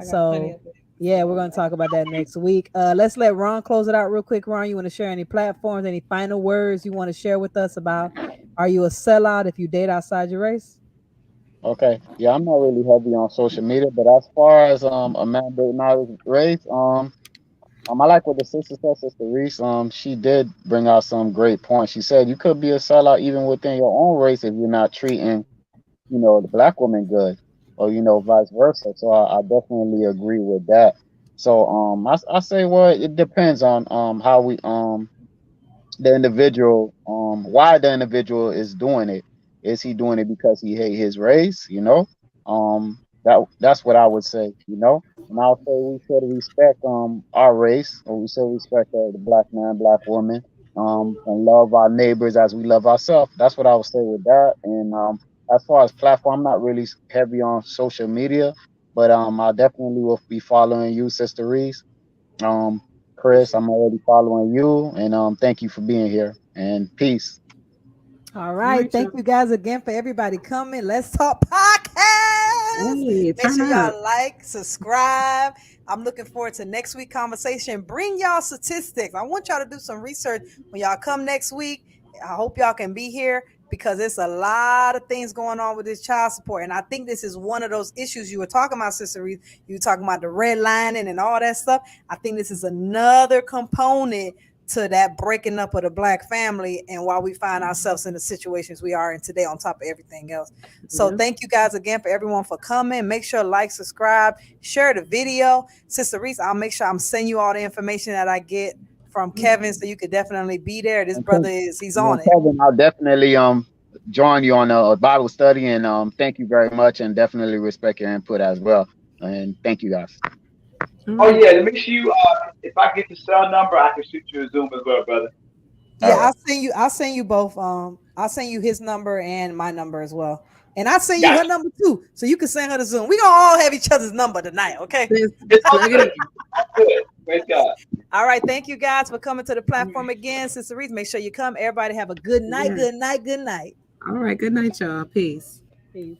So yeah, we're going to talk about that next week. Let's let Ron close it out real quick. Ron, you want to share any platforms, any final words you want to share with us about, are you a sellout if you date outside your race? Okay. Yeah, I'm not really heavy on social media, but as far as a man dating out his race, I like what the sister said, Sister Reese. She did bring out some great points. She said you could be a sellout even within your own race if you're not treating, the black woman good, or vice versa. So I definitely agree with that. So I say, well, it depends on how we the individual, why the individual is doing it. Is he doing it because he hate his race? That's what I would say. And I'll say we should respect our race, or we should respect the black man, black woman, and love our neighbors as we love ourselves. That's what I would say with that. And as far as platform, I'm not really heavy on social media, but I definitely will be following you, Sister Reese. um, Chris, I'm already following you, and thank you for being here. And peace. All All right. right, Thank y'all. you guys again for everybody coming. Let's talk podcast. Hey, Make turn sure up. y'all like, subscribe. I'm looking forward to next week conversation. Bring y'all statistics. I want y'all to do some research when y'all come next week. I hope y'all can be here because it's a lot of things going on with this child support. And I think this is one of those issues you were talking about, Sister Reed. You were talking about the redlining and all that stuff. I think this is another component to that breaking up of the black family and why we find ourselves in the situations we are in today on top of everything else. So Yeah. thank you guys again for everyone for coming. Make sure like, subscribe, share the video. Sister Reese, I'll make sure I'm sending you all the information that I get from Kevin so you could definitely be there. This And, brother he's on it. Kevin, I'll definitely join you on a Bible study, and thank you very much, and definitely respect your input as well. And thank you guys. All Oh right. yeah, make sure you if I get the cell number, I can shoot you a Zoom as well, brother. Yeah, All right. I'll send you both. I'll send you his number and my number as well. And I'll send you her Gotcha. number too. So you can send her the Zoom. We gonna all have each other's number tonight, okay? It's all Plug it good. in. All good. Praise God. All right. Thank you guys for coming to the platform again. Sister Reese, make sure you come. Everybody have a good night, Yeah. good night, good night. All right. Good night, y'all. Peace. Peace.